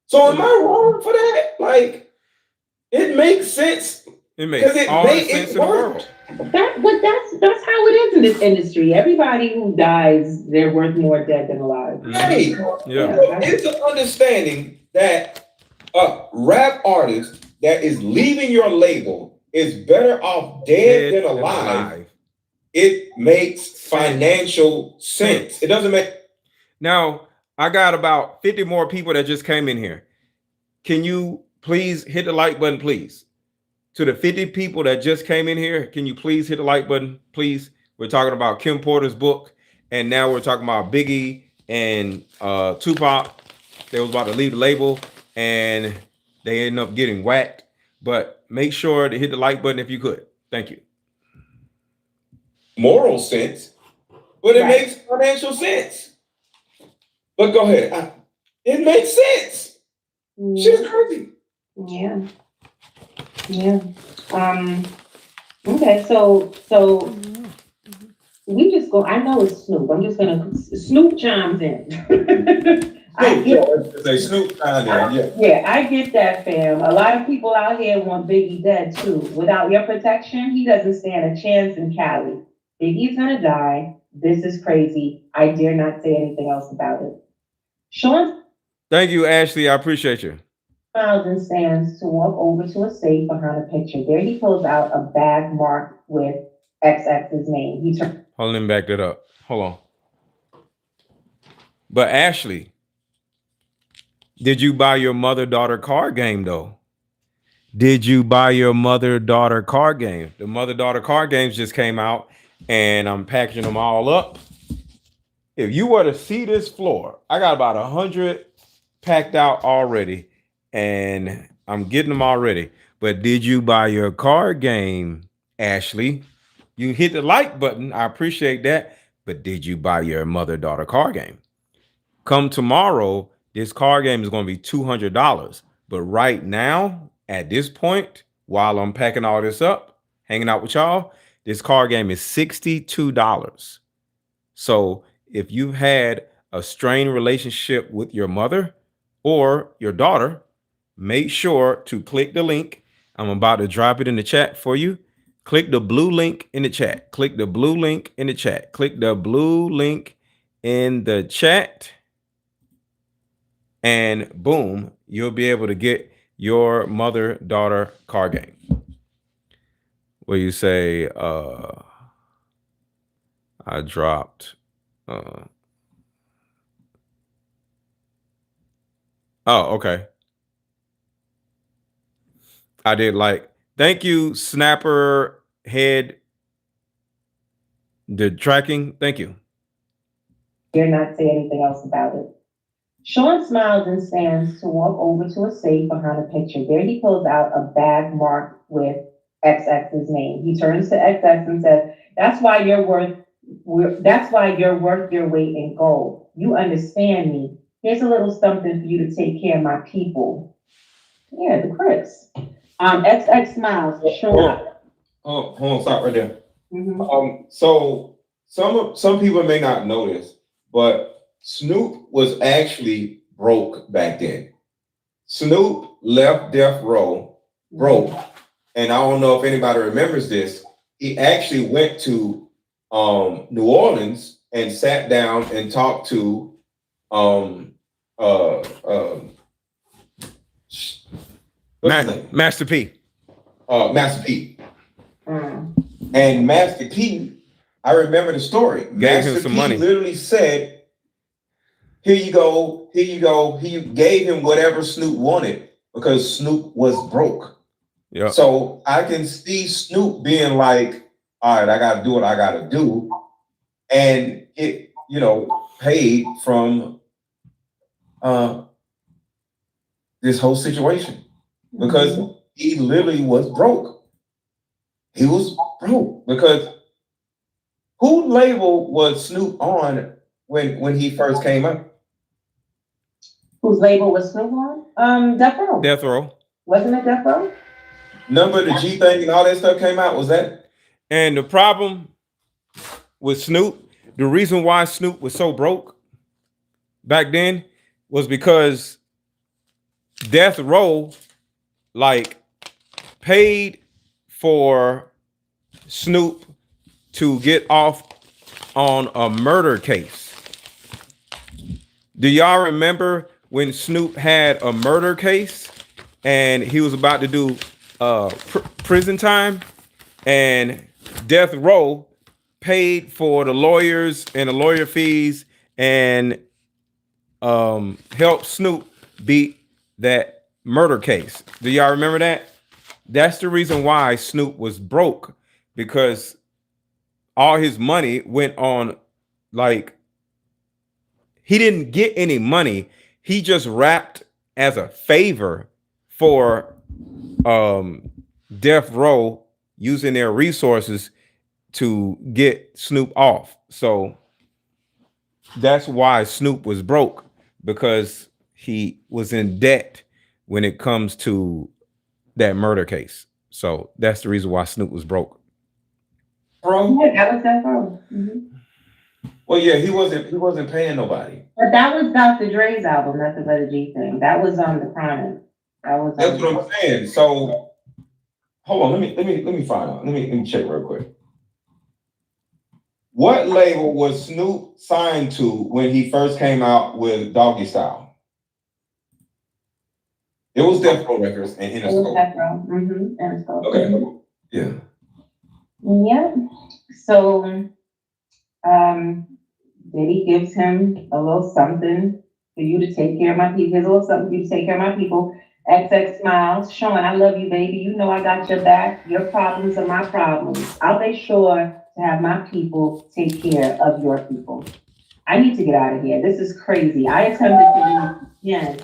So am I wrong for that? Like, it makes sense. It makes all the sense in the world. That's how it is in this industry. Everybody who dies, they're worth more dead than alive. Hey, it's an understanding that a rap artist that is leaving your label is better off dead than alive. It makes financial sense. It doesn't make. Now, I got about 50 more people that just came in here. Can you please hit the like button, please? To the 50 people that just came in here, can you please hit the like button, please? We're talking about Kim Porter's book, and now we're talking about Biggie and Tupac. They was about to leave the label, and they ended up getting whacked. But make sure to hit the like button if you could. Thank you. Moral sense, but it Right. makes financial sense. But go ahead. It makes sense. She's crazy. Yeah. Yeah. Okay, so we just go, I know it's Snoop. I'm just gonna, Snoop chimes in. I get, Say Snoop kind of, yeah. yeah, I get that, fam. A lot of people out here want Biggie dead too. Without your protection, he doesn't stand a chance in Cali. Biggie's gonna die. This is crazy. I dare not say anything else about it. Sean Thank you, Ashley. I appreciate you. smiles and stands to walk over to a safe behind a picture. There he pulls out a bag marked with XX's name. He turns. Hold on, back that up. Hold on. But Ashley, did you buy your mother-daughter card game though? Did you buy your mother-daughter card game? The mother-daughter card games just came out, and I'm packaging them all up. If you were to see this floor, I got about 100 packed out already, and I'm getting them already. But did you buy your card game, Ashley? You hit the like button. I appreciate that. But did you buy your mother-daughter card game? Come tomorrow, this card game is going to be $200. But right now, at this point, while I'm packing all this up, hanging out with y'all, this card game is $62. So if you've had a strained relationship with your mother or your daughter, make sure to click the link. I'm about to drop it in the chat for you. Click the blue link in the chat. Click the blue link in the chat. Click the blue link in the chat. And boom, you'll be able to get your mother-daughter card game. Where you say, I dropped. Oh, okay. I did like. Thank you, Snapper Head. The tracking. Thank you. Dare not say anything else about it. Sean smiles and stands to walk over to a safe behind a picture. There he pulls out a bag marked with XX's name. He turns to XX and says, that's why you're worth your weight in gold. You understand me. Here's a little something for you to take care of my people. Yeah, the Crips. XX smiles. Sean. Hold on, stop right there. Mhm. So some people may not know this, but Snoop was actually broke back then. Snoop left Death Row broke, and I don't know if anybody remembers this. He actually went to New Orleans and sat down and talked to what's his name? Master P. Master P. And Master P, I remember the story. Gave him Master some P money. literally said, here you go, here you go. He gave him whatever Snoop wanted because Snoop was broke. Yeah. So I can see Snoop being like, all right, I got to do what I got to do. And it, paid from this whole situation because he literally was broke. He was broke because who label was Snoop on when he first came up? Whose label was Snoop on? Death Row. Death Row. Wasn't it Death Row? Number, the G thing and all that stuff came out, was that? And the problem with Snoop, the reason why Snoop was so broke back then was because Death Row paid for Snoop to get off on a murder case. Do y'all remember when Snoop had a murder case and he was about to do prison time, and Death Row paid for the lawyers and the lawyer fees and helped Snoop beat that murder case? Do y'all remember that? That's the reason why Snoop was broke, because all his money went on, he didn't get any money. He just rapped as a favor for Death Row using their resources to get Snoop off. So that's why Snoop was broke, because he was in debt when it comes to that murder case. So that's the reason why Snoop was broke. Bro? Yeah, that was that bro. Well, yeah, he wasn't paying nobody. But that was Dr. Dre's album, not the Letter G thing. That was on the Chronic. That was. That's what I'm saying. So hold on, let me find out. Let me check real quick. What label was Snoop signed to when he first came out with Doggy Style? It was Death Row Records and It was Interscope. Death Row. Interscope. Okay. Yeah. Yeah. So, Diddy gives him a little something for you to take care of my people. Here's a little something for you to take care of my people. XX smiles. Sean, I love you, baby. You know I got your back. Your problems are my problems. I'll make sure to have my people take care of your people. I need to get out of here. This is crazy. I attempted to do, yeah.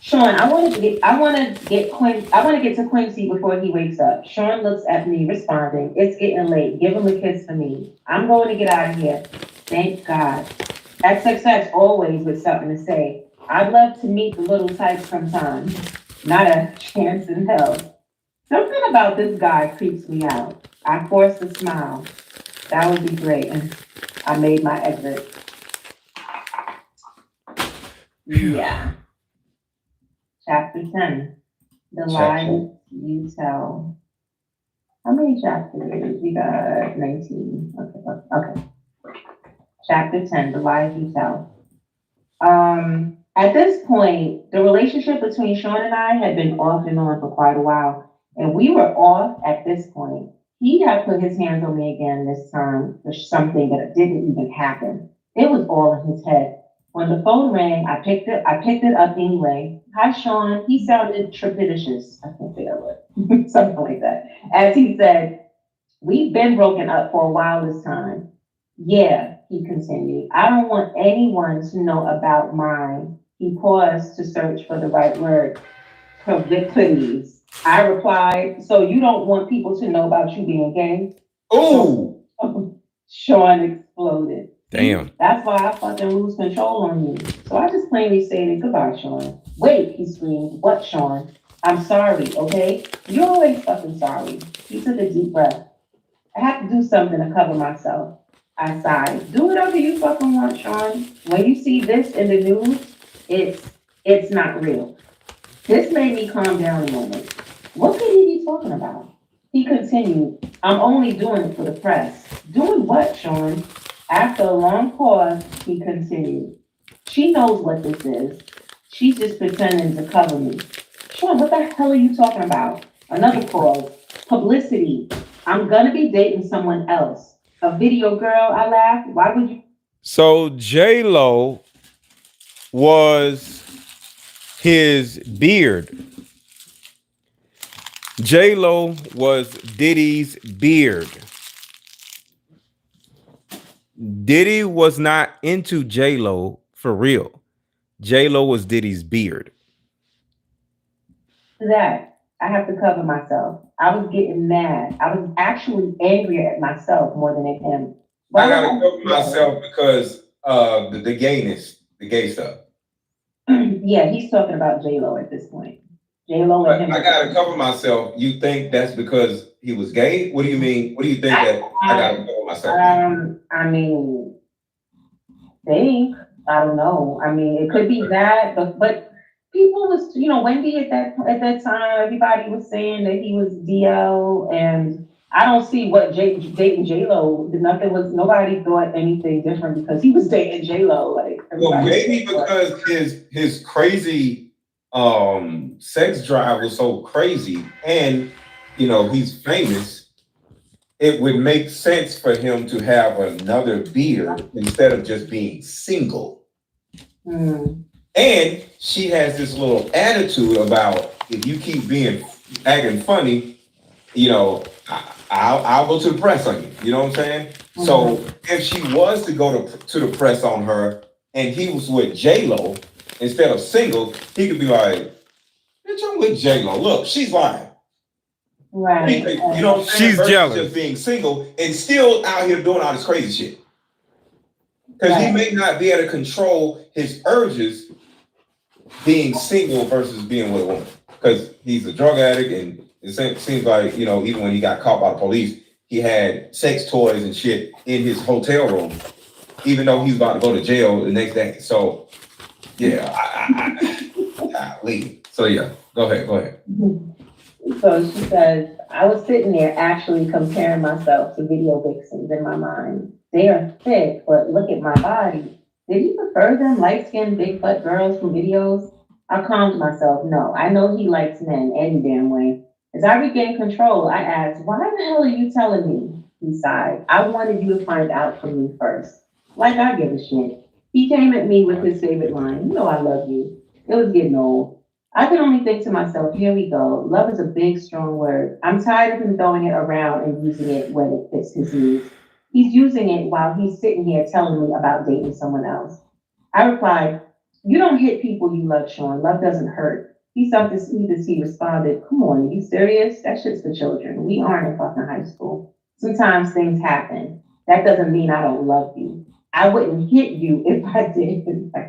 Sean, I want to get to Quincy before he wakes up. Sean looks at me responding, it's getting late. Give him a kiss for me. I'm going to get out of here. Thank God. XXX always with something to say. I'd love to meet the little type sometime. Not a chance in hell. Something about this guy creeps me out. I forced a smile. That would be great. And I made my exit. Yeah. Chapter 10. The lies you tell. How many chapters? We got 19. Okay. Chapter 10. The lies you tell. At this point, the relationship between Sean and I had been off and on for quite a while. And we were off at this point. He had put his hands on me again this time for something that didn't even happen. It was all in his head. When the phone rang, I picked it up anyway. Hi, Sean. He sounded trepidatious. I can't say that word. Something like that. As he said, we've been broken up for a while this time. Yeah, he continued. I don't want anyone to know about mine. He paused to search for the right word. Proclivities. I replied, so you don't want people to know about you being gay? Oh! Sean exploded. Damn. That's why I fucking lose control on you. So I just plainly stated, goodbye, Sean. Wait, he screamed. What, Sean? I'm sorry, okay? You're always fucking sorry. He took a deep breath. I have to do something to cover myself. I sighed. Do whatever you fucking want, Sean. When you see this in the news, it's not real. This made me calm down a moment. What could he be talking about? He continued, I'm only doing it for the press. Doing what, Sean? After a long pause, he continued. She knows what this is. She's just pretending to cover me. Sean, what the hell are you talking about? Another pause. Publicity. I'm gonna be dating someone else. A video girl, I laughed. Why would you? So J-Lo was his beard. J-Lo was Diddy's beard. Diddy was not into J-Lo for real. J-Lo was Diddy's beard. That I have to cover myself. I was getting mad. I was actually angry at myself more than at him. I gotta cover myself because the gayness, the gay stuff. Yeah, he's talking about J-Lo at this point. J-Lo and him. I gotta cover myself. You think that's because he was gay? What do you mean? What do you think that I gotta cover myself? I mean, I don't know. I mean, it could be that, but people was, Wendy at that time, everybody was saying that he was DL, and I don't see what dating J-Lo. Nobody thought anything different because he was dating J-Lo. Like, well, maybe because his crazy sex drive was so crazy, and he's famous. It would make sense for him to have another beard instead of just being single. Mm. And she has this little attitude about if you keep acting funny, I'll go to the press on you. You know what I'm saying? Mm-hmm. So if she was to go to the press on her and he was with J-Lo instead of single, he could be like, bitch, I'm with J-Lo. Look, she's lying. Right. You know what I'm saying? She's Versus jealous. just being single and still out here doing all this crazy shit. Because he may not be able to control his urges being single versus being with a woman. Because he's a drug addict, and it seems like, you know, even when he got caught by the police, he had sex toys and shit in his hotel room, even though he's about to go to jail the next day. So, yeah, golly. So, yeah, go ahead. So she says, I was sitting there actually comparing myself to video vixens in my mind. They are thick, but look at my body. Did he prefer them light-skinned, big-butt girls from videos? I calmed myself. No, I know he likes men any damn way. As I regained control, I asked, why the hell are you telling me? He sighed. I wanted you to find out from me first. Like I give a shit. He came at me with his favorite line, you know I love you. It was getting old. I could only think to myself, here we go. Love is a big, strong word. I'm tired of him throwing it around and using it when it fits his needs. He's using it while he's sitting here telling me about dating someone else. I replied, you don't hit people you love, Sean. Love doesn't hurt. He something sweet as he responded, come on, are you serious? That shit's for children. We aren't in fucking high school. Sometimes things happen. That doesn't mean I don't love you. I wouldn't hit you if I did.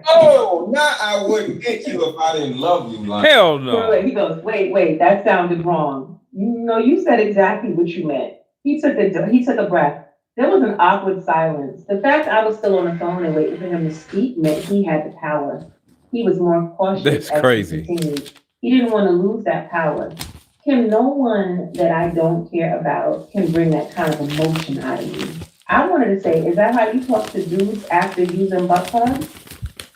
Oh, not I wouldn't hit you if I didn't love you. Like, Hell no. He goes, wait, that sounded wrong. You know, you said exactly what you meant. He took a breath. There was an awkward silence. The fact I was still on the phone and waiting for him to speak meant he had the power. He was more cautious That's as crazy. he continued. He didn't want to lose that power. Kim, no one that I don't care about can bring that kind of emotion out of you. I wanted to say, is that how you talk to dudes after using butt plugs?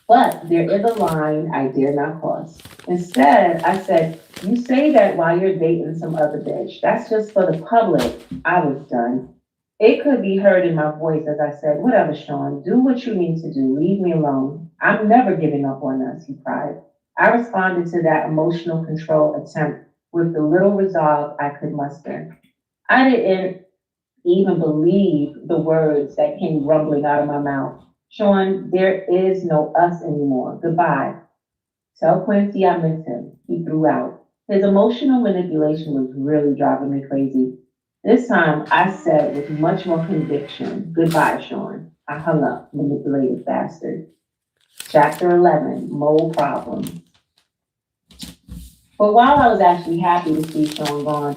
But there is a line I dare not cross. Instead, I said, you say that while you're dating some other bitch. That's just for the public. I was done. It could be heard in my voice as I said, whatever, Sean, do what you need to do. Leave me alone. I'm never giving up on us, he cried. I responded to that emotional control attempt with the little resolve I could muster. I didn't even believe the words that came rumbling out of my mouth. Sean, there is no us anymore. Goodbye. Tell Quincy I miss him. He threw out. His emotional manipulation was really driving me crazy. This time I said with much more conviction, goodbye, Sean. I hung up, manipulated bastard. Chapter 11, Mole Problem. For while I was actually happy to see Sean gone,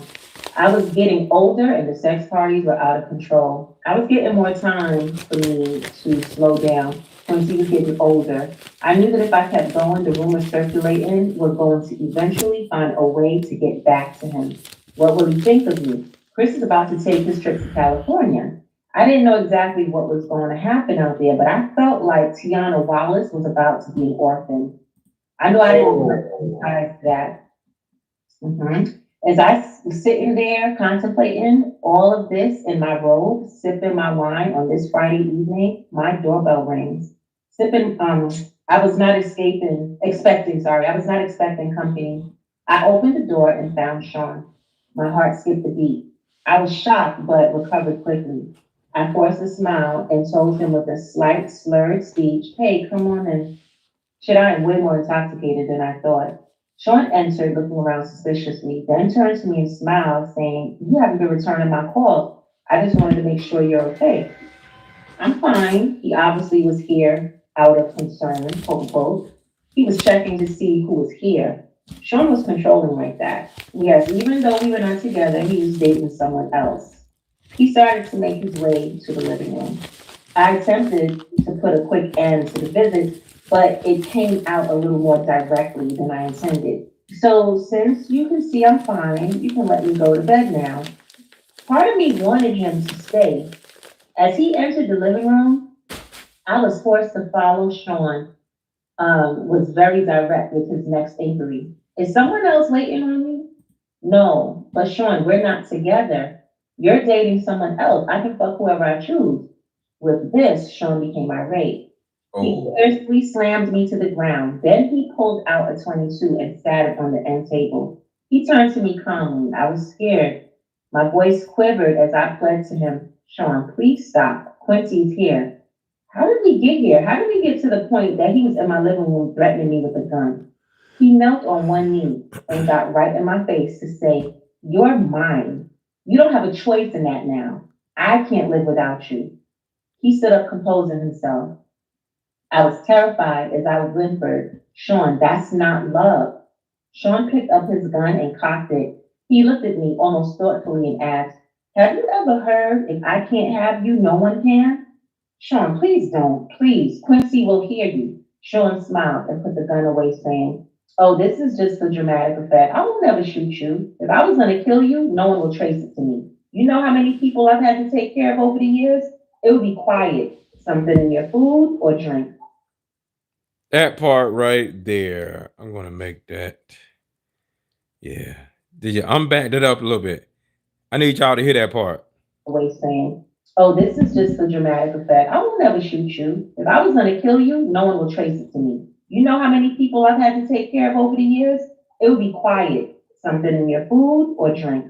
I was getting older and the sex parties were out of control. I was getting more time for me to slow down. Quincy was getting older. I knew that if I kept going, the rumors circulating were going to eventually find a way to get back to him. What will he think of me? Chris is about to take his trip to California. I didn't know exactly what was going to happen out there, but I felt like Tiana Wallace was about to be an orphan. I know I didn't recognize that. As I was sitting there contemplating all of this in my robe, sipping my wine on this Friday evening, my doorbell rings. I was not expecting company. I opened the door and found Sean. My heart skipped a beat. I was shocked, but recovered quickly. I forced a smile and told him with a slight slurred speech, hey, come on in. Shit, I am way more intoxicated than I thought. Sean entered, looking around suspiciously, then turned to me and smiled, saying, you haven't been returning my call. I just wanted to make sure you're okay. I'm fine. He obviously was here out of concern, quote unquote. He was checking to see who was here. Sean was controlling like that. Yes, even though we were not together, he was dating someone else. He started to make his way to the living room. I attempted to put a quick end to the visit, but it came out a little more directly than I intended. So since you can see I'm fine, you can let me go to bed now. Part of me wanted him to stay. As he entered the living room, I was forced to follow Sean, was very direct with his next inquiry. Is someone else waiting on me? No, but Sean, we're not together. You're dating someone else. I can fuck whoever I choose. With this, Sean became irate. He fiercely slammed me to the ground. Then he pulled out a 22 and sat it on the end table. He turned to me calmly. I was scared. My voice quivered as I pled to him, Sean, please stop. Quincy's here. How did we get here? How did we get to the point that he was in my living room threatening me with a gun? He knelt on one knee and got right in my face to say, You're mine. You don't have a choice in that now. I can't live without you. He stood up, composing himself. I was terrified as I whimpered, Sean, that's not love. Sean picked up his gun and cocked it. He looked at me almost thoughtfully and asked, have you ever heard if I can't have you, no one can? Sean, please don't. Please. Quincy will hear you. Sean smiled and put the gun away, saying, oh, this is just for dramatic effect. I will never shoot you. If I was going to kill you, no one will trace it to me. You know how many people I've had to take care of over the years? It would be quiet. Something in your food or drink. That part right there. I'm gonna make that. Yeah. Did you? I'm back that up a little bit. I need y'all to hear that part. Away saying, oh, this is just for dramatic effect. I will never shoot you. If I was going to kill you, no one will trace it to me. You know how many people I've had to take care of over the years? It would be quiet. Something in your food or drink.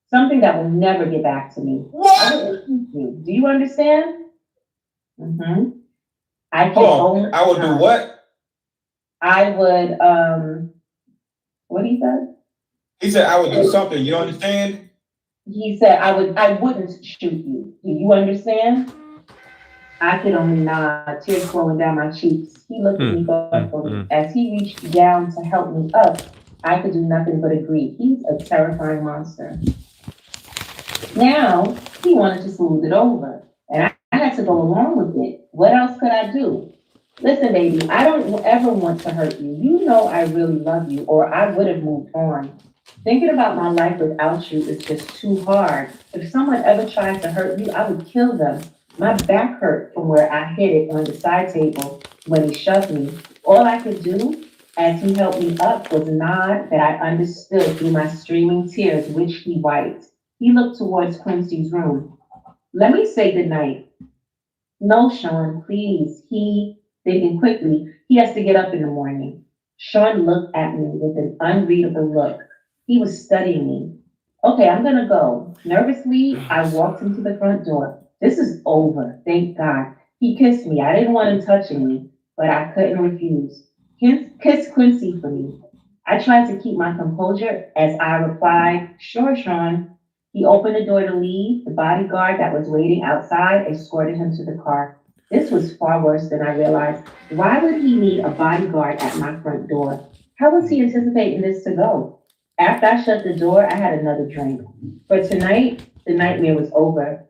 Something that will never get back to me. What? Do you understand? Mm-hmm. I would do what? I would, what he said? He said, I would do something. You understand? He said, I wouldn't shoot you. Do you understand? I could only nod, tears flowing down my cheeks. He looked at me thoughtfully. As he reached down to help me up, I could do nothing but agree. He's a terrifying monster. Now, he wanted to smooth it over, and I had to go along with it. What else could I do? Listen, baby, I don't ever want to hurt you. You know I really love you, or I would have moved on. Thinking about my life without you is just too hard. If someone ever tried to hurt you, I would kill them. My back hurt from where I hit it on the side table when he shoved me. All I could do as he helped me up was nod that I understood through my streaming tears, which he wiped. He looked towards Quincy's room. Let me say goodnight. No, Sean, please. Thinking quickly, he has to get up in the morning. Sean looked at me with an unreadable look. He was studying me. Okay, I'm gonna go. Nervously, I walked into the front door. This is over, thank God. He kissed me. I didn't want him touching me, but I couldn't refuse. Kiss Quincy for me. I tried to keep my composure as I replied, sure, Sean. He opened the door to leave. The bodyguard that was waiting outside escorted him to the car. This was far worse than I realized. Why would he need a bodyguard at my front door? How was he anticipating this to go? After I shut the door, I had another drink. For tonight, the nightmare was over.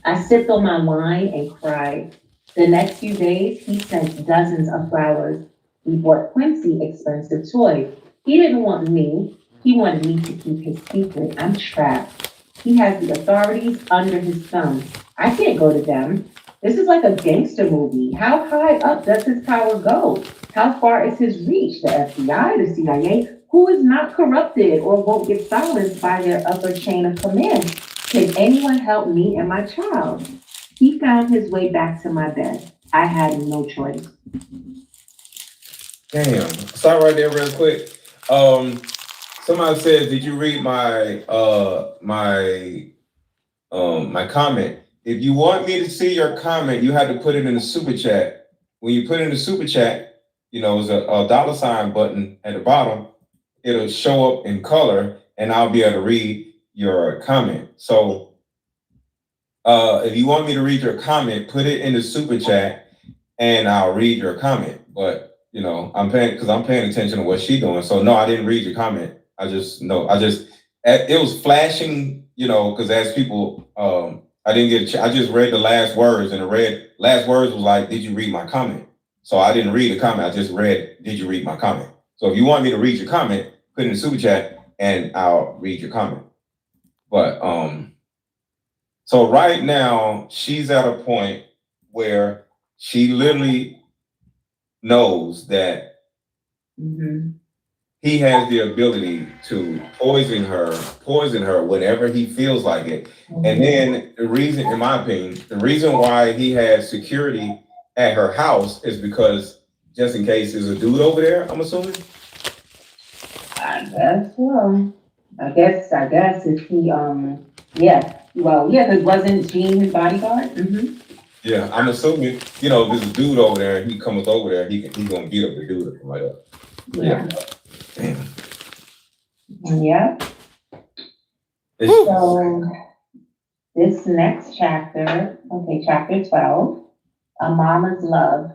I sipped on my wine and cried. The next few days, he sent dozens of flowers. We bought Quincy expensive toys. He didn't want me. He wanted me to keep his secret. I'm trapped. He has the authorities under his thumb. I can't go to them. This is like a gangster movie. How high up does his power go? How far is his reach? The FBI, the CIA, who is not corrupted or won't get silenced by their upper chain of command? Can anyone help me and my child? He found his way back to my bed. I had no choice. Damn. Stop right there real quick. Somebody said, did you read my my comment? If you want me to see your comment, you have to put it in the super chat. When you put it in the super chat, there's a $sign button at the bottom. It'll show up in color and I'll be able to read your comment. So if you want me to read your comment, put it in the super chat and I'll read your comment. But I'm paying attention to what she's doing. So no, I didn't read your comment. It was flashing, because as people, I didn't get I just read the last words, and the last words was like, did you read my comment? So I didn't read the comment. I just read, did you read my comment? So if you want me to read your comment, put it in the super chat and I'll read your comment. But, so right now she's at a point where she literally knows that he has the ability to poison her whenever he feels like it. And then the reason, in my opinion, the reason why he has security at her house is because just in case there's a dude over there, I'm assuming. I guess so. I guess if he, because wasn't Gene his bodyguard? Yeah, I'm assuming, if there's a dude over there and he comes over there, he's gonna beat up the dude or something like that. Yeah. Damn. Yeah. So this next chapter, okay, chapter 12, A Mama's Love.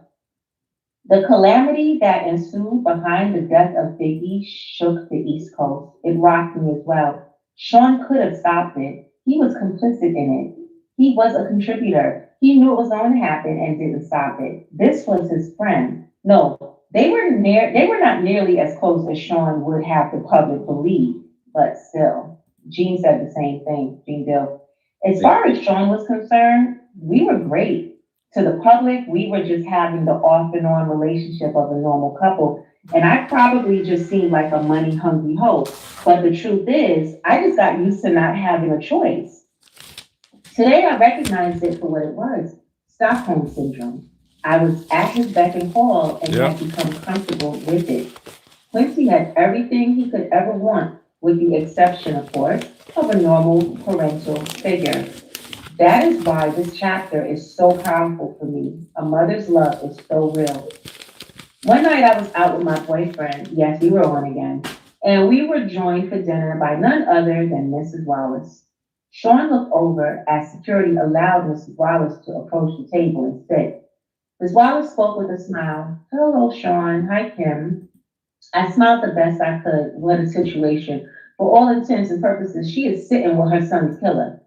The calamity that ensued behind the death of Biggie shook the East Coast. It rocked me as well. Sean could have stopped it. He was complicit in it. He was a contributor. He knew it was going to happen and didn't stop it. This was his friend. No, they were not nearly as close as Sean would have the public believe, but still. Gene said the same thing, Gene Dill. As far as Sean was concerned, we were great. To the public, we were just having the off and on relationship of a normal couple. And I probably just seemed like a money hungry hoe. But the truth is, I just got used to not having a choice. Today, I recognized it for what it was, Stockholm Syndrome. I was at his beck and call and had become comfortable with it. Quincy had everything he could ever want, with the exception, of course, of a normal parental figure. That is why this chapter is so powerful for me. A mother's love is so real. One night I was out with my boyfriend. Yes, we were on again. And we were joined for dinner by none other than Mrs. Wallace. Sean looked over as security allowed Mrs. Wallace to approach the table and sit. Ms. Wallace spoke with a smile. Hello, Sean. Hi, Kim. I smiled the best I could. What a situation. For all intents and purposes, she is sitting with her son's killer.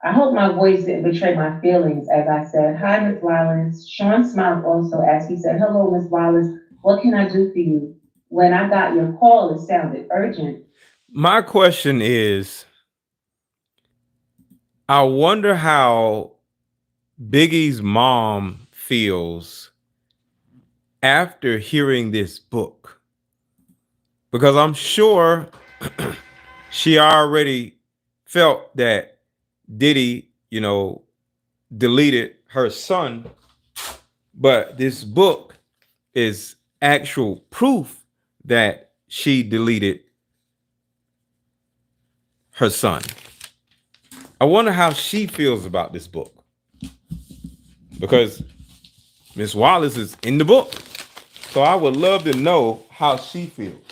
I hope my voice didn't betray my feelings as I said, hi, Ms. Wallace. Sean smiled also as he said, hello, Ms. Wallace. What can I do for you? When I got your call, it sounded urgent. My question is, I wonder how Biggie's mom feels after hearing this book. Because I'm sure she already felt that Diddy, deleted her son, but this book is actual proof that she deleted her son. I wonder how she feels about this book, because Miss Wallace is in the book. So I would love to know how she feels.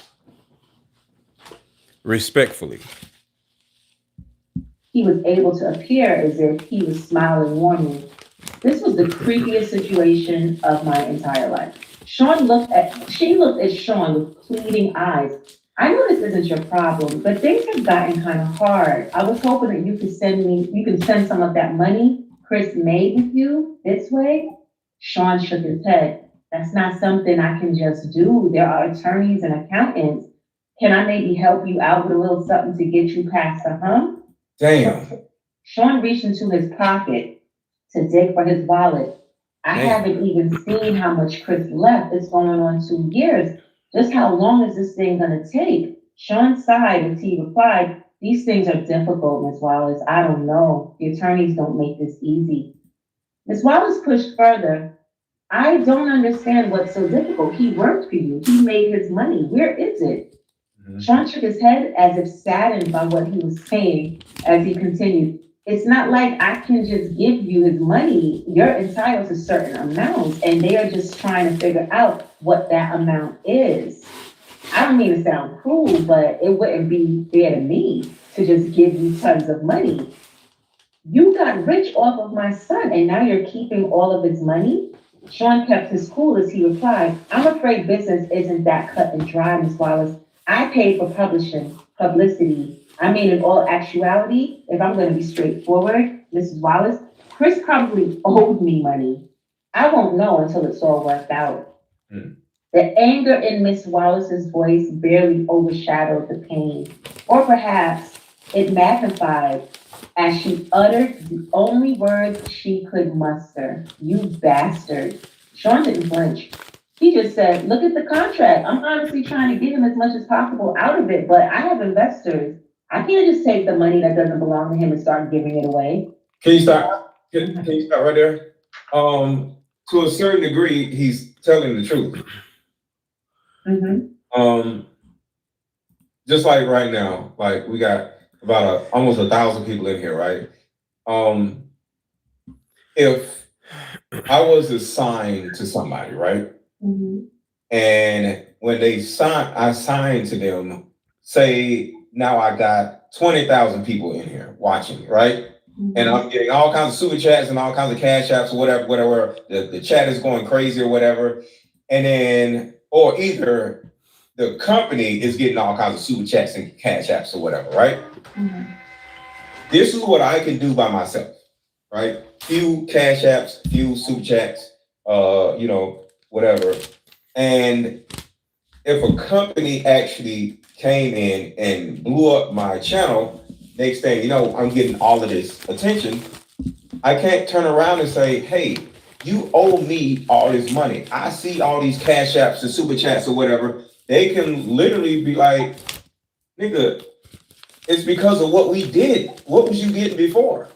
Respectfully. He was able to appear as if he was smiling warmly. This was the creepiest situation of my entire life. She looked at Sean with pleading eyes. I know this isn't your problem, but things have gotten kind of hard. I was hoping that you could send some of that money Chris made with you this way. Sean shook his head. That's not something I can just do. There are attorneys and accountants. Can I maybe help you out with a little something to get you past the hump? Damn. Sean reached into his pocket to dig for his wallet. I haven't even seen how much Chris left. It's going on 2 years. Just how long is this thing gonna take? Sean sighed as he replied, these things are difficult, Ms. Wallace. I don't know. The attorneys don't make this easy. Ms. Wallace pushed further. I don't understand what's so difficult. He worked for you. He made his money. Where is it? Sean shook his head as if saddened by what he was saying as he continued. It's not like I can just give you his money. You're entitled to certain amounts, and they are just trying to figure out what that amount is. I don't mean to sound cruel, but it wouldn't be fair to me to just give you tons of money. You got rich off of my son, and now you're keeping all of his money? Sean kept his cool as he replied, I'm afraid business isn't that cut and dry, Ms. Wallace. I paid for publicity. I mean, in all actuality, if I'm going to be straightforward, Mrs. Wallace, Chris probably owed me money. I won't know until it's all worked out. The anger in Miss Wallace's voice barely overshadowed the pain, or perhaps it magnified as she uttered the only words she could muster. You bastard. Sean didn't flinch. He just said, look at the contract. I'm honestly trying to get him as much as possible out of it, but I have investors. I can't just take the money that doesn't belong to him and start giving it away. Can you stop? Can you stop right there? To a certain degree, he's telling the truth. Just like right now, like we got about almost 1,000 people in here, right? If I was assigned to somebody, right? And when I signed to them, say now I got 20,000 people in here watching, right? And I'm getting all kinds of super chats and all kinds of cash apps or whatever. The chat is going crazy or whatever. And then, or either the company is getting all kinds of super chats and cash apps or whatever, right? This is what I can do by myself, right? Few cash apps, few super chats, whatever. And if a company actually came in and blew up my channel, next thing I'm getting all of this attention, I can't turn around and say, hey, you owe me all this money. I see all these cash apps and super chats or whatever. They can literally be like, nigga, it's because of what we did. What was you getting before?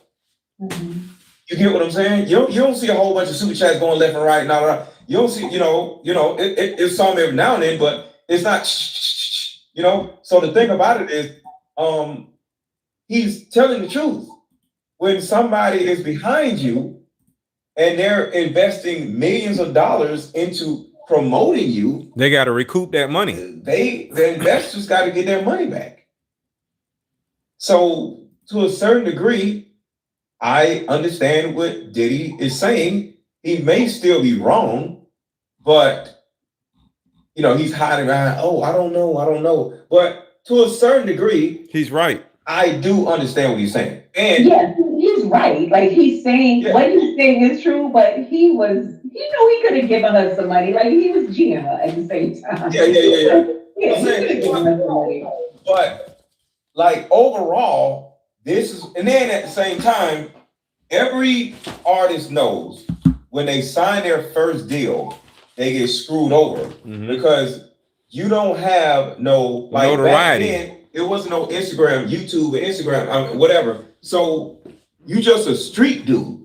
You get what I'm saying? You don't see a whole bunch of super chats going left and right and all that. You don't see, it's some every now and then, but it's not, So the thing about it is, he's telling the truth. When somebody is behind you and they're investing millions of dollars into promoting you, They got to recoup that money. The investors got to get their money back. So to a certain degree, I understand what Diddy is saying. He may still be wrong, but he's hiding behind, I don't know. But to a certain degree, he's right. I do understand what he's saying. And yeah, he's right. Like he's saying what he's saying is true, but he could have given her some money. Like he was Gina at the same time. Yeah. Yeah, he could have given her some money. But like overall, this is, and then at the same time, every artist knows when they sign their first deal, they get screwed over because you don't have no notoriety. Back then, it wasn't no Instagram, YouTube, and Instagram, whatever. So you just a street dude.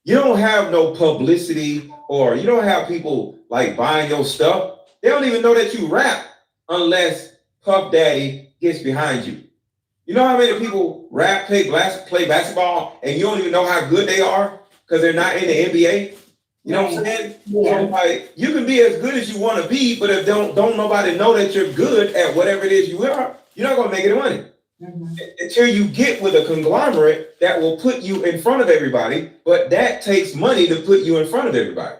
You don't have no publicity, or you don't have people like buying your stuff. They don't even know that you rap unless Puff Daddy gets behind you. You know how many people rap, play basketball, and you don't even know how good they are because they're not in the NBA? You know what I'm saying? Yeah. So like, you can be as good as you want to be, but if don't nobody know that you're good at whatever it is you are, you're not gonna make any money. Until you get with a conglomerate that will put you in front of everybody, but that takes money to put you in front of everybody.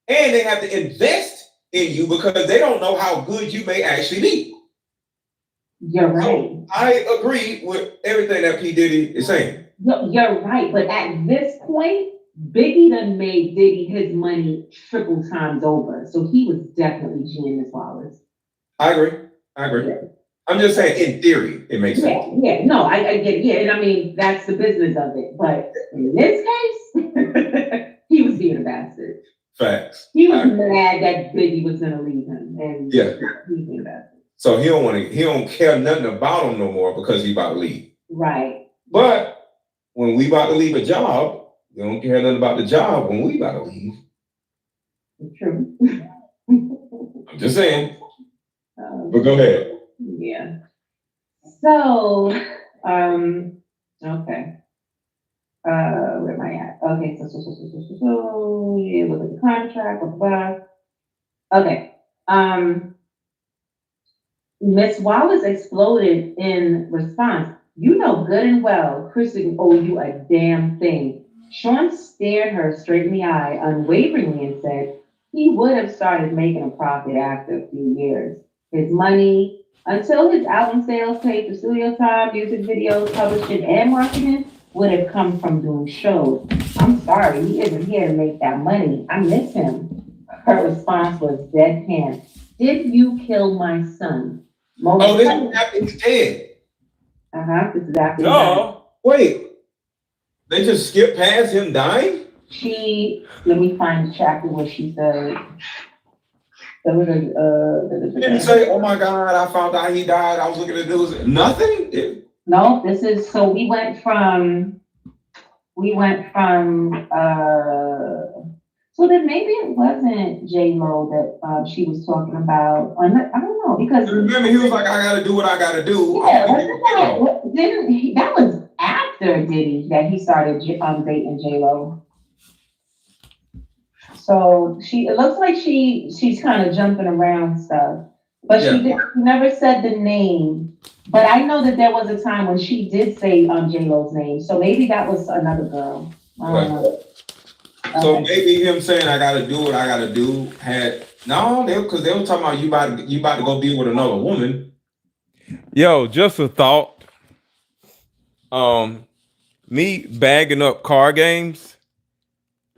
And they have to invest in you because they don't know how good you may actually be. You're right. So I agree with everything that P. Diddy is saying. You're right, but at this point, Biggie done made Diddy his money triple times over. So he was definitely G.M. Wallace. I agree. Yeah. I'm just saying, in theory, it makes sense. Yeah, no, I get it. Yeah, and I mean, that's the business of it. But in this case, he was being a bastard. Facts. He was mad that Biggie was going to leave him. And he was being a bastard. So he don't care nothing about him no more because he about to leave. Right. But when we about to leave a job, we don't care nothing about the job when we about to leave. True. I'm just saying. But go ahead. Yeah. So, okay. Where am I at? Okay, so yeah, look at the contract, blah, blah. Okay. Miss Wallace exploded in response. You know good and well Chris didn't owe you a damn thing. Sean stared her straight in the eye unwaveringly and said he would have started making a profit after a few years. His money, until his album sales paid for studio time, music videos, publishing, and marketing, would have come from doing shows. I'm sorry, he isn't here to make that money. I miss him. Her response was deadpan. Did you kill my son? This is after he's dead. This is after. No, wait. They just skipped past him dying? Let me find the chapter where she said. She didn't say, oh my God, I found out he died. I was looking at the news. Nothing? No, this is, so we went from, so then maybe it wasn't J-Lo that she was talking about. I don't know, because. Remember, he was like, I gotta do what I gotta do. Yeah, that was after Diddy that he started dating J-Lo. So it looks like she's kind of jumping around stuff, but she never said the name But I know that there was a time when she did say J-Lo's name, so maybe that was another girl. I don't know. So Okay. maybe him saying I gotta do what I gotta do had no, because they were talking about you about to go be with another woman. Yo, just a thought. Me bagging up car games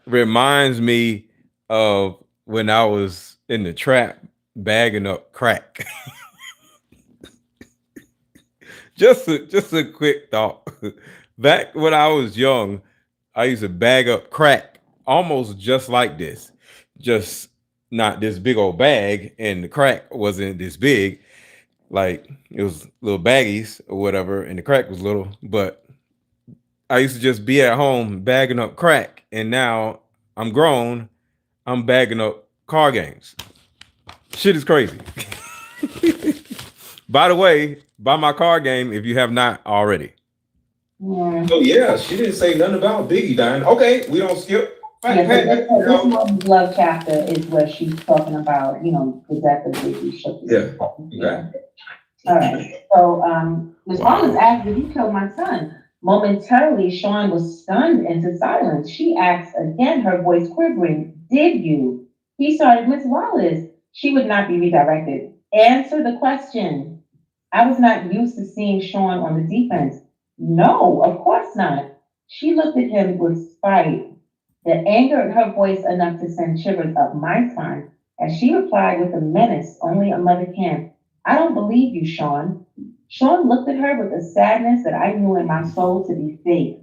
reminds me of when I was in the trap bagging up crack. just a quick thought. Back when I was young, I used to bag up crack almost just like this. Just not this big old bag, and the crack wasn't this big. Like it was little baggies or whatever, and the crack was little, but I used to just be at home bagging up crack, and now I'm grown. I'm bagging up car games. Shit is crazy. By the way, buy my car game if you have not already. Yeah. Oh yeah, she didn't say nothing about Biggie dying. Okay, we don't skip. Yeah, this woman's love chapter is where she's talking about, the death of Biggie. Yeah. All right. So, Ms. Wallace asked, "Did you kill my son?" Momentarily, Sean was stunned into silence. She asked again, her voice quivering, "Did you?" He started, "Miss Wallace." She would not be redirected. "Answer the question." I was not used to seeing Sean on the defense. "No, of course not." She looked at him with spite. The anger in her voice enough to send shivers up my spine as she replied with a menace only a mother can. "I don't believe you, Sean." Sean looked at her with a sadness that I knew in my soul to be fake.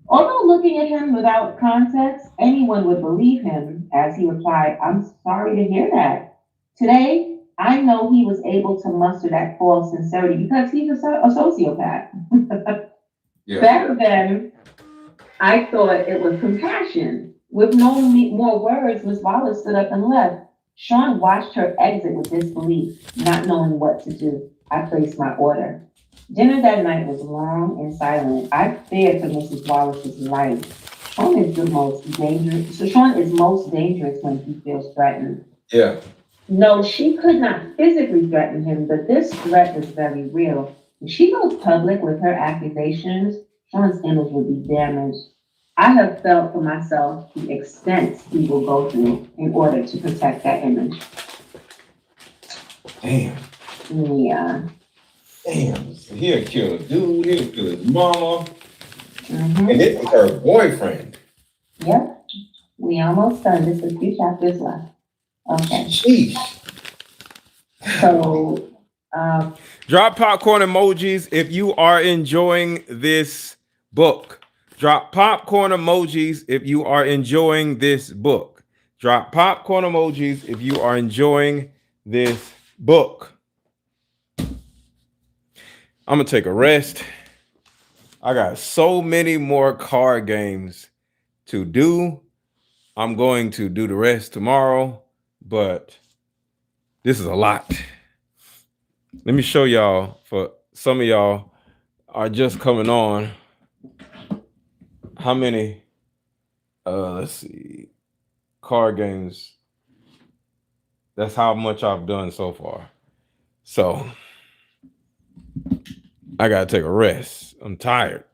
Although looking at him without context, anyone would believe him as he replied, "I'm sorry to hear that." Today, I know he was able to muster that false sincerity because he's a sociopath. Yeah. Back then, I thought it was compassion. With no more words, Miss Wallace stood up and left. Sean watched her exit with disbelief, not knowing what to do. I placed my order. Dinner that night was long and silent. I feared for Mrs. Wallace's life. Sean is most dangerous when he feels threatened. Yeah. No, she could not physically threaten him, but this threat was very real. If she goes public with her accusations, Sean's image would be damaged. I have felt for myself the extent he will go through in order to protect that image. Damn. Yeah. Damn. He'll kill a dude, he'll kill his mama. Mm-hmm. And this is her boyfriend. Yep. We almost done. Just a few chapters left. Okay. Sheesh. So, drop popcorn emojis if you are enjoying this book. Drop popcorn emojis if you are enjoying this book. Drop popcorn emojis if you are enjoying this book. I'm gonna take a rest. I got so many more card games to do. I'm going to do the rest tomorrow, but this is a lot. Let me show y'all, for some of y'all are just coming on, how many let's see, card games. That's how much I've done so far. So I gotta take a rest. I'm tired.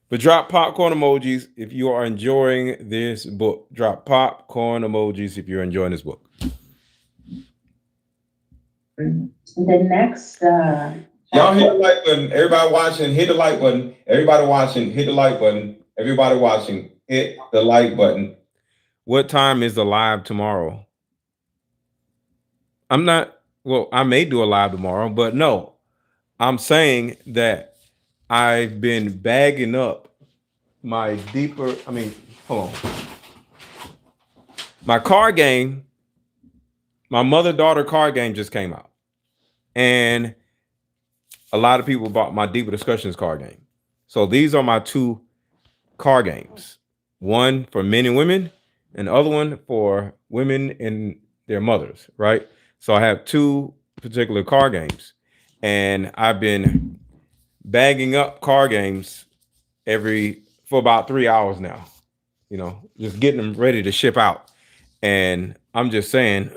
But drop popcorn emojis if you are enjoying this book. Drop popcorn emojis if you're enjoying this book. the next, Y'all hit the like button. Everybody watching, hit the like button. Everybody watching, hit the like button. Everybody watching, hit the like button. What time is the live tomorrow? I may do a live tomorrow, but no. I'm saying that I've been bagging up my hold on. My card game, my mother-daughter card game just came out. And a lot of people bought my Deeper Discussions card game. So these are my two card games. One for men and women, and the other one for women and their mothers, right? So I have two particular card games. And I've been bagging up card games for about 3 hours now. Just getting them ready to ship out. And I'm just saying,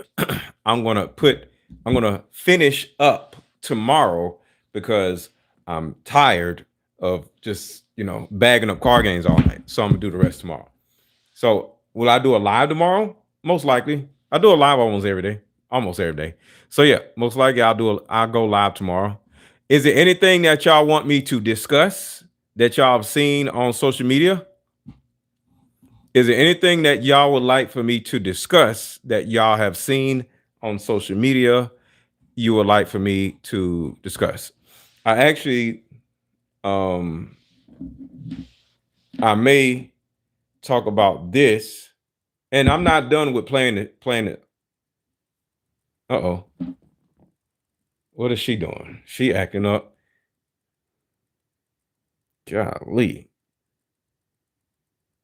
I'm gonna finish up tomorrow because I'm tired of just, bagging up car games all night. So I'm gonna do the rest tomorrow. So will I do a live tomorrow? Most likely. I do a live almost every day. Almost every day. So yeah, most likely I'll go live tomorrow. Is there anything that y'all want me to discuss that y'all have seen on social media? Is there anything that y'all would like for me to discuss that y'all have seen on social media you would like for me to discuss? I actually I may talk about this, and I'm not done with playing it. Uh-oh. What is she doing? She acting up. Golly.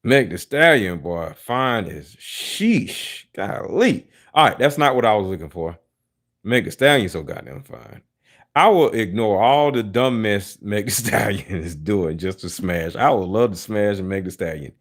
Meg the Stallion, boy, fine as sheesh. Golly. All right, that's not what I was looking for. Meg the Stallion so goddamn fine. I will ignore all the dumb mess Meg the Stallion is doing just to smash. I would love to smash Meg the Stallion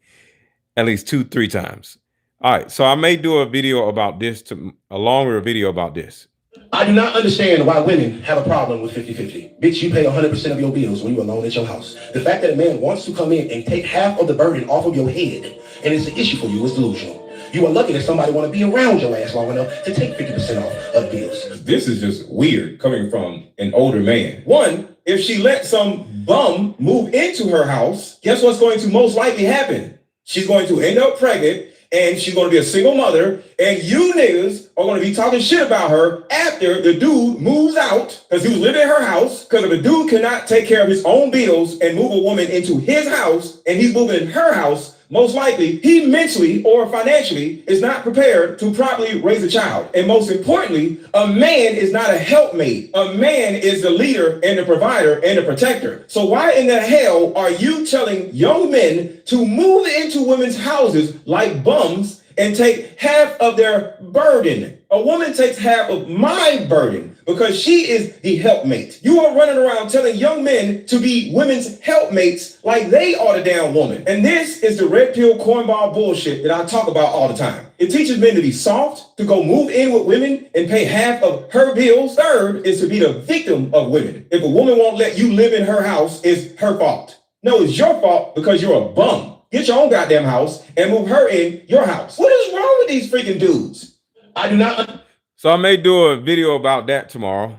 at least 2-3 times. All right, so I may do a video about this, a longer video about this. I do not understand why women have a problem with 50-50. Bitch, you pay 100% of your bills when you're alone at your house. The fact that a man wants to come in and take half of the burden off of your head and it's an issue for you is delusional. You are lucky that somebody want to be around your ass long enough to take 50% off of bills. This is just weird coming from an older man. One, if she let some bum move into her house, guess what's going to most likely happen? She's going to end up pregnant, and she's going to be a single mother, and you niggas are going to be talking shit about her after the dude moves out because he was living in her house. Because if a dude cannot take care of his own bills and move a woman into his house, and he's moving in her house, most likely he mentally or financially is not prepared to properly raise a child. And most importantly, a man is not a helpmate. A man is the leader and the provider and the protector. So why in the hell are you telling young men to move into women's houses like bums and take half of their burden? A woman takes half of my burden because she is the helpmate. You are running around telling young men to be women's helpmates like they are the damn woman. And this is the red pill cornball bullshit that I talk about all the time. It teaches men to be soft, to go move in with women and pay half of her bills. Third is to be the victim of women. If a woman won't let you live in her house, it's her fault. No, it's your fault because you're a bum. Get your own goddamn house and move her in your house. What is wrong with these freaking dudes? I do not. So I may do a video about that tomorrow.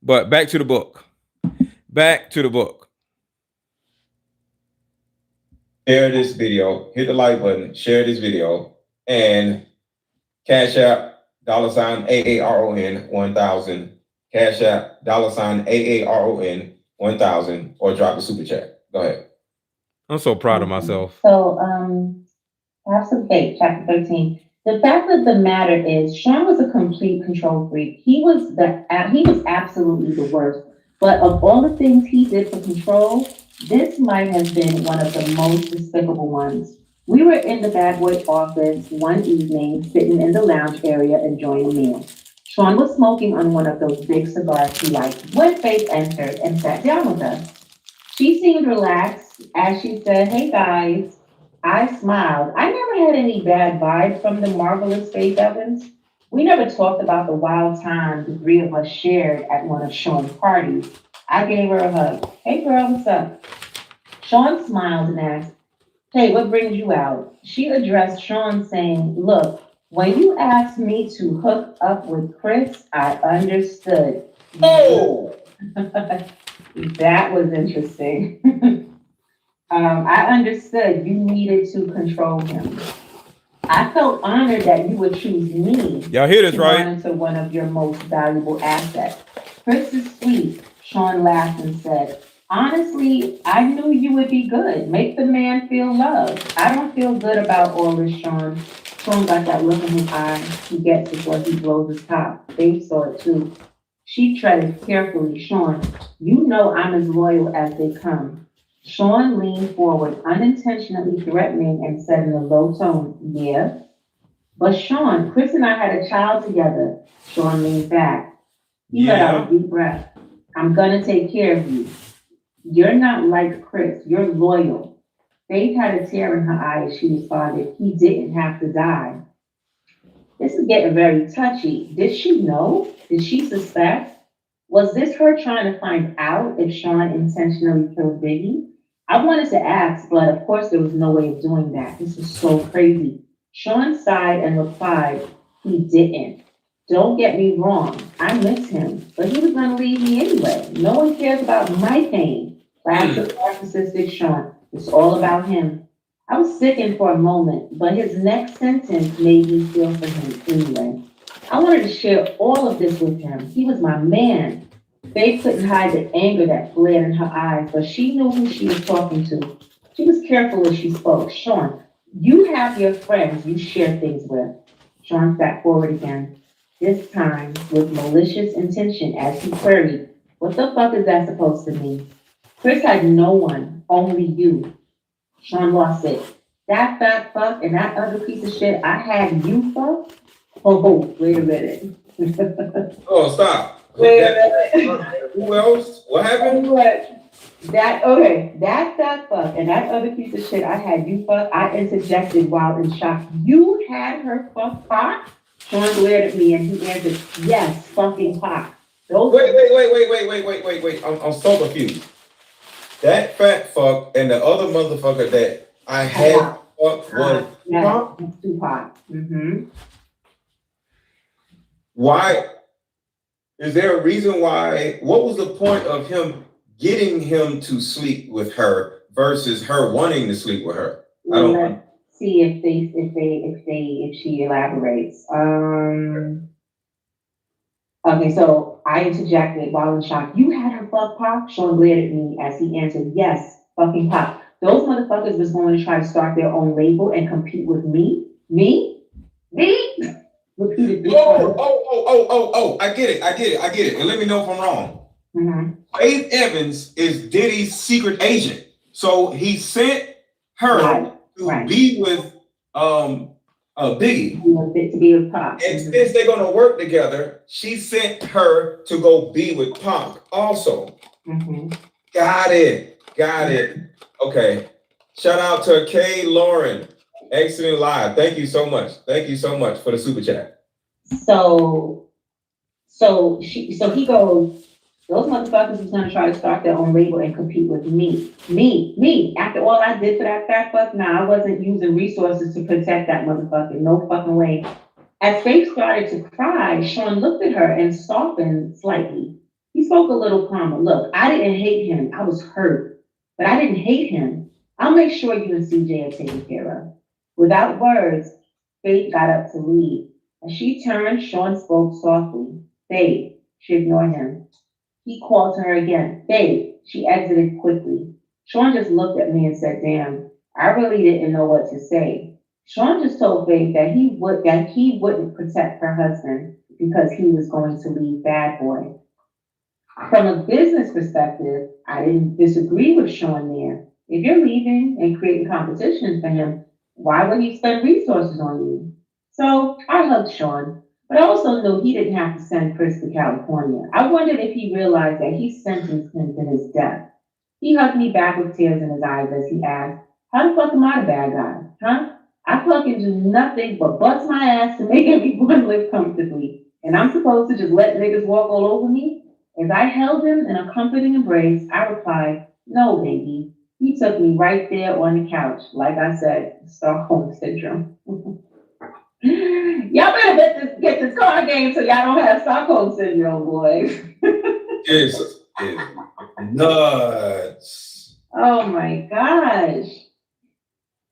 But back to the book. Back to the book. Share this video, hit the like button, share this video, and Cash App, $AARON 1000. Cash App, $AARON 1000, or drop a super chat. Go ahead. I'm so proud of myself. So, have some faith, chapter 13. The fact of the matter is, Sean was a complete control freak. He was absolutely the worst. But of all the things he did for control, this might have been one of the most despicable ones. We were in the bad boy office one evening, sitting in the lounge area enjoying a meal. Sean was smoking on one of those big cigars he liked when Faith entered and sat down with us. She seemed relaxed as she said, "Hey guys." I smiled. I never had any bad vibes from the marvelous Faith Evans. We never talked about the wild time the three of us shared at one of Sean's parties. I gave her a hug. "Hey girl, what's up?" Sean smiled and asked, "Hey, what brings you out?" She addressed Sean saying, "Look, when you asked me to hook up with Chris, I understood." Oh! That was interesting. I understood you needed to control him. I felt honored that you would choose me. Y'all hear this, right? Monitor one of your most valuable assets. Chris is sweet. Sean laughed and said, "Honestly, I knew you would be good. Make the man feel loved." "I don't feel good about all this, Sean." Sean got that look in his eye he gets before he blows his top. They saw it too. She treaded carefully. "Sean, you know I'm as loyal as they come." Sean leaned forward, unintentionally threatening, and said in a low tone, "Yeah." "But Sean, Chris and I had a child together." Sean leaned back. He let out a deep breath. "I'm gonna take care of you. You're not like Chris. You're loyal." Faith had a tear in her eye as she responded, "He didn't have to die." This is getting very touchy. Did she know? Did she suspect? Was this her trying to find out if Sean intentionally killed Biggie? I wanted to ask, but of course there was no way of doing that. This is so crazy. Sean sighed and replied, he didn't. Don't get me wrong, I miss him, but he was gonna leave me anyway. No one cares about my pain. Classic narcissistic Sean. It's all about him. I was sickened for a moment, but his next sentence made me feel for him anyway. I wanted to share all of this with him. He was my man. Faith couldn't hide the anger that flared in her eyes, but she knew who she was talking to. She was careful as she spoke. Sean, you have your friends you share things with. Sean sat forward again, this time with malicious intention as he queried, what the fuck is that supposed to mean? Chris had no one, only you. Sean lost it. That fat fuck and that other piece of shit I had you fuck? Oh, wait a minute. Oh, stop. Wait a minute. Who else? What happened? What? That fat fuck and that other piece of shit I had you fuck, I interjected while in shock. You had her fuck Pac? Sean glared at me and he answered, yes, fucking Pac. Wait. I'm so confused. That fat fuck and the other motherfucker that I had fuck was Pac? Tupac. Mm-hmm. Why? Is there a reason why? What was the point of him getting him to sleep with her versus her wanting to sleep with her? I don't know. See if she elaborates. Okay, so I interjected while in shock. You had her fuck Pac? Sean glared at me as he answered, yes, fucking Pac. Those motherfuckers was going to try to start their own label and compete with me? Me? Repeated this time. I get it. And let me know if I'm wrong. Mm-hmm. Faith Evans is Diddy's secret agent. So he sent her to be with Biggie. To be with Pac. And since they're gonna work together, she sent her to go be with Pac also. Mm-hmm. Got it. Okay. Shout out to Kay Lauren. Excellent live. Thank you so much for the super chat. So he goes, those motherfuckers was gonna try to start their own label and compete with me. Me. After all I did for that fat fuck, I wasn't using resources to protect that motherfucker. No fucking way. As Faith started to cry, Sean looked at her and softened slightly. He spoke a little calmer. Look, I didn't hate him. I was hurt, but I didn't hate him. I'll make sure you and CJ are taken care of. Without words, Faith got up to leave. As she turned, Sean spoke softly. Faith. She ignored him. He called to her again. Faith. She exited quickly. Sean just looked at me and said, damn, I really didn't know what to say. Sean just told Faith that he wouldn't protect her husband because he was going to leave Bad Boy. From a business perspective, I didn't disagree with Sean there. If you're leaving and creating competition for him, why would he spend resources on you? So I hugged Sean, but I also knew he didn't have to send Chris to California. I wondered if he realized that he sentenced him to his death. He hugged me back with tears in his eyes as he asked, how the fuck am I the bad guy, huh? I fucking do nothing but bust my ass to make everyone live comfortably. And I'm supposed to just let niggas walk all over me? As I held him in a comforting embrace, I replied, no, baby. He took me right there on the couch. Like I said, Stockholm Syndrome. Y'all better get this card game so y'all don't have Stockholm Syndrome, boys. Jesus is nuts. Oh my gosh.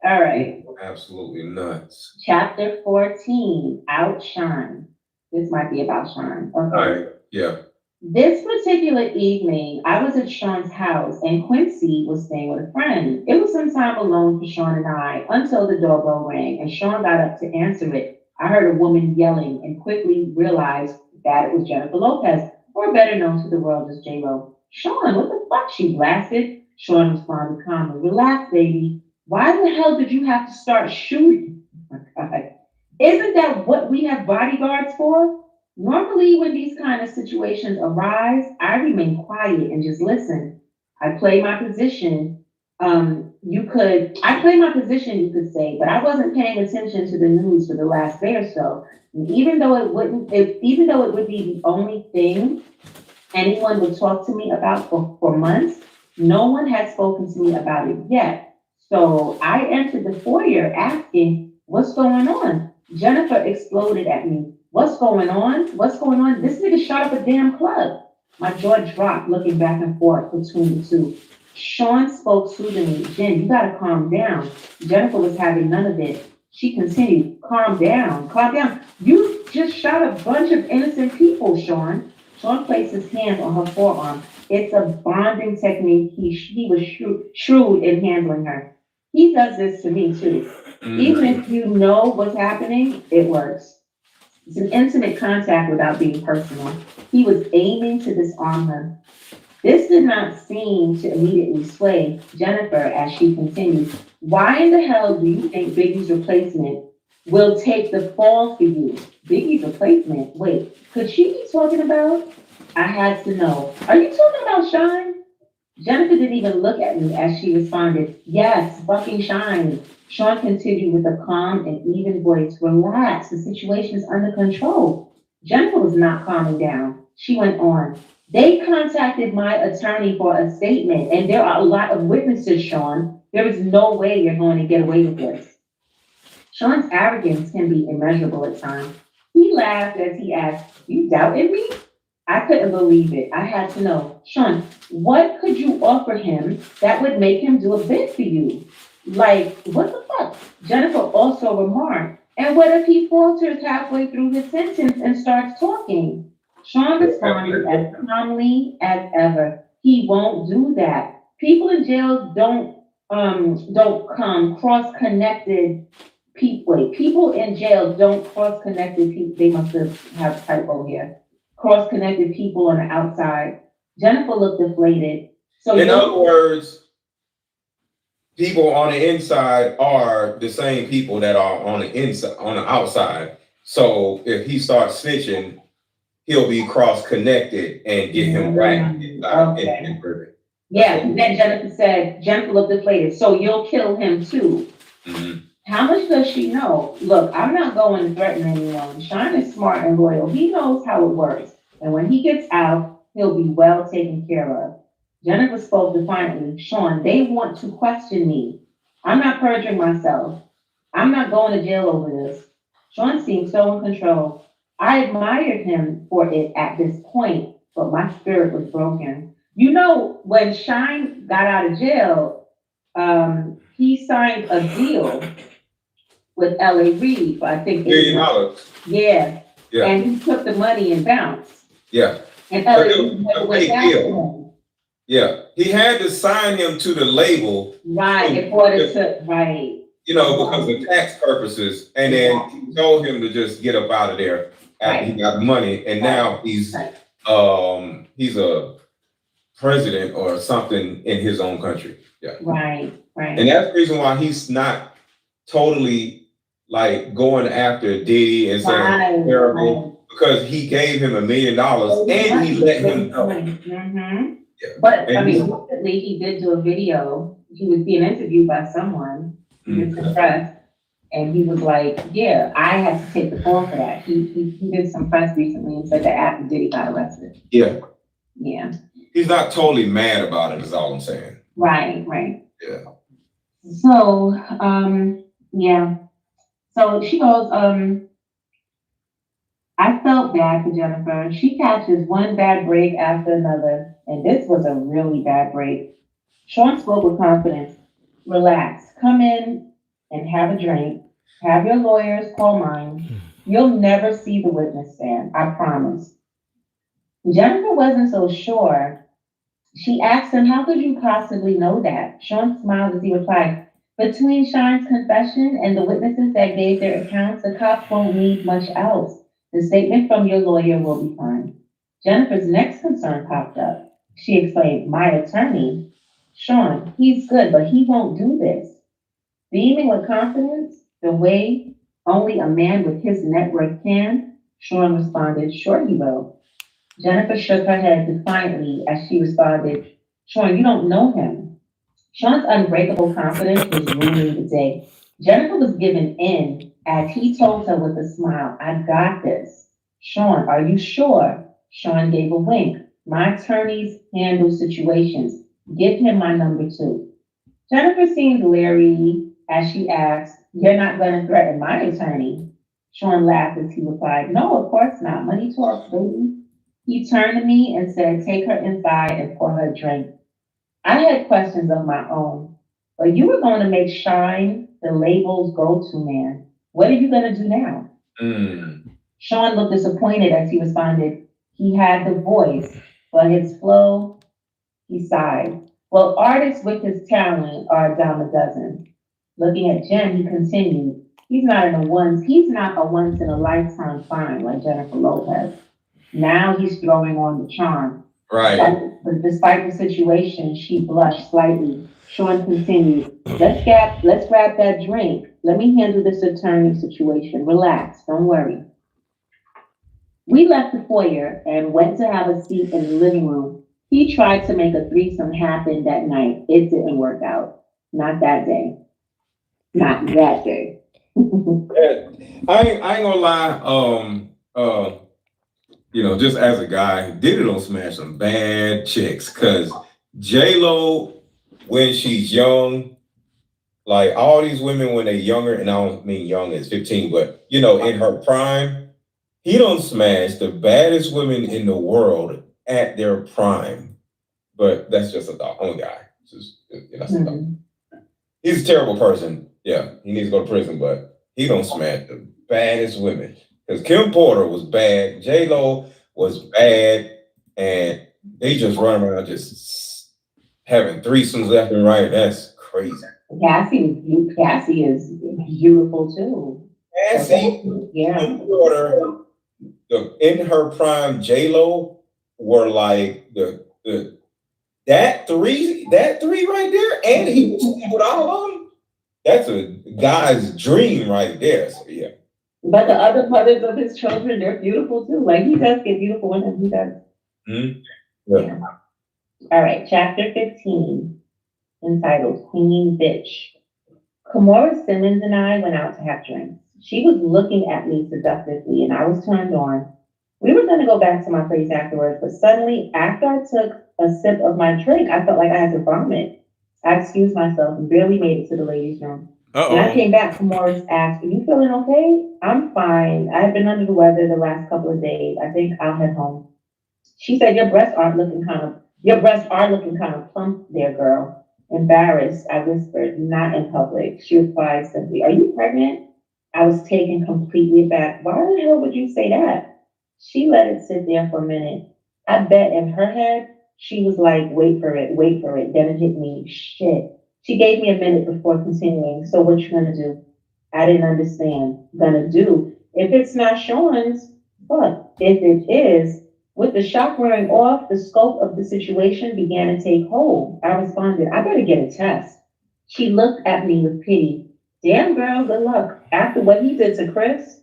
All right. Absolutely nuts. Chapter 14, Outshine. This might be about Sean. Okay. All right. Yeah. This particular evening, I was at Sean's house and Quincy was staying with a friend. It was some time alone for Sean and I until the doorbell rang and Sean got up to answer it. I heard a woman yelling and quickly realized that it was Jennifer Lopez, or better known to the world as J-Lo. Sean, what the fuck? She blasted. Sean responded calmly. Relax, baby. Why the hell did you have to start shooting? Oh my God. Isn't that what we have bodyguards for? Normally, when these kind of situations arise, I remain quiet and just listen. I play my position. You could say, but I wasn't paying attention to the news for the last day or so. And even though it would be the only thing, anyone would talk to me about for months. No one had spoken to me about it yet. So I entered the foyer asking, what's going on? Jennifer exploded at me. What's going on? What's going on? This nigga shot up a damn club. My jaw dropped looking back and forth between the two. Sean spoke soothingly. Jen, you gotta calm down. Jennifer was having none of it. She continued, calm down, calm down. You just shot a bunch of innocent people, Sean. Sean placed his hand on her forearm. It's a bonding technique. He was shrewd in handling her. He does this to me too. Even if you know what's happening, it works. It's an intimate contact without being personal. He was aiming to disarm her. This did not seem to immediately sway Jennifer as she continued. Why in the hell do you think Biggie's replacement will take the fall for you? Biggie's replacement? Wait, could she be talking about? I had to know. Are you talking about Shine? Jennifer didn't even look at me as she responded, yes, fucking Shine. Sean continued with a calm and even voice. Relax, the situation is under control. Jennifer was not calming down. She went on. They contacted my attorney for a statement, and there are a lot of witnesses, Sean. There is no way you're going to get away with this. Sean's arrogance can be immeasurable at times. He laughed as he asked, you doubted me? I couldn't believe it. I had to know. Sean, what could you offer him that would make him do a bid for you? Like, what the fuck? Jennifer also remarked, and what if he falters halfway through his sentence and starts talking? Sean responded as calmly as ever. He won't do that. People in jail don't come cross-connected people. Wait, people in jail don't cross-connected people. They must have a typo here. Cross-connected people on the outside. Jennifer looked deflated. So in other words, people on the inside are the same people that are on the inside, on the outside. So if he starts snitching, he'll be cross-connected and get him right. Okay. Yeah, then Jennifer looked deflated. So you'll kill him too. Mm-hmm. How much does she know? Look, I'm not going to threaten anyone. Sean is smart and loyal. He knows how it works. And when he gets out, he'll be well taken care of. Jennifer spoke defiantly. Sean, they want to question me. I'm not perjuring myself. I'm not going to jail over this. Sean seemed so in control. I admired him for it at this point, but my spirit was broken. You know, when Shine got out of jail, he signed a deal with L.A. Reid for, I think, $1 million. Yeah. And he took the money and bounced. Yeah. And L.A. Reid never went back to him. Yeah. He had to sign him to the label. Right, in order to, right. You know, because of tax purposes. And then he told him to just get up out of there after he got money. And now he's a president or something in his own country. Yeah. Right. And that's the reason why he's not totally like going after Diddy and saying terrible, because he gave him $1 million and he let him go. Mm-hmm. Yeah. But I mean, recently he did do a video. He was being interviewed by someone in the press, and he was like, "Yeah, I had to take the fall for that." He did some press recently and said that after Diddy got arrested. Yeah. Yeah. He's not totally mad about it. Is all I'm saying. Right. Yeah. So, yeah. So she goes, I felt bad for Jennifer. She catches one bad break after another, and this was a really bad break. Sean spoke with confidence. Relax, come in and have a drink. Have your lawyers call mine. You'll never see the witness stand, I promise. Jennifer wasn't so sure. She asked him, how could you possibly know that? Sean smiled as he replied, between Shine's confession and the witnesses that gave their accounts, the cops won't need much else. The statement from your lawyer will be fine. Jennifer's next concern popped up. She explained, my attorney, Sean, he's good, but he won't do this. Beaming with confidence, the way only a man with his network can, Sean responded, sure he will. Jennifer shook her head defiantly as she responded, Sean, you don't know him. Sean's unbreakable confidence was ruining the day. Jennifer was given in as he told her with a smile, I got this. Sean, are you sure? Sean gave a wink. My attorneys handle situations. Give him my number too. Jennifer seemed leery as she asked, "You're not going to threaten my attorney?" Sean laughed as he replied, "No, of course not. Money talks, baby." He turned to me and said, "Take her inside and pour her a drink." I had questions of my own, but you were going to make Shine the label's go-to man. What are you going to do now? Sean looked disappointed as he responded, "He had the voice, but his flow," he sighed. "Well, artists with his talent are a dime a dozen." Looking at Jen, he continued, he's not a once in a lifetime find like Jennifer Lopez. Now he's throwing on the charm." Right. But despite the situation, she blushed slightly. Sean continued, let's grab that drink. Let me handle this attorney situation. Relax, don't worry." We left the foyer and went to have a seat in the living room. He tried to make a threesome happen that night. It didn't work out. Not that day. Not that day. I ain't gonna lie. Just as a guy, Diddy don't smash some bad chicks. Cause J-Lo, when she's young, like all these women when they're younger, and I don't mean young as 15, but in her prime, he don't smash the baddest women in the world at their prime. But that's just a thought. I'm a guy. That's a thought. He's a terrible person. Yeah, he needs to go to prison, but he don't smash the baddest women. Because Kim Porter was bad, J-Lo was bad, and they just run around just having threesomes left and right. That's crazy. Cassie is beautiful too. Cassie, yeah. Kim Porter, in her prime, J-Lo were like that three right there, and he was with all of them. That's a guy's dream right there. So yeah. But the other mothers of his children, they're beautiful too. Like he does get beautiful women. He does. Yeah. All right, chapter 15, entitled Queen Bitch. Kimora Simmons and I went out to have drinks. She was looking at me seductively and I was turned on. We were going to go back to my place afterwards, but suddenly, after I took a sip of my drink, I felt like I had to vomit. I excused myself and barely made it to the ladies' room. When I came back, Kimora asked, "Are you feeling okay?" "I'm fine. I've been under the weather the last couple of days. I think I'll head home." She said, your breasts are looking kind of plump there, girl." Embarrassed, I whispered, "Not in public." She replied simply, "Are you pregnant?" I was taken completely aback. "Why the hell would you say that?" She let it sit there for a minute. I bet in her head, she was like, wait for it. Then it hit me. Shit. She gave me a minute before continuing. "So what you gonna do?" I didn't understand. Gonna do? If it's not Sean's, but if it is, with the shock wearing off, the scope of the situation began to take hold. I responded, "I better get a test." She looked at me with pity. "Damn girl, good luck. After what he did to Chris,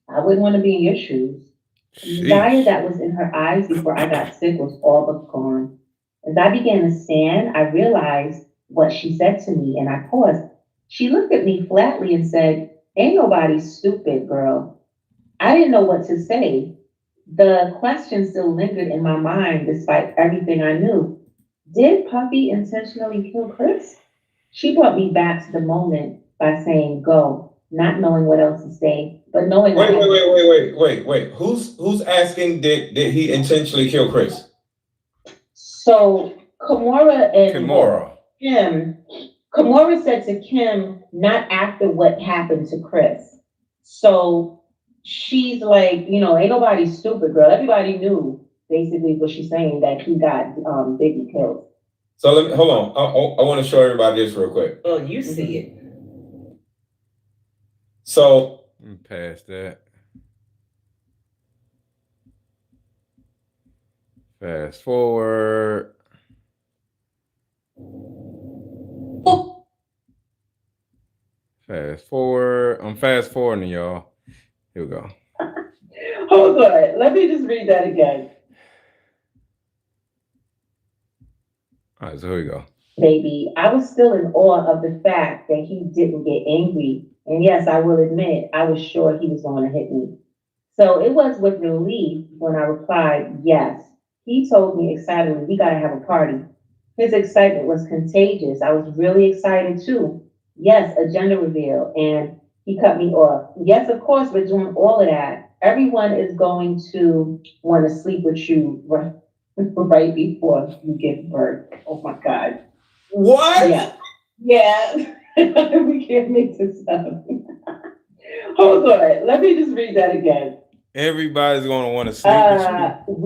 I wouldn't want to be in your shoes." The desire that was in her eyes before I got sick was all but gone. As I began to stand, I realized what she said to me and I paused. She looked at me flatly and said, "Ain't nobody stupid, girl." I didn't know what to say. The question still lingered in my mind despite everything I knew. Did Puffy intentionally kill Chris? She brought me back to the moment by saying, "Go," not knowing what else to say, but knowing. Wait. Who's asking? Did he intentionally kill Chris? So Kimora and Kim. Kimora said to Kim, not after what happened to Chris. So she's like, ain't nobody stupid, girl. Everybody knew basically what she's saying, that he got Biggie killed. So hold on. I want to show everybody this real quick. Oh, you see it. So past that. Fast forward. Fast forward. I'm fast forwarding, y'all. Here we go. Hold on. Let me just read that again. All right, so here we go. Baby, I was still in awe of the fact that he didn't get angry. And yes, I will admit, I was sure he was going to hit me. So it was with relief when I replied, "Yes, He told me excitedly, we gotta have a party. His excitement was contagious. I was really excited too. Yes, a gender reveal. And he cut me off. Yes, of course, we're doing all of that. Everyone is going to want to sleep with you right before you give birth. Oh my God. What? Yeah. Yeah. We can't make this up. Hold on. Let me just read that again. Everybody's gonna want to sleep with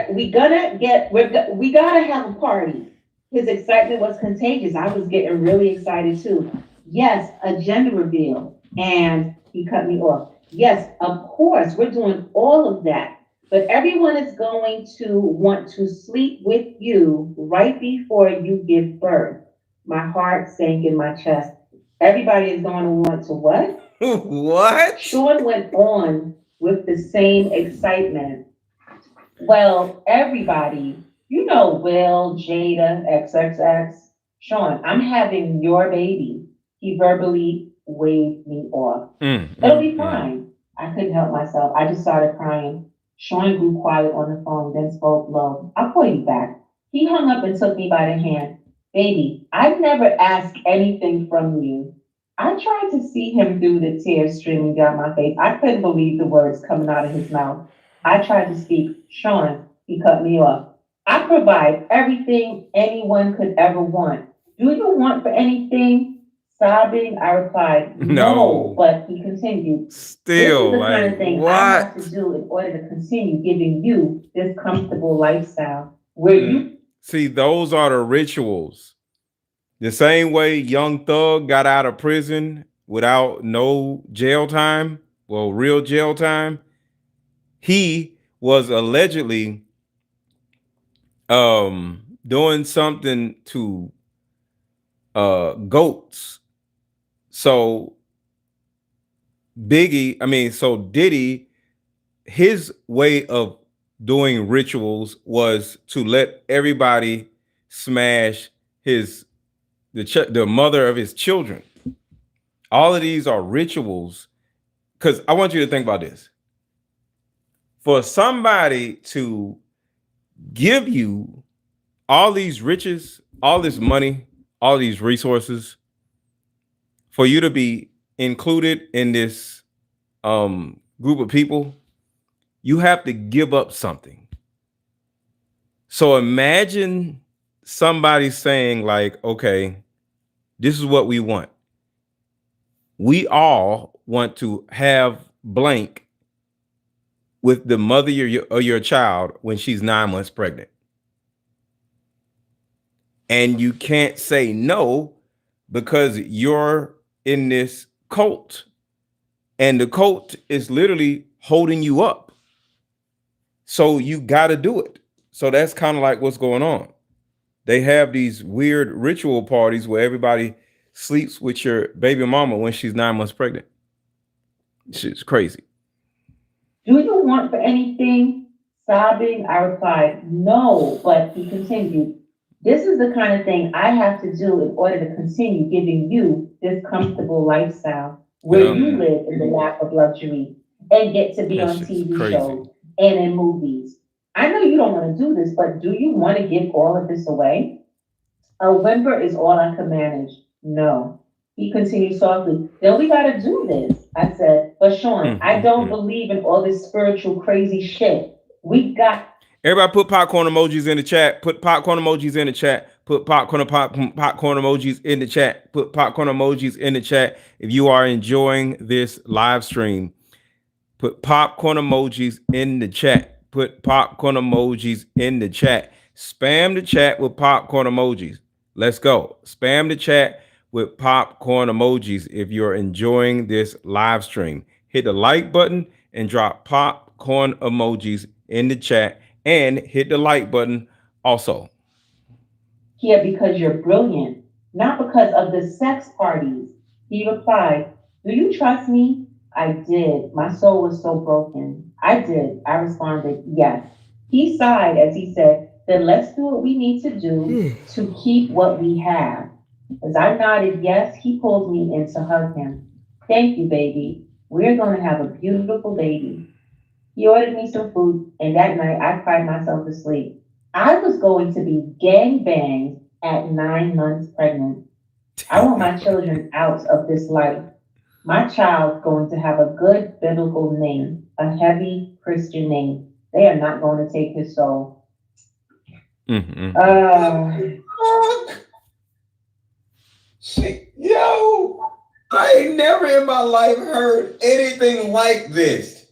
We gotta have a party. His excitement was contagious. I was getting really excited too. Yes, a gender reveal. And he cut me off. Yes, of course, we're doing all of that. But everyone is going to want to sleep with you right before you give birth. My heart sank in my chest. Everybody is going to want to what? you. What? Sean went on with the same excitement. Well, everybody, you know Will, Jada, XXX. Sean, I'm having your baby. He verbally waved me off. It'll be fine. I couldn't help myself. I just started crying. Sean grew quiet on the phone, then spoke low. I'll call you back. He hung up and took me by the hand. Baby, I've never asked anything from you. I tried to see him through the tears streaming down my face. I couldn't believe the words coming out of his mouth. I tried to speak. Sean, he cut me off. I provide everything anyone could ever want. Do you want for anything? Sobbing, I replied, no. But he continued, Still, this is the kind like, of thing I have to do in order to continue giving you this comfortable lifestyle where you. See, those are the rituals. The same way Young Thug got out of prison without no jail time, well, real jail time, he was allegedly doing something to goats. So Diddy, his way of doing rituals was to let everybody smash the mother of his children. All of these are rituals, because I want you to think about this. For somebody to give you all these riches, all this money, all these resources, for you to be included in this group of people, you have to give up something. So imagine somebody saying like, okay, this is what we want. We all want to have blank with the mother of your child when she's 9 months pregnant. And you can't say no because you're in this cult. And the cult is literally holding you up. So you got to do it. So that's kind of like what's going on. They have these weird ritual parties where everybody sleeps with your baby mama when she's 9 months pregnant. It's crazy. Do you want for anything? Sobbing, I replied, no. But he continued, this is the kind of thing I have to do in order to continue giving you this comfortable lifestyle where you live in the lap of luxury and get to be on TV shows and in movies. I know you don't want to do this, but do you want to give all of this away? A whimper is all I can manage. No. He continued softly, then we gotta do this. I said, but Sean, I don't believe in all this spiritual crazy shit. We got. Everybody put popcorn emojis in the chat. Put popcorn emojis in the chat. Put popcorn emojis in the chat. Put popcorn emojis in the chat. If you are enjoying this live stream, put popcorn emojis in the chat. Put popcorn emojis in the chat. Spam the chat with popcorn emojis. Let's go. Spam the chat with popcorn emojis if you're enjoying this live stream. Hit the like button and drop popcorn emojis in the chat, and hit the like button also. Here because you're brilliant, not because of the sex parties. He replied, do you trust me? I did. My soul was so broken. I did. I responded, yes. He sighed as he said, then let's do what we need to do to keep what we have. As I nodded yes, he pulled me in to hug him. Thank you, baby. We're going to have a beautiful baby. He ordered me some food, and that night I cried myself to sleep. I was going to be gang banged at 9 months pregnant. I want my children out of this life. My child's going to have a good biblical name, a heavy Christian name. They are not going to take his soul. Mm-hmm. Yo, I ain't never in my life heard anything like this.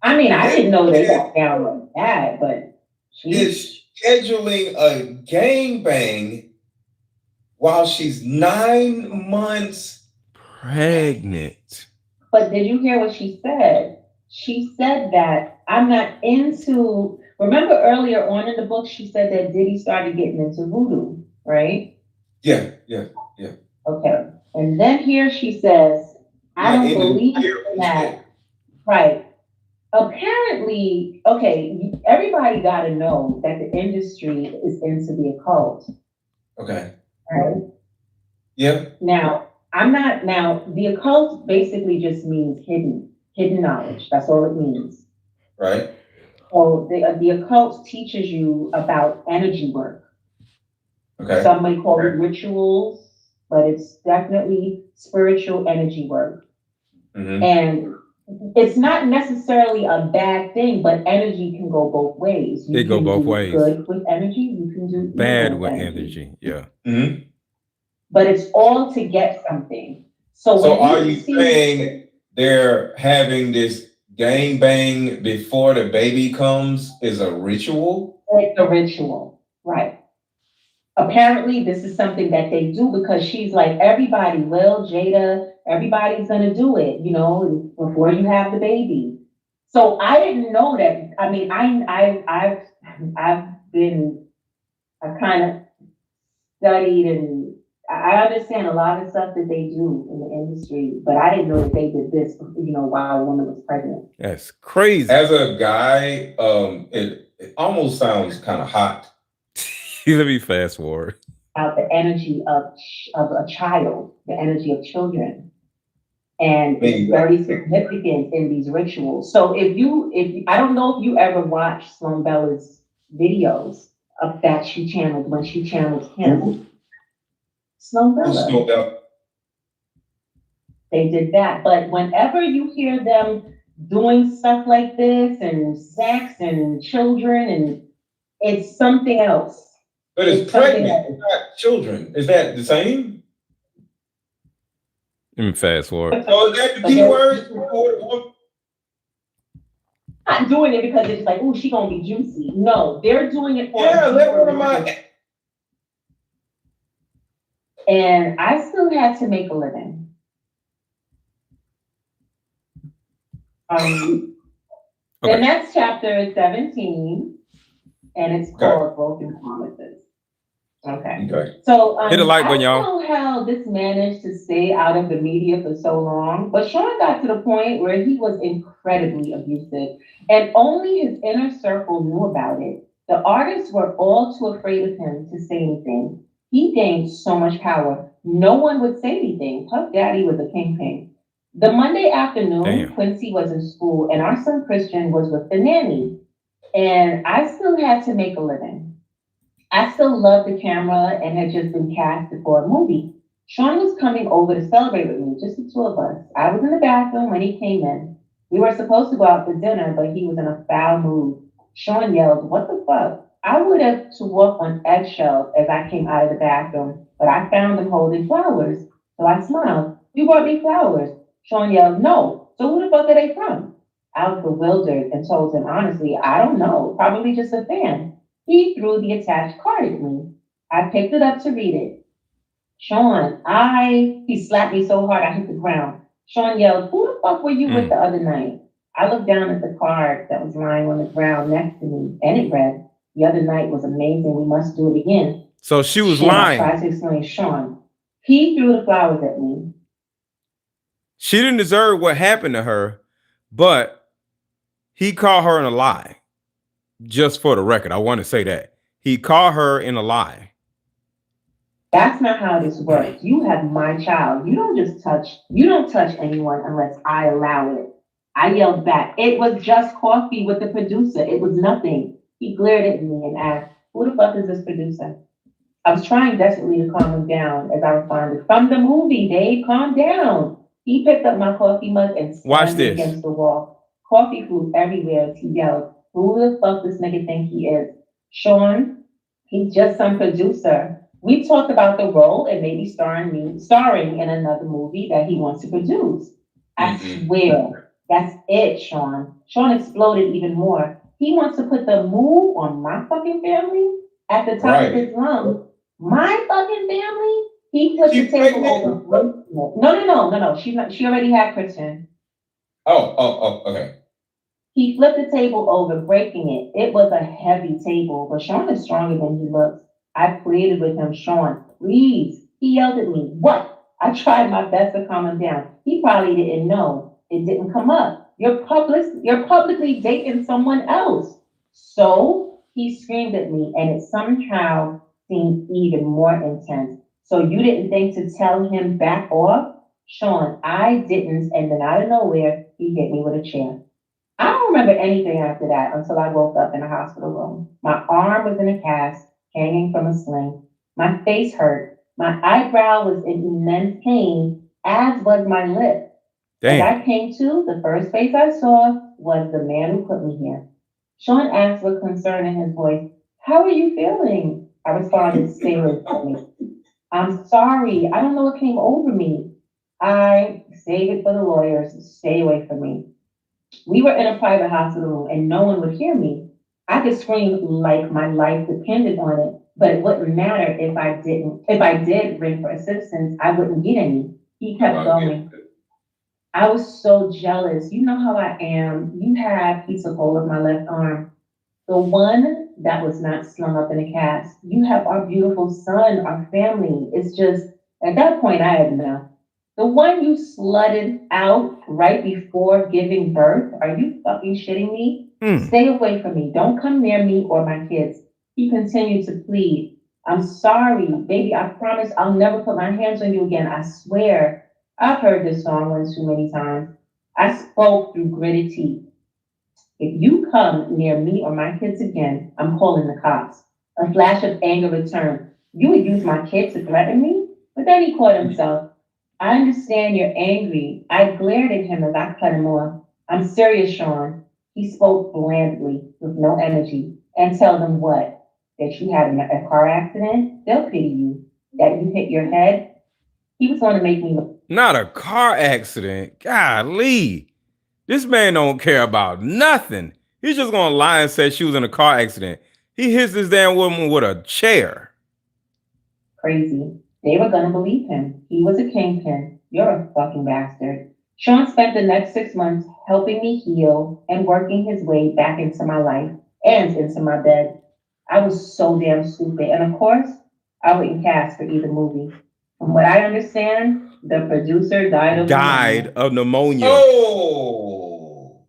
I mean, I didn't know they got down like that, but Is scheduling a gangbang while she's 9 months Pregnant. But did you hear what she said? She said that I'm not into. Remember earlier on in the book, she said that Diddy started getting into voodoo, right? Yeah. Okay. And then here she says, I don't believe in that. Right. Apparently, okay, everybody got to know that the industry is into the occult. Okay. Right? Yep. Now, the occult basically just means hidden knowledge. That's all it means. Right. So the occult teaches you about energy work. Okay. Some may call it rituals, but it's definitely spiritual energy work. Mm-hmm. And it's not necessarily a bad thing, but energy can go both ways. They go both ways. Good with energy, you can do bad with energy. Yeah. Mm-hmm. But it's all to get something. So are you saying they're having this gangbang before the baby comes is a ritual? It's a ritual, right? Apparently, this is something that they do because she's like, everybody will, Jada, everybody's gonna do it, before you have the baby. So I didn't know that. I mean, I've kind of studied and I understand a lot of stuff that they do in the industry, but I didn't know that they did this, while a woman was pregnant. That's crazy. As a guy, it almost sounds kind of hot. Let me fast forward. About the energy of a child, the energy of children. And it's very significant in these rituals. So if I don't know if you ever watched Sloan Bella's videos of that she channeled when she channeled him. Sloan Bella. They did that. But whenever you hear them doing stuff like this and sex and children, and it's something else. But it's pregnant, it's not children. Is that the same? Let me fast forward. So is that the key word? Not doing it because it's like, oh, she gonna be juicy. No, they're doing it for and I still had to make a living. The next chapter is 17, and it's called Broken Promises. Okay. So hit a like button, y'all. I don't know how this managed to stay out of the media for so long, but Sean got to the point where he was incredibly abusive, and only his inner circle knew about it. The artists were all too afraid of him to say anything. He gained so much power. No one would say anything. Puff Daddy was a kingpin. The Monday afternoon, Quincy was in school, and our son Christian was with the nanny, and I still had to make a living. I still loved the camera and had just been casted for a movie. Sean was coming over to celebrate with me, just the two of us. I was in the bathroom when he came in. We were supposed to go out for dinner, but he was in a foul mood. Sean yelled, "What the fuck?" I would have to walk on eggshells as I came out of the bathroom, but I found him holding flowers. So I smiled. "You brought me flowers." Sean yelled, "No. So who the fuck are they from?" I was bewildered and told him, honestly, I don't know. Probably just a fan. He threw the attached card at me. I picked it up to read it. "Sean, he slapped me so hard I hit the ground." Sean yelled, "Who the fuck were you with the other night?" I looked down at the card that was lying on the ground next to me, and it read, "The other night was amazing. We must do it again." So she was lying. I tried to explain, Sean. He threw the flowers at me. She didn't deserve what happened to her, but he caught her in a lie. Just for the record, I want to say that. He caught her in a lie. That's not how this works. You have my child. You don't touch anyone unless I allow it. I yelled back, "It was just coffee with the producer. It was nothing." He glared at me and asked, Who the fuck is this producer? I was trying desperately to calm him down as I responded, from the movie, Dave, calm down. He picked up my coffee mug and Watch slammed it this. against the wall. Coffee flew everywhere as he yelled, who the fuck this nigga think he is? Sean, he's just some producer. We talked about the role and maybe starring in another movie that he wants to produce. I swear, that's it, Sean. Sean exploded even more. He wants to put the move on my fucking family at the top of his lungs. My fucking family? He flipped the table over. No. She's not. She already had Christian. Okay. He flipped the table over, breaking it. It was a heavy table, but Sean is stronger than he looks. I pleaded with him, Sean, please. He yelled at me. What? I tried my best to calm him down. He probably didn't know. It didn't come up. You're publicly dating someone else. So he screamed at me, and it somehow seemed even more intense. So you didn't think to tell him back off? Sean, I didn't, and then out of nowhere, he hit me with a chair. I don't remember anything after that until I woke up in a hospital room. My arm was in a cast, hanging from a sling. My face hurt. My eyebrow was in immense pain, as was my lip. Damn. As I came to, the first face I saw was the man who put me here. Sean asked with concern in his voice, how are you feeling? I responded, stay away from me. I'm sorry, I don't know what came over me. I save it for the lawyers, stay away from me. We were in a private hospital room and no one would hear me. I could scream like my life depended on it, but it wouldn't matter if I didn't. If I did ring for assistance, I wouldn't get any. He kept going. I was so jealous. You know how I am. He took hold of my left arm. The one that was not slung up in a cast. You have our beautiful son, our family. It's just, at that point, I had enough. The one you slutted out right before giving birth? Are you fucking shitting me? Stay away from me. Don't come near me or my kids. He continued to plead. I'm sorry, baby. I promise I'll never put my hands on you again. I swear. I've heard this song one too many times. I spoke through gritted teeth. If you come near me or my kids again, I'm calling the cops. A flash of anger returned. You would use my kid to threaten me? But then he caught himself. I understand you're angry. I glared at him as I cut him off. I'm serious, Sean. He spoke blandly, with no energy. And tell them what? That you had a car accident? They'll pity you. That you hit your head? He was going to make me look. Not a car accident. Golly. This man don't care about nothing. He's just gonna lie and say she was in a car accident. He hits this damn woman with a chair. Crazy. They were gonna believe him. He was a kingpin. You're a fucking bastard. Sean spent the next 6 months helping me heal and working his way back into my life and into my bed. I was so damn stupid. And of course, I wouldn't cast for either movie. From what I understand, the producer died of pneumonia. Oh!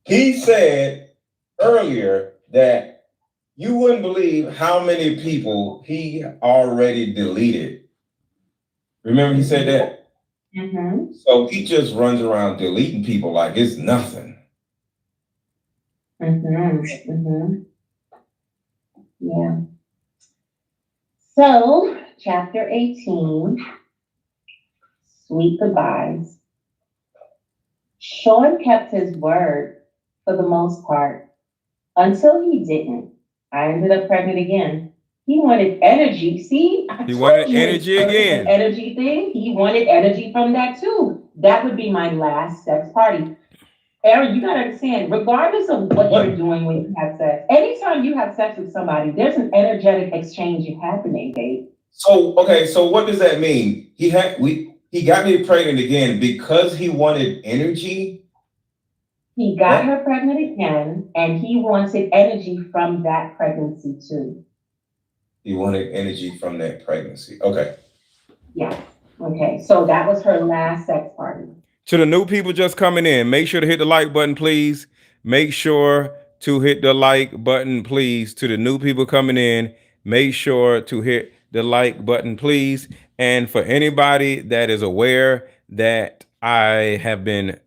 He said earlier that you wouldn't believe how many people he already deleted. Remember he said that? Mm-hmm. So he just runs around deleting people like it's nothing. Mm-hmm. Mm-hmm. Yeah. So, chapter 18, Sweet Goodbyes. Sean kept his word for the most part, until he didn't. I ended up pregnant again. He wanted energy. See, He wanted energy again. The energy thing. He wanted energy from that too. That would be my last sex party. Aaron, you gotta understand, regardless of what you're doing when you have sex, anytime you have sex with somebody, there's an energetic exchange happening, babe. So, okay, so what does that mean? He got me pregnant again because he wanted energy. He got her pregnant again, and he wanted energy from that pregnancy too. He wanted energy from that pregnancy. Okay. Yeah. Okay. So that was her last sex party. To the new people just coming in, make sure to hit the like button, please. Make sure to hit the like button, please. To the new people coming in, make sure to hit the like button, please. And for anybody that is aware that I have been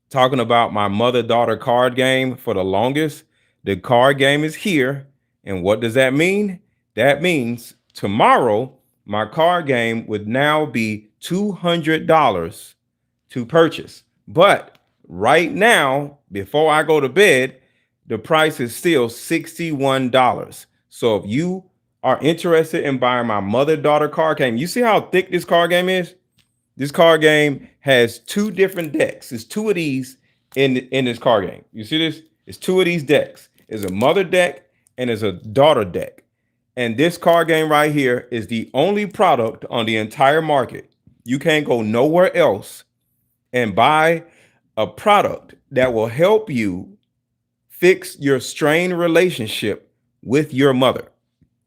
talking about my mother-daughter card game for the longest, The card game is here. And what does that mean? That means tomorrow, my card game would now be $200 to purchase. But right now, before I go to bed, the price is still $61. So if you are interested in buying my mother-daughter card game, you see how thick this card game is? This card game has two different decks. It's two of these in this card game. You see this? It's two of these decks. It's a mother deck and it's a daughter deck. And this card game right here is the only product on the entire market. You can't go nowhere else and buy a product that will help you fix your strained relationship with your mother.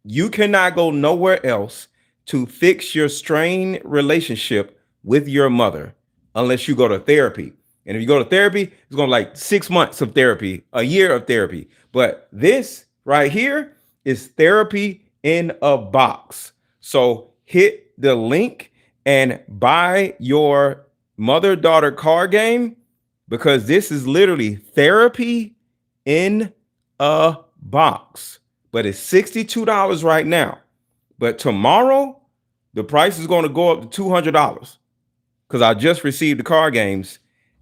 You cannot go nowhere else to fix your strained relationship with your mother unless you go to therapy. And if you go to therapy, it's going to like 6 months of therapy, a year of therapy. But this right here is therapy in a box. So hit the link and buy your mother-daughter card game, because this is literally therapy in a box. But it's $62 right now. But tomorrow, the price is going to go up to $200 because I just received the card games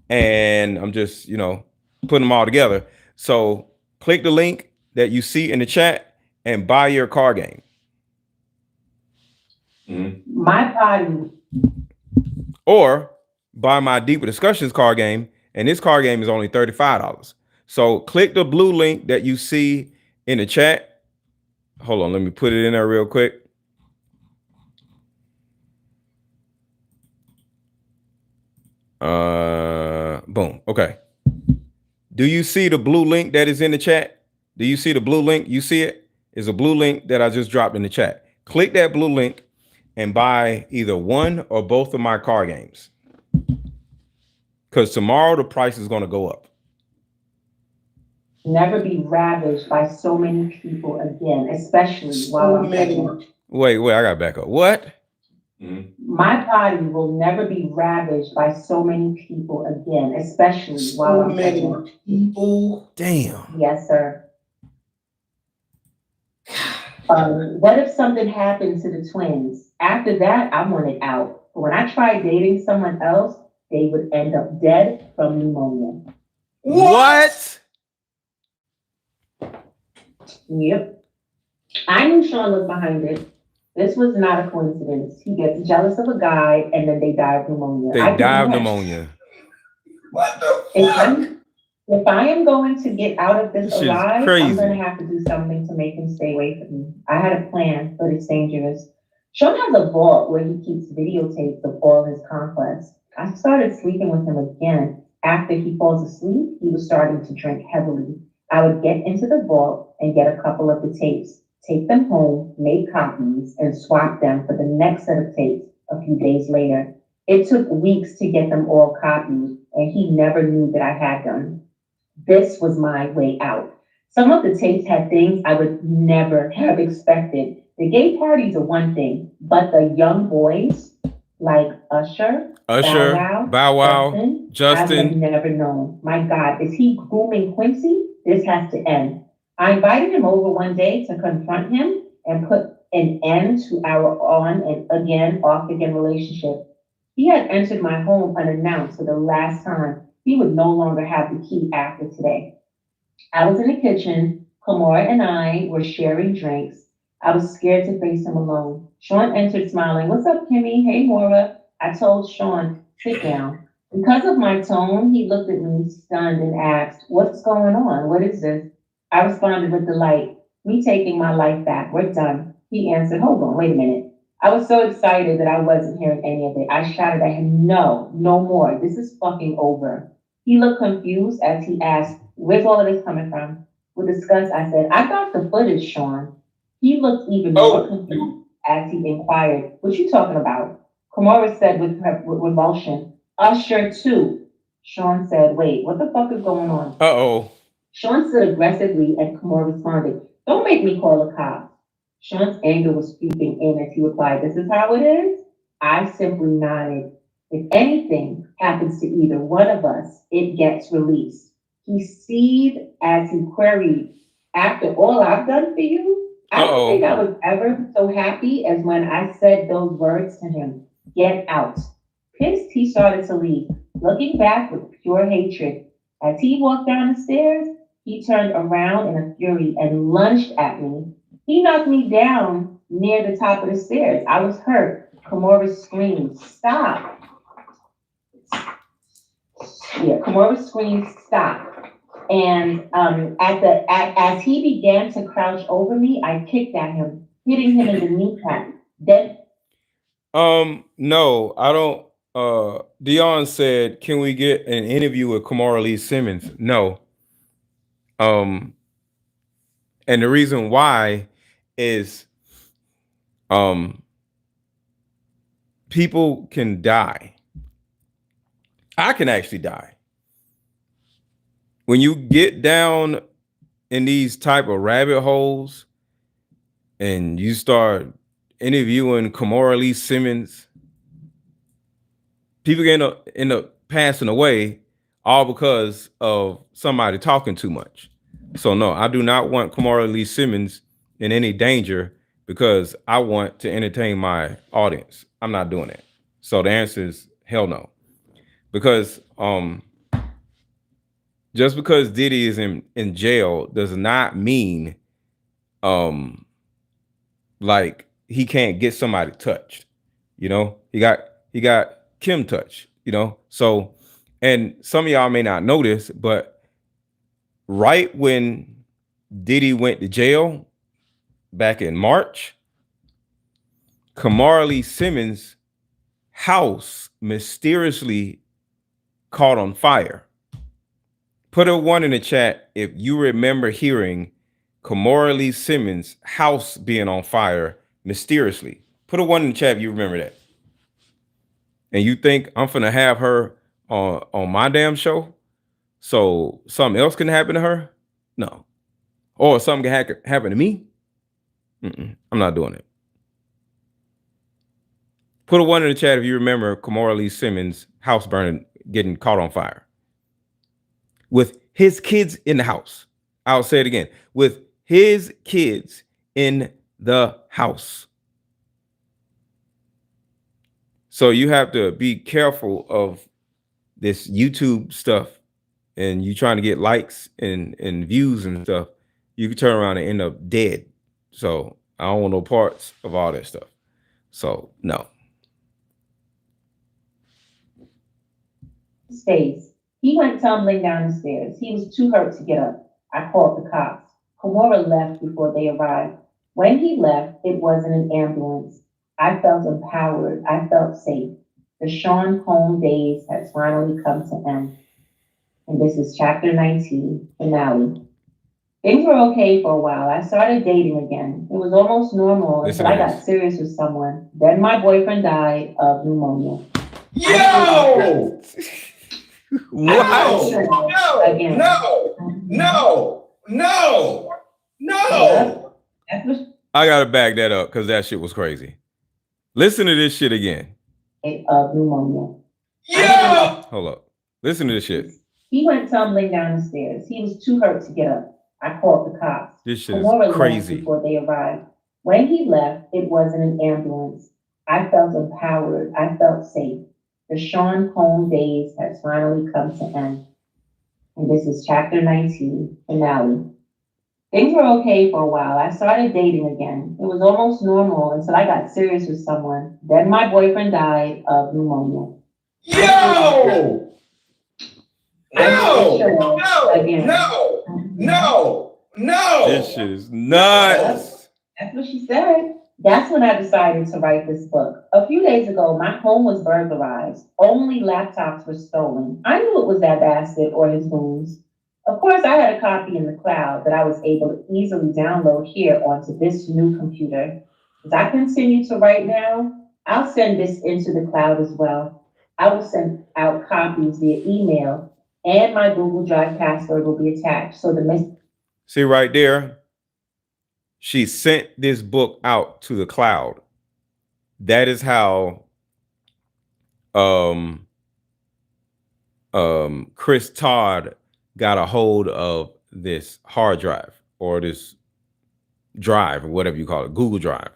and I'm just, putting them all together. So click the link that you see in the chat and buy your card game. My body. Or buy my Deeper Discussions card game, and this card game is only $35. So click the blue link that you see in the chat. Hold on, let me put it in there real quick. Boom. Okay. Do you see the blue link that is in the chat? Do you see the blue link? You see it? It's a blue link that I just dropped in the chat. Click that blue link and buy either one or both of my card games, because tomorrow the price is going to go up. Never be ravaged by so many people again, especially while I'm pregnant. Wait, I got to back up. What? My body will never be ravaged by so many people again, especially while I'm pregnant. People. Damn. Yes, sir. What if something happened to the twins? After that, I wanted out. When I tried dating someone else, they would end up dead from pneumonia. What? Yep. I knew Sean was behind it. This was not a coincidence. He gets jealous of a guy and then they die of pneumonia. They die of pneumonia. What the fuck? If I am going to get out of this alive, crazy. I'm going to have to do something to make him stay away from me. I had a plan, but it's dangerous. Sean has a vault where he keeps videotapes of all his conquests. I started sleeping with him again. After he falls asleep, he was starting to drink heavily. I would get into the vault and get a couple of the tapes, take them home, make copies, and swap them for the next set of tapes a few days later. It took weeks to get them all copied, and he never knew that I had them. This was my way out. Some of the tapes had things I would never have expected. The gay parties are one thing, but the young boys like Usher, Bow Wow, Justin. I would have never known. My God, is he grooming Quincy? This has to end. I invited him over one day to confront him and put an end to our on and again, off again relationship. He had entered my home unannounced for the last time. He would no longer have the key after today. I was in the kitchen. Kamora and I were sharing drinks. I was scared to face him alone. Sean entered smiling. What's up, Kimmy? Hey, Maura. I told Sean, sit down. Because of my tone, he looked at me stunned and asked, what's going on? What is this? I responded with delight. Me taking my life back. We're done. He answered, hold on, wait a minute. I was so excited that I wasn't hearing any of it. I shouted at him, no more. This is fucking over. He looked confused as he asked, where's all of this coming from? With disgust, I said, I got the footage, Sean. He looked even more confused as he inquired, what you talking about? Kamora said with revulsion, Usher too. Sean said, wait, what the fuck is going on? Uh-oh. Sean said aggressively and Kamora responded, don't make me call the cops. Sean's anger was creeping in as he replied, this is how it is? I simply nodded. If anything happens to either one of us, it gets released. He seethed as he queried, after all I've done for you, I don't think I was ever so happy as when I said those words to him. Get out. Pissed, he started to leave, looking back with pure hatred. As he walked down the stairs, he turned around in a fury and lunged at me. He knocked me down near the top of the stairs. I was hurt. Kimura screamed, stop. Yeah, Kimura screamed, stop. And as he began to crouch over me, I kicked at him, hitting him in the kneecap. Then no, I don't. Dion said, "Can we get an interview with Kamara Lee Simmons?" No. And the reason why is, people can die. I can actually die. When you get down in these type of rabbit holes and you start interviewing Kamara Lee Simmons, people end up passing away all because of somebody talking too much. So no, I do not want Kamara Lee Simmons in any danger because I want to entertain my audience. I'm not doing it. So the answer is hell no. Because just because Diddy is in jail does not mean like he can't get somebody touched. You know, he got Kim touched, you know. So, and some of y'all may not know this, but right when Diddy went to jail back in March, Kamara Lee Simmons' house mysteriously caught on fire. Put a 1 in the chat if you remember hearing Kamara Lee Simmons' house being on fire mysteriously. Put a 1 in the chat if you remember that. And you think I'm finna have her on my damn show so something else can happen to her? No. Or something can happen to me? I'm not doing it. Put a 1 in the chat if you remember Kamara Lee Simmons' house burning, getting caught on fire. With his kids in the house. I'll say it again. With his kids in the house. So you have to be careful of this YouTube stuff, and you trying to get likes and views and stuff. You can turn around and end up dead. So I don't want no parts of all that stuff. So no. Space. He went tumbling down the stairs. He was too hurt to get up. I called the cops. Kimura left before they arrived. When he left, it was in an ambulance. I felt empowered. I felt safe. The Sean Combs days had finally come to end. And this is chapter 19, finale. Things were okay for a while. I started dating again. It was almost normal until I got serious with someone. Then my boyfriend died of pneumonia. Yo! What? No. I gotta back that up because that shit was crazy. Listen to this shit again. Pneumonia. Yo! Hold up. Listen to this shit. He went tumbling down the stairs. He was too hurt to get up. I called the cops. This shit is Kimura crazy. left before they arrived. When he left, it was in an ambulance. I felt empowered. I felt safe. The Sean Combs days had finally come to end. And this is chapter 19, finale. Things were okay for a while. I started dating again. It was almost normal until I got serious with someone. Then my boyfriend died of pneumonia. Yo! No! This shit is nuts. That's what she said. That's when I decided to write this book. A few days ago, my home was burglarized. Only laptops were stolen. I knew it was that bastard or his goons. Of course, I had a copy in the cloud that I was able to easily download here onto this new computer. As I continue to write now, I'll send this into the cloud as well. I will send out copies via email, and my Google Drive password will be attached. So See right there? She sent this book out to the cloud. That is how Chris Todd got a hold of this hard drive or this drive or whatever you call it, Google Drive.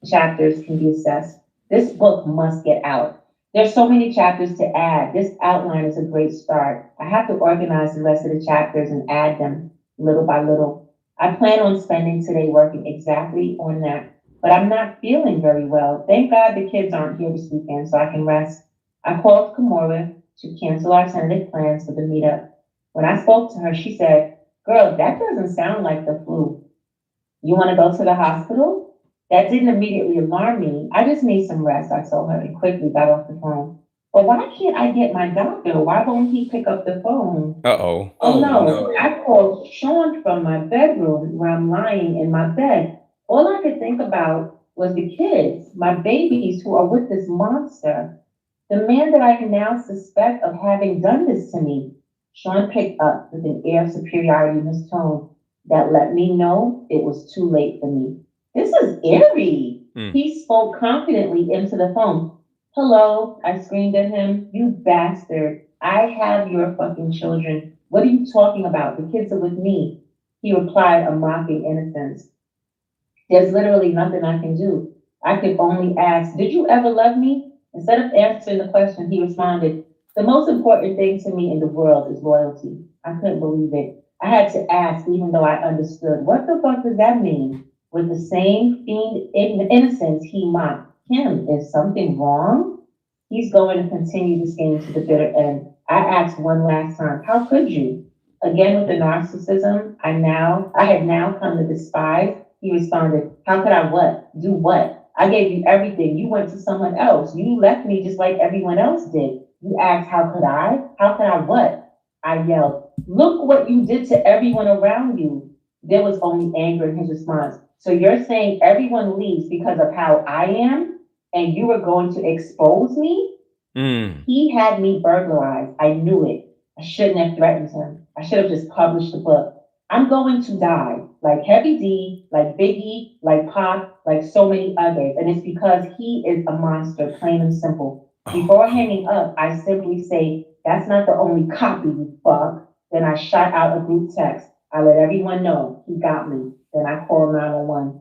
Chapters can be assessed. This book must get out. There's so many chapters to add. This outline is a great start. I have to organize the rest of the chapters and add them little by little. I plan on spending today working exactly on that, but I'm not feeling very well. Thank God the kids aren't here this weekend so I can rest. I called Kimura to cancel our tentative plans for the meetup. When I spoke to her, she said, "Girl, that doesn't sound like the flu. You want to go to the hospital?" That didn't immediately alarm me. I just need some rest, I told her, and quickly got off the phone. But why can't I get my doctor? Why won't he pick up the phone? Uh-oh. Oh no, I called Sean from my bedroom where I'm lying in my bed. All I could think about was the kids, my babies who are with this monster. The man that I now suspect of having done this to me. Sean picked up with an air of superiority in his tone that let me know it was too late for me. This is eerie. He spoke confidently into the phone. "Hello," I screamed at him. "You bastard. I have your fucking children. What are you talking about? The kids are with me." He replied, a mocking innocence. "There's literally nothing I can do. I could only ask, did you ever love me?" Instead of answering the question, he responded, "The most important thing to me in the world is loyalty." I couldn't believe it. I had to ask, even though I understood. What the fuck does that mean? With the same fiend innocence he mocked. Kim, is something wrong? He's going to continue this game to the bitter end. I asked one last time, how could you? Again, with the narcissism I had now come to despise, he responded, how could I what? Do what? I gave you everything. You went to someone else. You left me just like everyone else did. You asked, how could I? How could I what? I yelled, look what you did to everyone around you. There was only anger in his response. So you're saying everyone leaves because of how I am, and you were going to expose me? He had me burglarized. I knew it. I shouldn't have threatened him. I should have just published the book. I'm going to die, like Heavy D, like Biggie, like Pac, like so many others. And it's because he is a monster, plain and simple. Before hanging up, I simply say, that's not the only copy, you fuck. Then I shot out a group text. I let everyone know he got me. Then I called 911.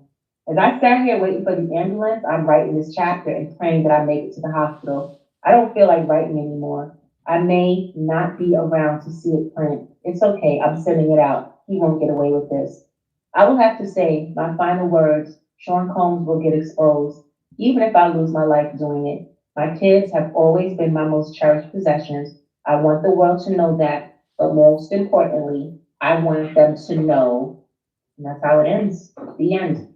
As I sat here waiting for the ambulance, I'm writing this chapter and praying that I make it to the hospital. I don't feel like writing anymore. I may not be around to see it print. It's okay, I'm sending it out. He won't get away with this. I will have to say my final words, Sean Combs will get exposed, even if I lose my life doing it. My kids have always been my most cherished possessions. I want the world to know that, but most importantly, I want them to know. And that's how it ends. The end.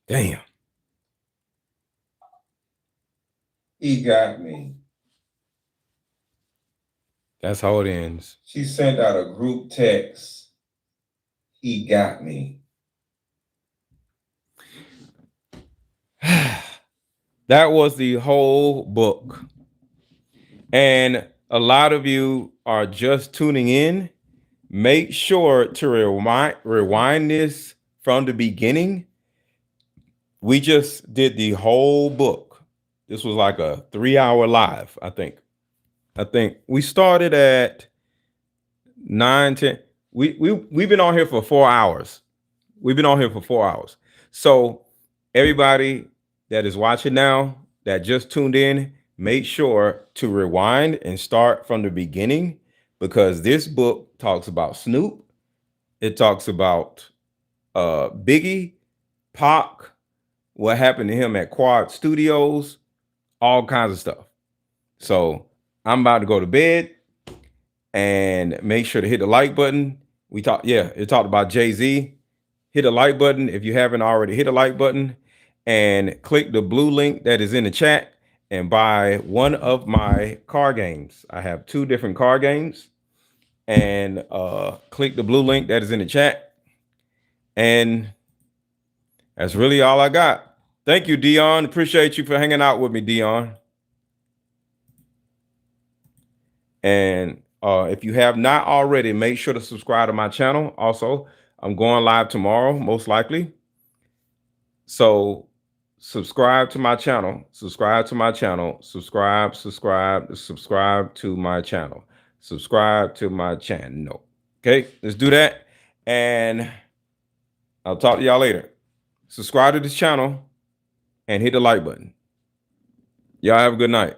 Damn. He got me. That's how it ends. She sent out a group text. He got me. That was the whole book. And a lot of you are just tuning in. Make sure to rewind this from the beginning. We just did the whole book. This was like a 3-hour live, I think. We started at 9:10. We've been on here for 4 hours. So everybody that is watching now, that just tuned in, make sure to rewind and start from the beginning, because this book talks about Snoop. It talks about Biggie, Pac, what happened to him at Quad Studios, all kinds of stuff. So I'm about to go to bed, and make sure to hit the like button. It talked about Jay-Z. Hit the like button if you haven't already. Hit the like button and click the blue link that is in the chat and buy one of my car games. I have 2 different car games, and click the blue link that is in the chat. And that's really all I got. Thank you, Dion. Appreciate you for hanging out with me, Dion. And if you have not already, make sure to subscribe to my channel. Also, I'm going live tomorrow, most likely. So subscribe to my channel. Subscribe to my channel. Subscribe to my channel. Okay, let's do that. And I'll talk to y'all later. Subscribe to this channel and hit the like button. Y'all have a good night.